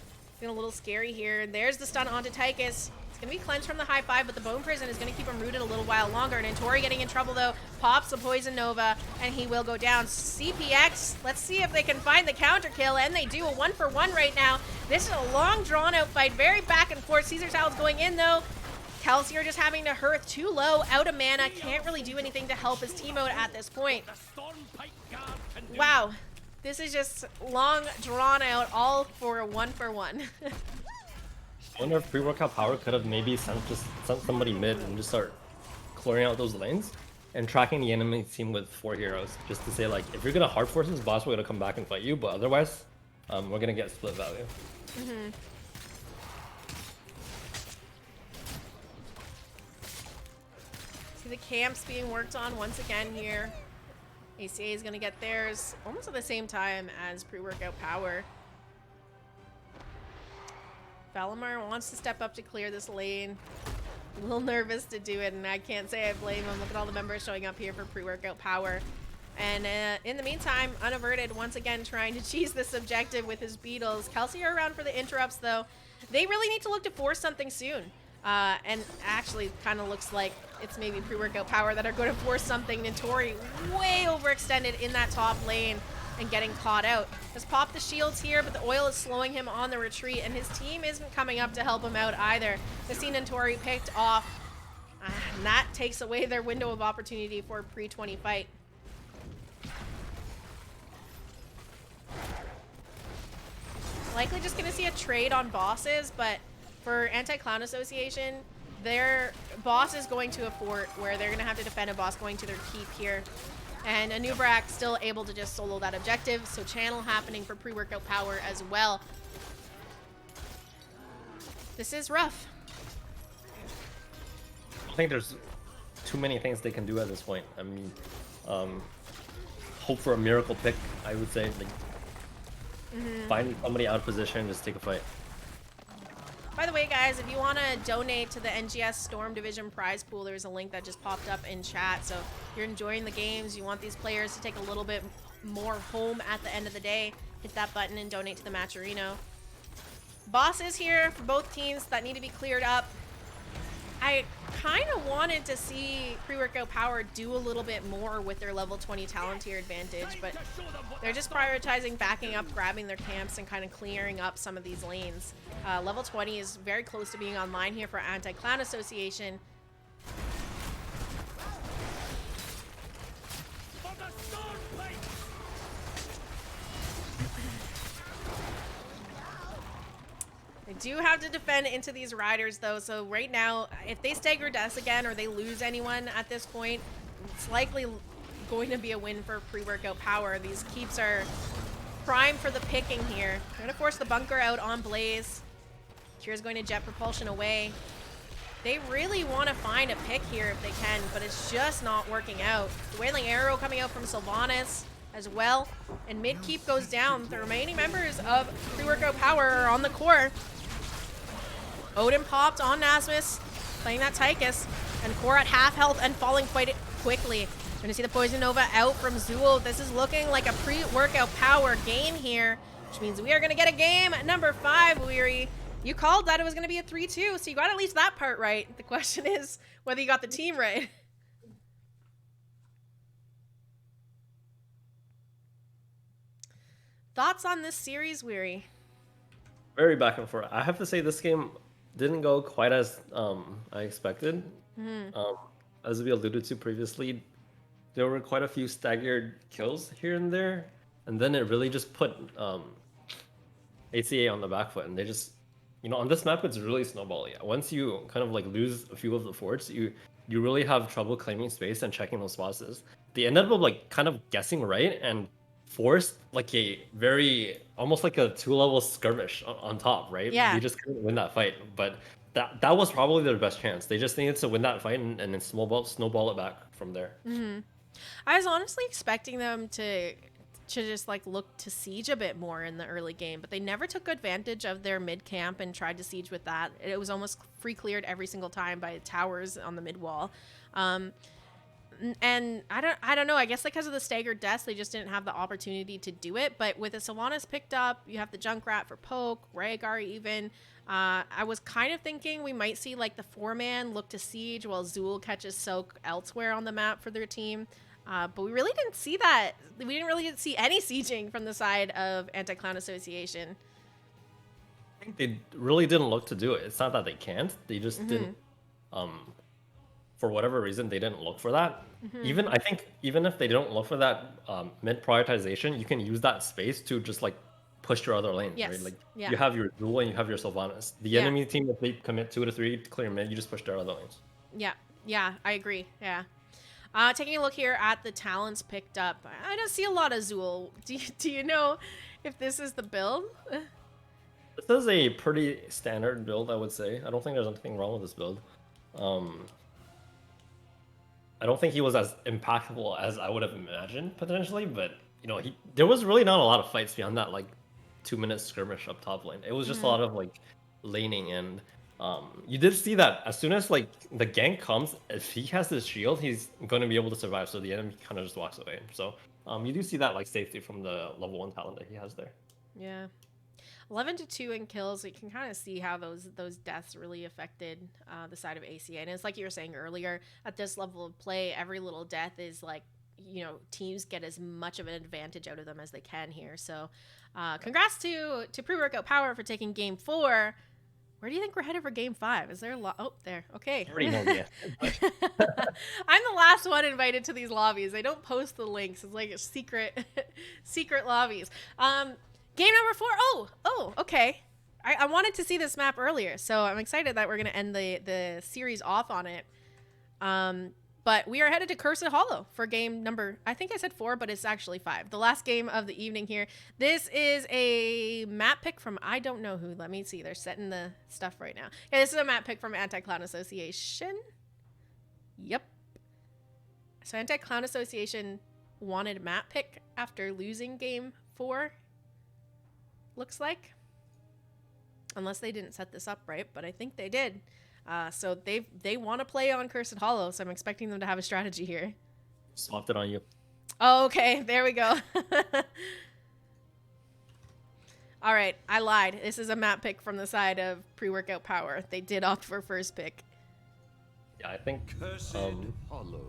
Feeling a little scary here. There's the stun onto Tychus. Gonna be cleansed from the high 5, but the Bone Prison is gonna keep him rooted a little while longer. And Tori getting in trouble though, pops the Poison Nova, and he will go down. CPX, let's see if they can find the counter kill, and they do. A 1-for-1 right now. This is a long drawn out fight, very back and forth. Caesar Salad's going in though. Kelsey are just having to hearth too low, out of mana, can't really do anything to help his team out at this point. Wow, this is just long drawn out, all for a 1-for-1. I wonder if pre-workout power could have maybe sent somebody mid and just start clearing out those lanes and tracking the enemy team with 4 heroes, just to say like, if you're gonna hard force this boss, we're gonna come back and fight you, but otherwise, we're gonna get split value. See the camps being worked on once again here. ACA is gonna get theirs almost at the same time as pre-workout power. Valimar wants to step up to clear this lane. A little nervous to do it, and I can't say I blame him. Look at all the members showing up here for pre-workout power. And in the meantime, Unaverted once again trying to cheese this objective with his beetles. Kelsey are around for the interrupts, though. They really need to look to force something soon. And actually kind of looks like it's maybe pre-workout power that are going to force something. Notori way overextended in that top lane and getting caught out. Has popped the shields here, but the oil is slowing him on the retreat, and his team isn't coming up to help him out either. The scene Notori picked off, and that takes away their window of opportunity for a pre-20 fight. Likely just going to see a trade on bosses, but for Anti-Clown Association, their boss is going to a fort where they're going to have to defend a boss going to their keep here. And Anubrak still able to just solo that objective, so channel happening for pre-workout power as well. This is rough. I think there's too many things they can do at this point. I mean, hope for a miracle pick, I would say. Like, find somebody out of position, just take a fight. By the way, guys, if you want to donate to the NGS Storm Division prize pool, there's a link that just popped up in chat. So if you're enjoying the games, you want these players to take a little bit more home at the end of the day, hit that button and donate to the Matcherino. Bosses here for both teams that need to be cleared up. I kind of wanted to see pre-workout power do a little bit more with their level 20 talent tier advantage, but they're just prioritizing backing up, grabbing their camps, and kind of clearing up some of these lanes. Level 20 is very close to being online here for Anti-Clown Association. They do have to defend into these riders, though, so right now, if they stagger deaths again or they lose anyone at this point, it's likely going to be a win for pre-workout power. These keeps are prime for the picking here. They're going to force the bunker out on Blaze. Kira's going to jet propulsion away. They really want to find a pick here if they can, but it's just not working out. The Wailing Arrow coming out from Sylvanas as well, and mid keep goes down. The remaining members of pre-workout power are on the core. Odin popped on Nasmus, playing that Tychus, and core at half health and falling quite quickly. We're gonna see the Poison Nova out from Zool. This is looking like a pre-workout power game here, which means we are gonna get a game at number 5, Weary. You called that it was gonna be a 3-2, so you got at least that part right. The question is whether you got the team right. Thoughts on this series, Weary? Very back and forth. I have to say this game didn't go quite as I expected. As we alluded to previously, there were quite a few staggered kills here and there, and then it really just put ACA on the back foot, and they just, you know, on this map it's really snowbally. Once you kind of like lose a few of the forts, you really have trouble claiming space and checking those bosses. They ended up like kind of guessing right and forced like a very almost like a 2-level skirmish on top, right? Yeah. They just couldn't win that fight, but that was probably their best chance. They just needed to win that fight and then snowball it back from there. I was honestly expecting them to just like look to siege a bit more in the early game, but they never took advantage of their mid camp and tried to siege with that. It was almost free cleared every single time by towers on the mid wall. And I don't know, I guess like because of the staggered deaths, they just didn't have the opportunity to do it. But with the Sylvanas picked up, you have the Junkrat for poke, Rhaegar even. I was kind of thinking we might see like the 4-man look to siege while Zool catches Soak elsewhere on the map for their team. But we really didn't see that. We didn't really see any sieging from the side of Anti-Clown Association. I think they really didn't look to do it. It's not that they can't, they just didn't. For whatever reason, they didn't look for that. Even I think even if they don't look for that mid prioritization, you can use that space to just like push your other lanes, right? Like you have your Duel and you have your Sylvanas. The enemy team, if they commit 2 to 3 to clear mid, you just push their other lanes. Yeah, I agree. Yeah. Taking a look here at the talents picked up, I don't see a lot of Zool. Do you know if this is the build? This is a pretty standard build, I would say. I don't think there's anything wrong with this build. I don't think he was as impactful as I would have imagined potentially, but you know, there was really not a lot of fights beyond that like 2-minute skirmish up top lane. It was just a lot of like laning, and you did see that as soon as like the gank comes, if he has his shield, he's going to be able to survive. So the enemy kind of just walks away. So you do see that like safety from the level 1 talent that he has there. Yeah. 11 to 2 in kills. You can kind of see how those deaths really affected the side of ACA. And it's like you were saying earlier, at this level of play, every little death is like, you know, teams get as much of an advantage out of them as they can here. So congrats to Pre-Workout Power for taking game 4. Where do you think we're headed for game 5? Is there a oh, there. Okay. I already know the answer. I'm the last one invited to these lobbies. They don't post the links. It's like a secret lobbies. Game number 4. Oh, okay. I wanted to see this map earlier, so I'm excited that we're going to end the series off on it. But we are headed to Cursed Hollow for game number, I think I said 4, but it's actually 5. The last game of the evening here. This is a map pick from I don't know who. Let me see. They're setting the stuff right now. Yeah, this is a map pick from Anti-Clown Association. Yep. So Anti-Clown Association wanted map pick after losing game 4. Looks like, unless they didn't set this up right, but I think they did. So they want to play on Cursed Hollow, so I'm expecting them to have a strategy here. Swapped it on you. Oh, okay, there we go. All right, I lied. This is a map pick from the side of Pre-Workout Power. They did opt for first pick. Yeah, I think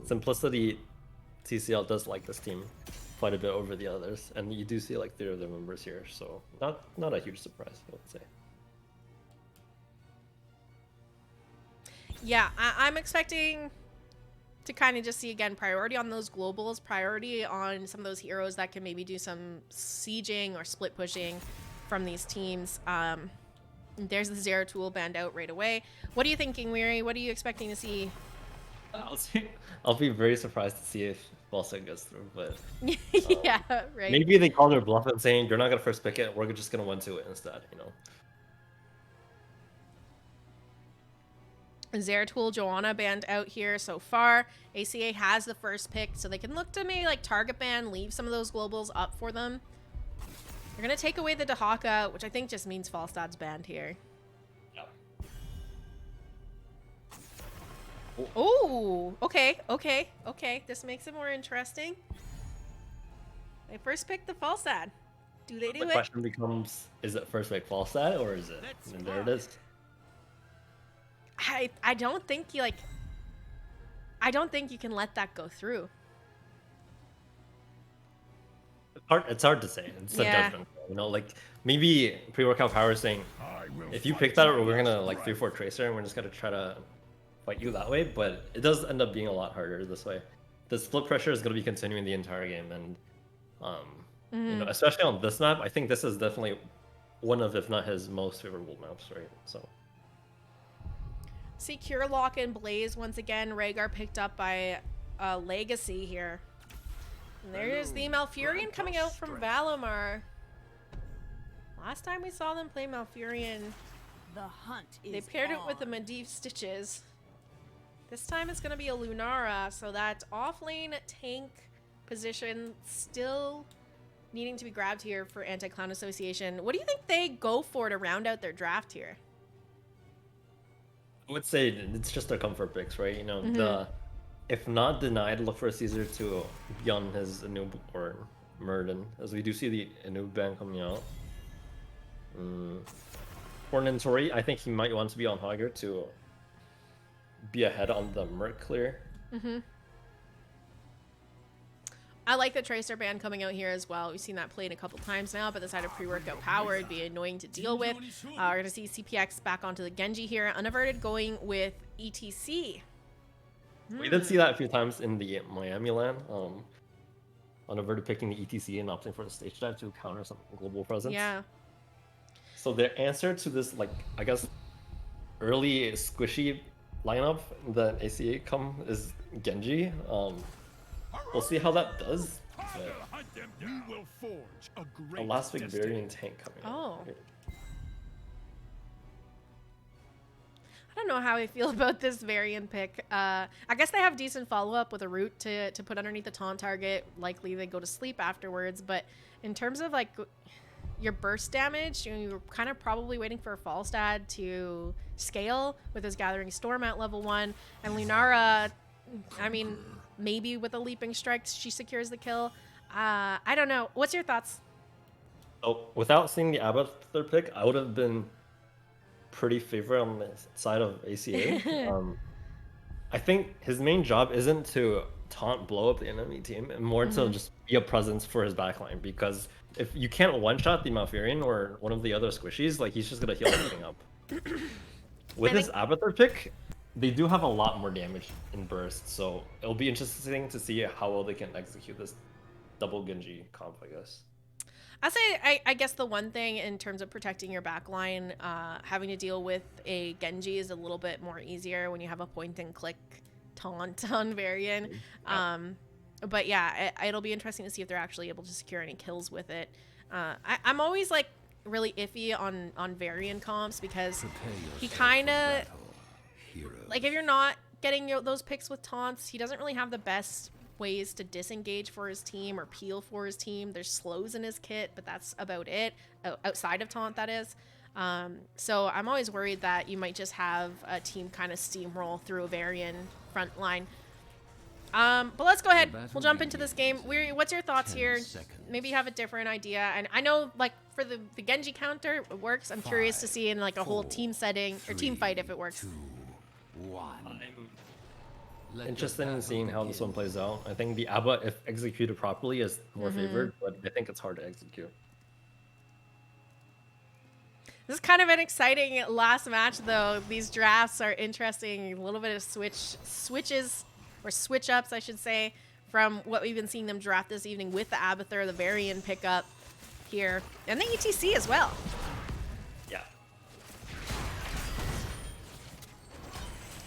Simplicity TCL does like this team quite a bit over the others, and you do see like 3 of their members here, so not a huge surprise, I would say. Yeah, I'm expecting to kind of just see again priority on those globals, priority on some of those heroes that can maybe do some sieging or split pushing from these teams. There's the Zeratul banned out right away. What are you thinking, Weary? What are you expecting to see? I'll be very surprised to see if Balsa goes through, but yeah, right. maybe they call their bluff and saying you're not gonna first pick it, we're just gonna 1-2 it instead, you know. Zeratul, Joanna banned out here so far. ACA has the first pick, so they can look to maybe like target ban, leave some of those globals up for them. They're gonna take away the Dahaka, which I think just means Falstad's banned here. Yep. Oh, okay. This makes it more interesting. They first picked the Falstad. Do they do The it? question becomes, is it first pick Falstad or is it? And there it is. I don't think I don't think you can let that go through. It's hard to say. It's a Yeah. judgment call, you know, like maybe Pre-Workout Power is saying if you pick that, we're gonna like 3-4 Tracer and we're just gonna try to fight you that way, but it does end up being a lot harder this way. The split pressure is gonna be continuing the entire game, and you know, especially on this map, I think this is definitely one of, if not his most favorable maps, right? So See Lock and Blaze once again. Rhaegar picked up by Legacy here. And there's the Malfurion coming out from Valimar. Last time we saw them play Malfurion, The hunt is they paired it with the on. Medivh Stitches. This time it's going to be a Lunara, so that off-lane tank position still needing to be grabbed here for Anti-Clown Association. What do you think they go for to round out their draft here? I would say it's just their comfort picks, right? You know, the if not denied, look for Caesar to be on his Anub or Murden, as we do see the Anub ban coming out. For Nintori, I think he might want to be on Hager to be ahead on the Merc clear. I like the Tracer ban coming out here as well. We've seen that played a couple times now, but the side of Pre-Workout Power would be annoying to deal with. We're going to see CPX back onto the Genji here. Unaverted going with ETC. We did see that a few times in the Miami LAN. Unaverted picking the ETC and opting for the stage dive to counter some global presence. Yeah. So their answer to this, like, I guess, early squishy lineup that ACA come is Genji. We'll see how that does. A last big variant tank coming Oh. out. I don't know how I feel about this variant pick. I guess they have decent follow-up with a root to put underneath the taunt target. Likely they go to sleep afterwards. But in terms of, like, your burst damage. You're kind of probably waiting for Falstad to scale with his Gathering Storm at level 1. And Lunara, I mean, maybe with a Leaping Strike, she secures the kill. I don't know. What's your thoughts? So without seeing the Abathur pick, I would have been pretty favorite on the side of ACA. I think his main job isn't to taunt blow up the enemy team, and more to just be a presence for his backline, because if you can't one-shot the Malfurion or one of the other squishies, like he's just gonna heal everything up. With his Abathur pick, they do have a lot more damage in burst, so it'll be interesting to see how well they can execute this double Genji comp, I guess. I'll say, I guess the one thing in terms of protecting your backline, having to deal with a Genji is a little bit more easier when you have a point-and-click taunt on Varian. But yeah, it'll be interesting to see if they're actually able to secure any kills with it. I'm always like really iffy on Varian comps because he kind of, like, if you're not getting those picks with taunts, he doesn't really have the best ways to disengage for his team or peel for his team. There's slows in his kit, but that's about it, outside of taunt, that is. So I'm always worried that you might just have a team kind of steamroll through a Varian front line. But let's go ahead. We'll jump into this game. What's your thoughts here? Maybe you have a different idea. And I know, like, for the Genji counter, it works. I'm curious to see in, like, a whole team setting or team fight if it works. I'm interested in seeing how this one plays out. I think the Abba, if executed properly, is more favored, but I think it's hard to execute. This is kind of an exciting last match, though. These drafts are interesting. A little bit of switches, or switch-ups, I should say, from what we've been seeing them draft this evening with the Abathur, the Varian pickup here, and the ETC as well. Yeah.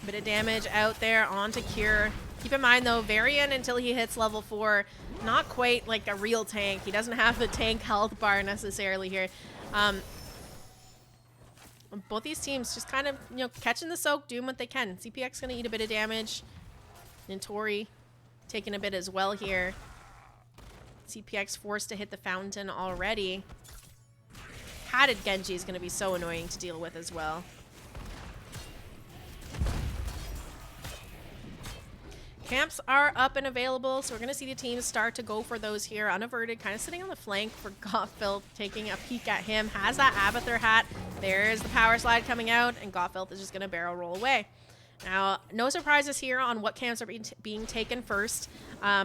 Bit of damage out there onto Cure. Keep in mind, though, Varian, until he hits level 4, not quite like a real tank. He doesn't have the tank health bar necessarily here. Both these teams just kind of, you know, catching the soak, doing what they can. CPX going to eat a bit of damage. Nintori taking a bit as well here. CPX forced to hit the fountain already. Padded Genji is going to be so annoying to deal with as well. Camps are up and available, so we're going to see the teams start to go for those here. Unaverted, kind of sitting on the flank for Gothfilth, taking a peek at him. Has that Abathur hat. There's the power slide coming out, and Gothfilth is just going to barrel roll away. Now, no surprises here on what camps are being taken first,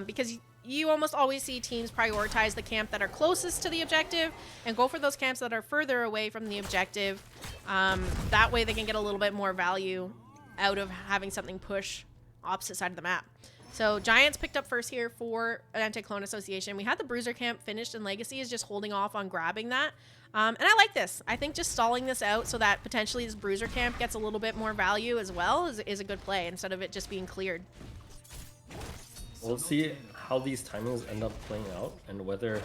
because you almost always see teams prioritize the camp that are closest to the objective and go for those camps that are further away from the objective. That way they can get a little bit more value out of having something push opposite side of the map. So Giants picked up first here for an Anti-Clone Association. We had the Bruiser camp finished, and Legacy is just holding off on grabbing that. And I like this. I think just stalling this out so that potentially this Bruiser camp gets a little bit more value as well is a good play instead of it just being cleared. We'll see how these timings end up playing out and whether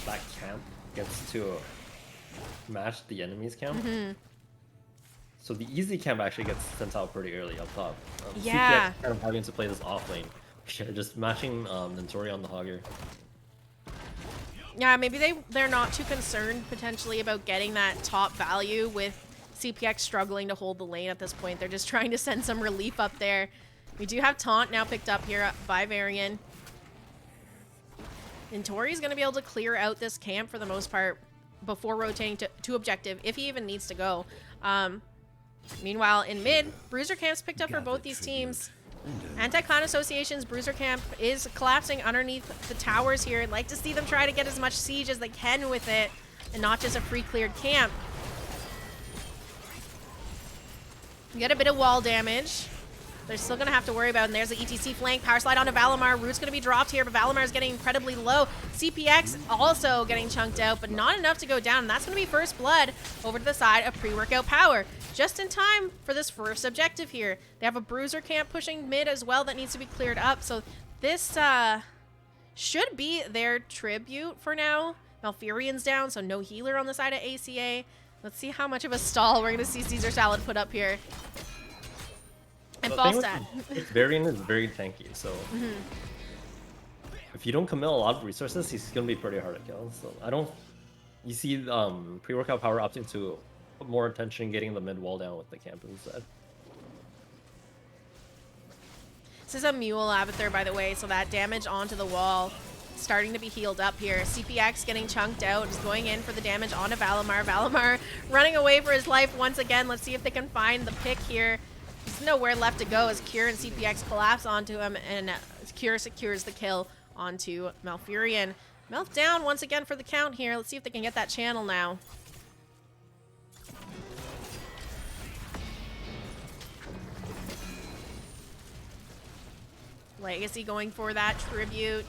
that camp gets to match the enemy's camp. So the easy camp actually gets sent out pretty early up top. Yeah. CPX kind of having to play this off lane. Just matching Nintori on the Hogger. Yeah, maybe they're not too concerned potentially about getting that top value with CPX struggling to hold the lane at this point. They're just trying to send some relief up there. We do have Taunt now picked up here by Varian. And Tori's going to be able to clear out this camp for the most part before rotating to objective, if he even needs to go. Meanwhile, in mid, Bruiser camps picked up for both these teams. Anti-Clan Association's Bruiser camp is collapsing underneath the towers here. I'd like to see them try to get as much siege as they can with it, and not just a free cleared camp. You get a bit of wall damage. They're still going to have to worry about, and there's the ETC flank. Power slide onto Valimar. Root's going to be dropped here, but Valimar is getting incredibly low. CPX also getting chunked out, but not enough to go down. And that's going to be first blood over to the side of pre-workout Power. Just in time for this first objective here. They have a Bruiser camp pushing mid as well that needs to be cleared up. So this should be their tribute for now. Malfurion's down, so no healer on the side of ACA. Let's see how much of a stall we're going to see Caesar Salad put up here. And Falstad. Varian is very tanky, so if you don't commit a lot of resources, he's gonna be pretty hard to kill. So I don't you see pre-workout power opting to put more attention getting the mid wall down with the camp instead. This is a mule Abathur, by the way, so that damage onto the wall starting to be healed up here. CPX getting chunked out, just going in for the damage onto Valimar. Valimar running away for his life once again. Let's see if they can find the pick here. There's nowhere left to go as Cure and CPX collapse onto him, and Cure secures the kill onto Malfurion. Melf down once again for the count here. Let's see if they can get that channel now. Legacy going for that tribute.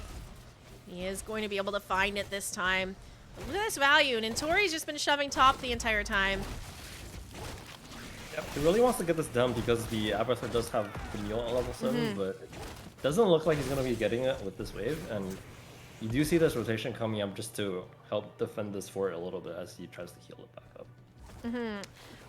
He is going to be able to find it this time. But look at this value. Nintori's just been shoving top the entire time. Yep, he really wants to get this done because the Abathur does have the mule at level 7, but it doesn't look like he's going to be getting it with this wave. And you do see this rotation coming up just to help defend this fort a little bit as he tries to heal it back up.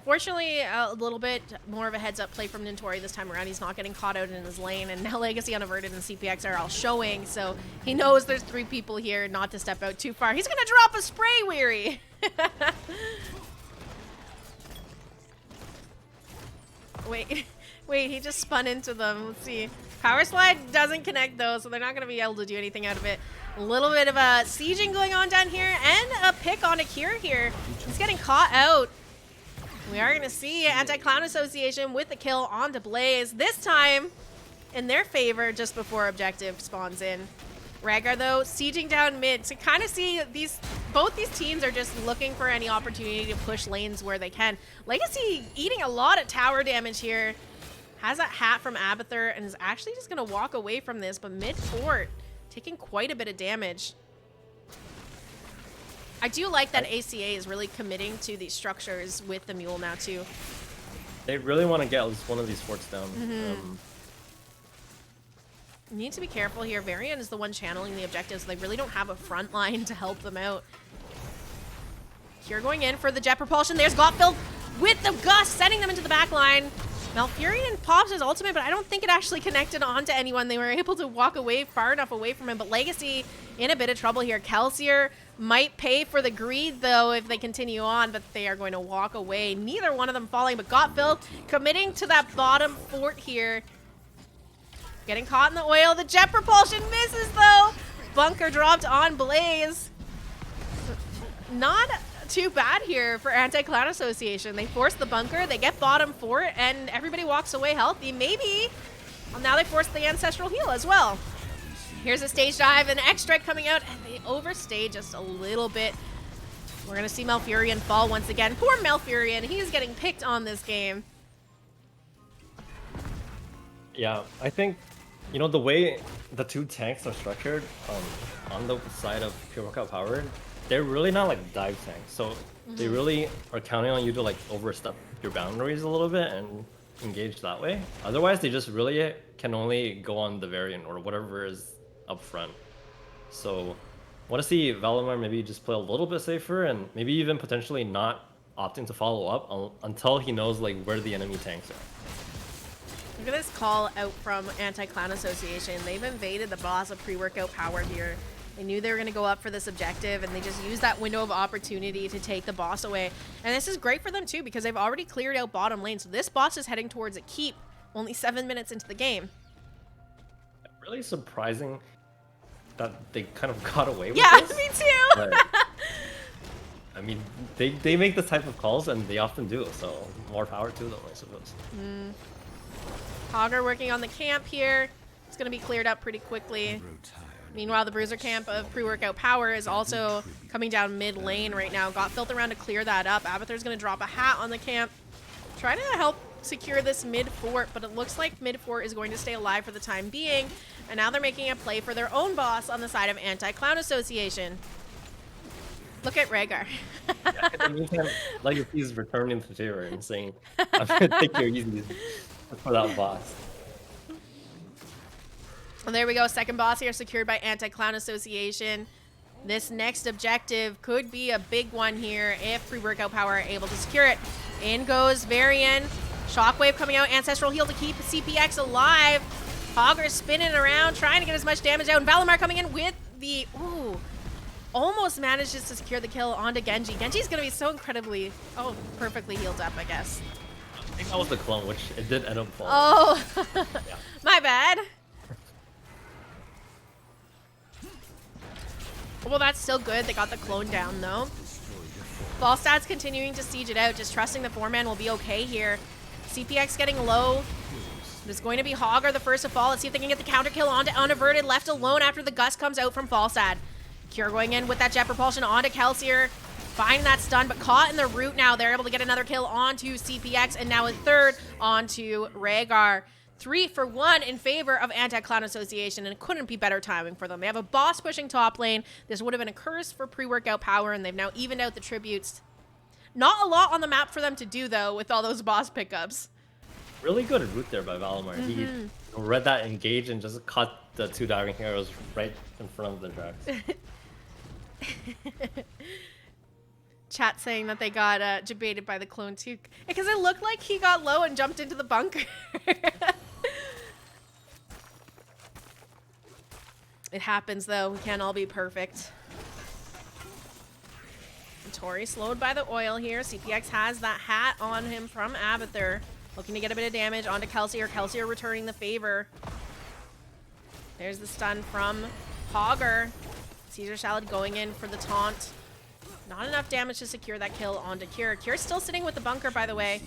Fortunately, a little bit more of a heads-up play from Nintori this time around. He's not getting caught out in his lane, and now Legacy Unaverted and CPX are all showing, so he knows there's 3 people here, not to step out too far. He's gonna drop a spray, Weary! Wait, he just spun into them. Let's see. Power Slide doesn't connect, though, so they're not gonna be able to do anything out of it. A little bit of a sieging going on down here, and a pick on Akira here. He's getting caught out. We are going to see Anti-Clown Association with the kill onto Blaze, this time in their favor just before objective spawns in. Rhaegar, though, sieging down mid to kind of see both these teams are just looking for any opportunity to push lanes where they can. Legacy eating a lot of tower damage here. Has that hat from Abathur and is actually just going to walk away from this, but mid-fort taking quite a bit of damage. I do like that ACA is really committing to these structures with the mule now too. They really want to get at least one of these forts down. Need to be careful here. Varian is the one channeling the objectives. So they really don't have a front line to help them out. Here going in for the jet propulsion. There's Gotfield with the gust, sending them into the back line. Malfurion pops his ultimate, but I don't think it actually connected onto anyone. They were able to walk away far enough away from him, but Legacy in a bit of trouble here. Kelsier might pay for the greed, though, if they continue on, but they are going to walk away. Neither one of them falling, but Gotfield committing to that bottom fort here. Getting caught in the oil. The jet propulsion misses, though. Bunker dropped on Blaze. Not too bad here for Anti-Clown Association. They force the bunker, they get bottom fort, and everybody walks away healthy. Maybe, well, now they force the Ancestral Heal as well. Here's a stage dive, an X-Strike coming out, and they overstay just a little bit. We're going to see Malfurion fall once again. Poor Malfurion, he's getting picked on this game. Yeah, I think, you know, the way the 2 tanks are structured on the side of Pure Workout Power, they're really not like dive tanks, so they really are counting on you to like overstep your boundaries a little bit and engage that way. Otherwise, they just really can only go on the variant or whatever is up front. So, want to see Valimar maybe just play a little bit safer and maybe even potentially not opting to follow up until he knows like where the enemy tanks are. Look at this call out from Anti-Clown Association. They've invaded the boss of pre-workout power here. They knew they were going to go up for this objective, and they just used that window of opportunity to take the boss away. And this is great for them, too, because they've already cleared out bottom lane. So this boss is heading towards a keep only 7 minutes into the game. Really surprising that they kind of got away with this. Yeah, me too! But, I mean, they make this type of calls, and they often do, so more power to them, I suppose. Hogger working on the camp here. It's going to be cleared up pretty quickly. Meanwhile, the Bruiser camp of pre-workout power is also coming down mid lane right now. Got built around to clear that up. Abathur's going to drop a hat on the camp. Trying to help secure this mid fort, but it looks like mid fort is going to stay alive for the time being. And now they're making a play for their own boss on the side of Anti-Clown Association. Look at Rhaegar. Yeah, in the meantime, Legacy's returning to favor and saying, I'm going to take your easy for that boss. Well, there we go. Second boss here secured by Anti-Clown Association. This next objective could be a big one here if pre-workout power are able to secure it. In goes Varian. Shockwave coming out. Ancestral Heal to keep CPX alive. Hogger spinning around, trying to get as much damage out. And Valimar coming in with the... Ooh. almost manages to secure the kill onto Genji. Genji's gonna be so incredibly, perfectly healed up, I guess. I think that was the clone, which it did end up falling. Oh, Yeah. my bad. Well, that's still good. They got the clone down, though. Falstad's continuing to siege it out, just trusting the 4-man will be okay here. CPX getting low. It's going to be Hogger the first to fall. Let's see if they can get the counter kill onto Unaverted, left alone after the gust comes out from Falstad. Cure going in with that jet propulsion onto Kelsier. Finding that stun, but caught in the root now. They're able to get another kill onto CPX, and now a third onto Rhaegar. 3 for 1 in favor of Anti-Clown Association, and it couldn't be better timing for them. They have a boss pushing top lane. This would have been a curse for pre-workout power, and they've now evened out the tributes. Not a lot on the map for them to do, though, with all those boss pickups. Really good route there by Valimar. He read that engage and just caught the 2 diving heroes right in front of the tracks. Chat saying that they got debated by the clone too, because it looked like he got low and jumped into the bunker. It happens, though. We can't all be perfect. Tori slowed by the oil here. CPX has that hat on him from Abathur. Looking to get a bit of damage onto Kelsier. Kelsier returning the favor. There's the stun from Hogger. Caesar Salad going in for the taunt. Not enough damage to secure that kill onto Cure. Cure's still sitting with the bunker, by the way,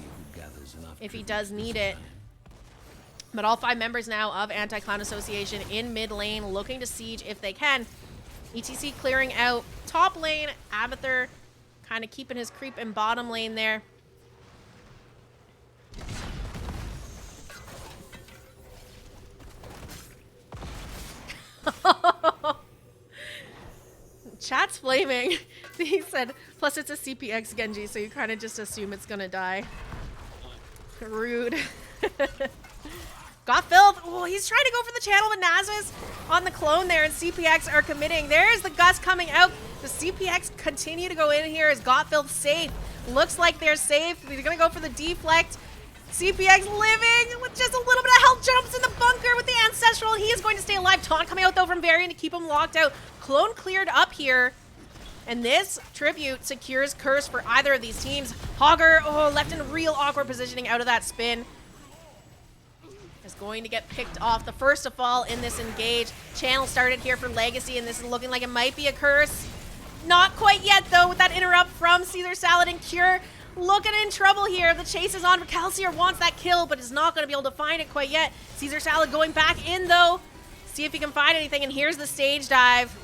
if he does need it. But all 5 members now of Anti-Clown Association in mid lane looking to siege if they can. ETC clearing out top lane. Abathur kind of keeping his creep in bottom lane there. Chat's flaming. He said, plus it's a CPX Genji, so you kind of just assume it's gonna die. Rude. Got filled. Oh, he's trying to go for the channel with Nasus on the clone there, and CPX are committing. There's the gust coming out. The CPX continue to go in here as Gottfeld safe. Looks like they're safe. They're gonna go for the deflect. CPX living with just a little bit of health, jumps in the bunker with the Ancestral. He is going to stay alive. Taunt coming out, though, from Varian to keep him locked out. Clone cleared up here. And this tribute secures curse for either of these teams. Hogger, left in real awkward positioning out of that spin. Is going to get picked off. The first to fall in this engage. Channel started here for Legacy, and this is looking like it might be a curse. Not quite yet, though, with that interrupt from Caesar Salad and Cure. Looking in trouble here. The chase is on for Kelsier. Wants that kill, but is not going to be able to find it quite yet. Caesar Salad going back in, though. See if he can find anything, and here's the stage dive.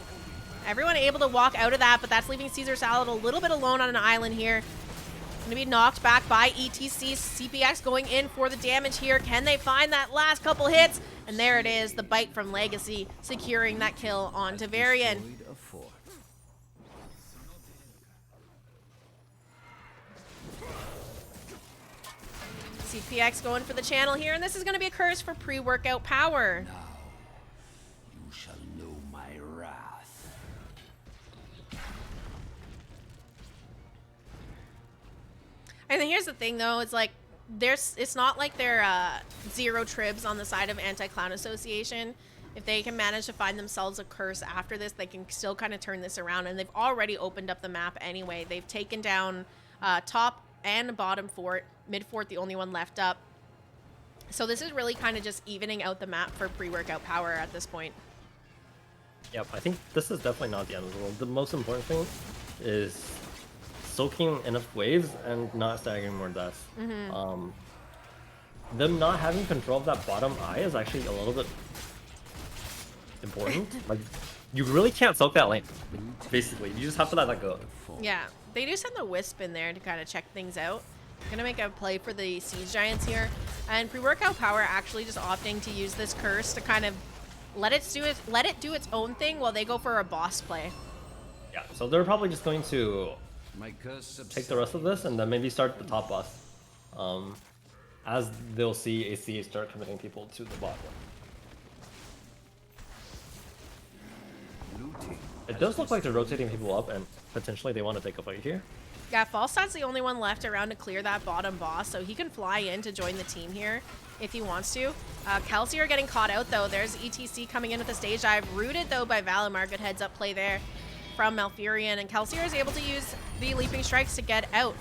Everyone able to walk out of that, but that's leaving Caesar Salad a little bit alone on an island here. Going to be knocked back by ETC. CPX going in for the damage here. Can they find that last couple hits? And there it is, the bite from Legacy, securing that kill onto Varian. CPX going for the channel here, and this is going to be a curse for pre-workout power. Now, you shall know my wrath. And then here's the thing, though, it's like it's not like they're 0 tribs on the side of Anti-Clown Association. If they can manage to find themselves a curse after this, they can still kind of turn this around, and they've already opened up the map anyway. They've taken down top and bottom fort, mid fort the only one left up. So this is really kind of just evening out the map for pre-workout power at this point. Yep, I think this is definitely not the end of the world. The most important thing is soaking enough waves and not staggering more deaths. Them not having control of that bottom eye is actually a little bit important. Like, you really can't soak that lane, basically. You just have to let that go. Yeah, they do send the Wisp in there to kind of check things out. Gonna make a play for the Siege Giants here. And pre-workout power actually just opting to use this curse to kind of let it do its own thing while they go for a boss play. Yeah, so they're probably just going to My curse take the rest of this and then maybe start the top boss. As they'll see ACA start committing people to the bot lane. It does look like they're rotating people up and potentially they want to take a fight here. Yeah, Falstad's the only one left around to clear that bottom boss, so he can fly in to join the team here if he wants to. Kelsey are getting caught out, though. There's ETC coming in with the stage dive. Rooted, though, by Valimar. Good heads-up play there. from Malfurion, and Kelsier is able to use the Leaping Strikes to get out.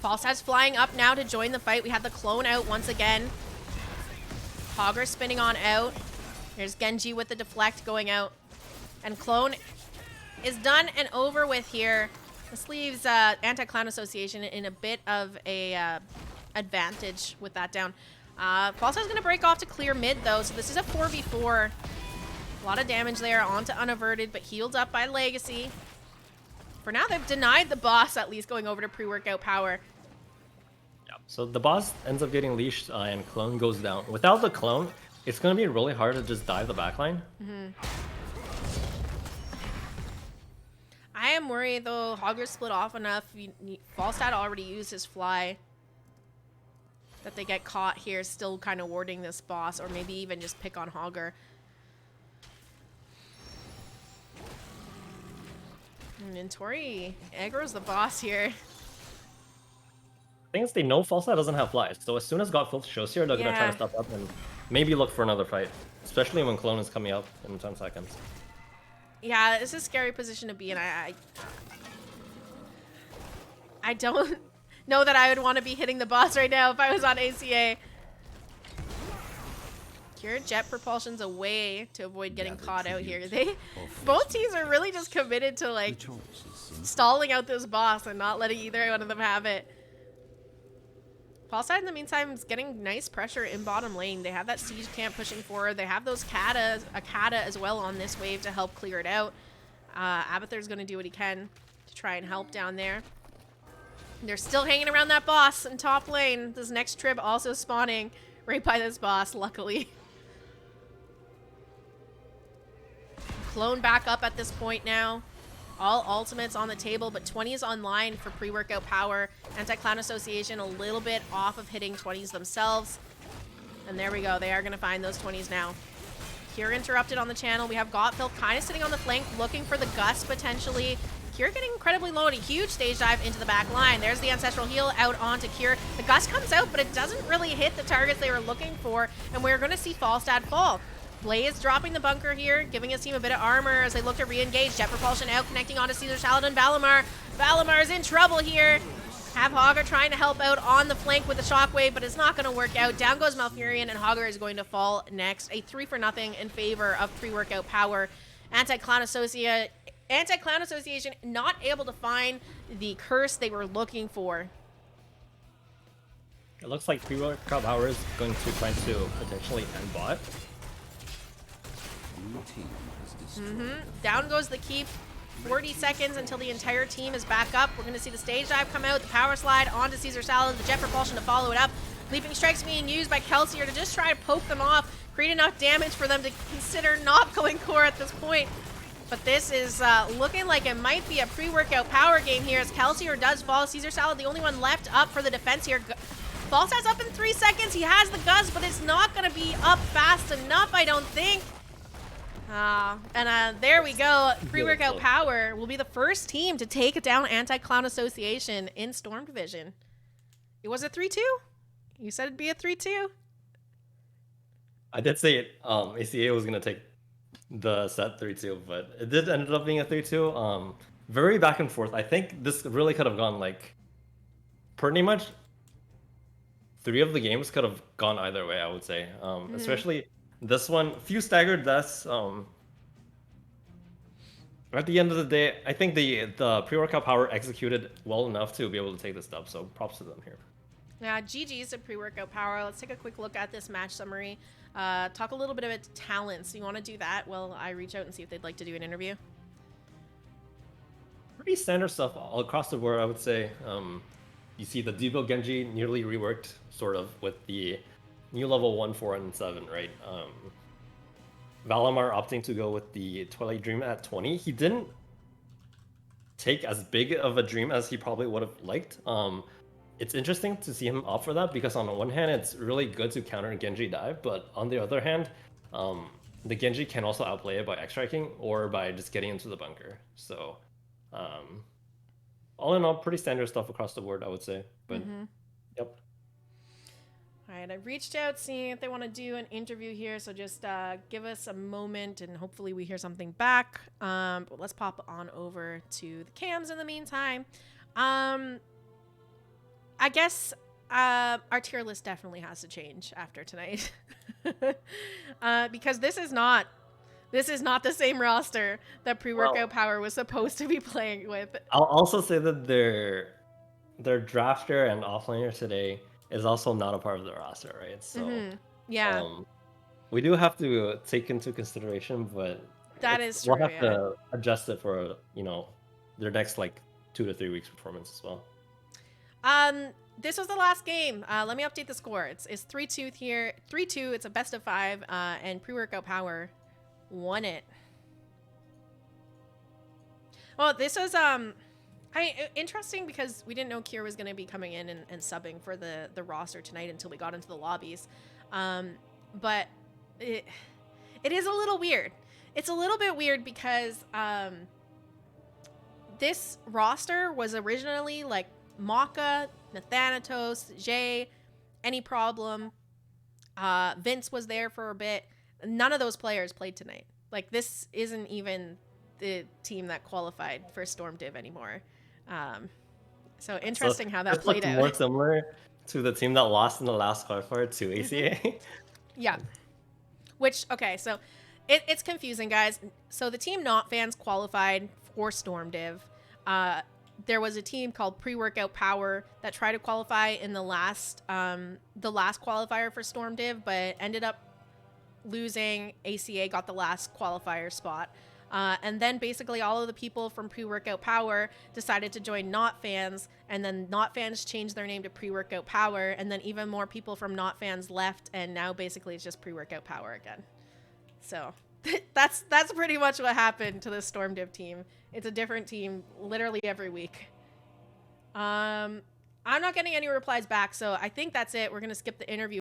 Falstad's flying up now to join the fight. We have the clone out once again. Hogger spinning on out. There's Genji with the deflect going out. And clone is done and over with here. This leaves Anti-Clown Association in a bit of a advantage with that down. Falstad's going to break off to clear mid though, so this is a 4v4. A lot of damage there onto Unaverted, but healed up by Legacy. For now, they've denied the boss at least going over to pre-workout power. Yeah. So the boss ends up getting leashed and clone goes down. Without the clone, it's going to be really hard to just dive the backline. I am worried though. Hogger's split off enough. Falstad already used his fly. That they get caught here, still kind of warding this boss, or maybe even just pick on Hogger. And Tori aggro's the boss here. Thing is, they know Falstad doesn't have flies, so as soon as Godfilth shows here, they're gonna try to step up and maybe look for another fight, especially when clone is coming up in 10 seconds. Yeah, it's a scary position to be in. I don't know that I would want to be hitting the boss right now if I was on ACA. Cure jet propulsion's away to avoid getting caught out here. Both teams are really just committed to like stalling out this boss and not letting either one of them have it. Falstad in the meantime is getting nice pressure in bottom lane. They have that siege camp pushing forward. They have those a Kata as well on this wave to help clear it out. Abathur's going to do what he can to try and help down there. They're still hanging around that boss in top lane. This next trib also spawning right by this boss, luckily. Clone back up at this point now. All ultimates on the table, but 20s online for pre-workout power. Anti-Clown Association a little bit off of hitting 20s themselves. And there we go. They are going to find those 20s now. Cure interrupted on the channel. We have Godfilth kind of sitting on the flank, looking for the Gust potentially. Cure getting incredibly low and a huge stage dive into the back line. There's the Ancestral Heal out onto Cure. The Gust comes out, but it doesn't really hit the targets they were looking for, and we're going to see Falstad fall. Blaze dropping the bunker here, giving his team a bit of armor as they look to re-engage. Jet Propulsion out, connecting onto Caesar Salad and Valimar. Valamar's in trouble here. Have Hogger trying to help out on the flank with the Shockwave, but it's not going to work out. Down goes Malfurion, and Hogger is going to fall next. A 3-0 in favor of pre-workout power. Anti-Clown Association not able to find the curse they were looking for. It looks like pre-workout power is going to try to potentially end bot. Down goes the keep. 40 seconds until the entire team is back up. We're going to see the stage dive come out, the power slide onto Caesar Salad, the jet propulsion to follow it up. Leaping strikes being used by Kelsier to just try to poke them off, create enough damage for them to consider not going core at this point. But this is looking like it might be a pre-workout power game here as Kelsier does fall. Caesar Salad, the only one left up for the defense here. Falstad's up in 3 seconds. He has the Gust, but it's not going to be up fast enough, I don't think. There we go. Pre-workout power will be the first team to take down Anti-Clown Association in Storm Division. It was a 3-2? You said it'd be a 3-2? I did say it. ACA was going to take the set 3-2, but it did end up being a 3-2. Very back and forth. I think this really could have gone like pretty much 3 of the games could have gone either way, I would say. Especially this one, few staggered deaths. At the end of the day, I think the pre-workout power executed well enough to be able to take this dub, so props to them here. Yeah, GG's to pre-workout power. Let's take a quick look at this match summary. Talk a little bit about talents. You want to do that? Well, I reach out and see if they'd like to do an interview. Pretty standard stuff all across the board, I would say. You see the Debo Genji nearly reworked, sort of, with the new level 1, 4, and 7, right? Valimar opting to go with the Twilight Dream at 20. He didn't take as big of a dream as he probably would have liked. It's interesting to see him opt for that because on the one hand, it's really good to counter Genji dive, but on the other hand, the Genji can also outplay it by X-striking or by just getting into the bunker. So, all in all, pretty standard stuff across the board, I would say. But, yep. All right, I reached out seeing if they want to do an interview here, so just give us a moment and hopefully we hear something back. But let's pop on over to the cams in the meantime. I guess our tier list definitely has to change after tonight. Because this is not the same roster that pre-workout Power was supposed to be playing with. I'll also say that their drafter and offlaner today is also not a part of the roster, right? So Yeah, we do have to take into consideration, but that is true. we'll have to adjust it for their next like 2 to 3 weeks performance as well. This was the last game. Let me update the score. It's 3-2 here. 3-2. It's a best of 5, and pre-workout Power won it. Well, this was interesting because we didn't know Kier was going to be coming in and subbing for the roster tonight until we got into the lobbies. But it is a little weird. It's a little bit weird because this roster was originally like Maka, Nathanatos, Jay, Any Problem. Vince was there for a bit. None of those players played tonight. Like, this isn't even the team that qualified for Storm Div anymore. So interesting how that played out. More similar to the team that lost in the last qualifier to ACA. Yeah. Which, okay, so it's confusing, guys. So the team Not Fans qualified for Storm Div. There was a team called Pre-Workout Power that tried to qualify in the last qualifier for Storm Div, but ended up losing. ACA got the last qualifier spot. And then basically all of the people from Pre-Workout Power decided to join Not Fans, and then Not Fans changed their name to Pre-Workout Power, and then even more people from Not Fans left, and now basically it's just Pre-Workout Power again. So that's pretty much what happened to the Storm Div team. It's a different team literally every week. I'm not getting any replies back, so I think that's it. We're going to skip the interview.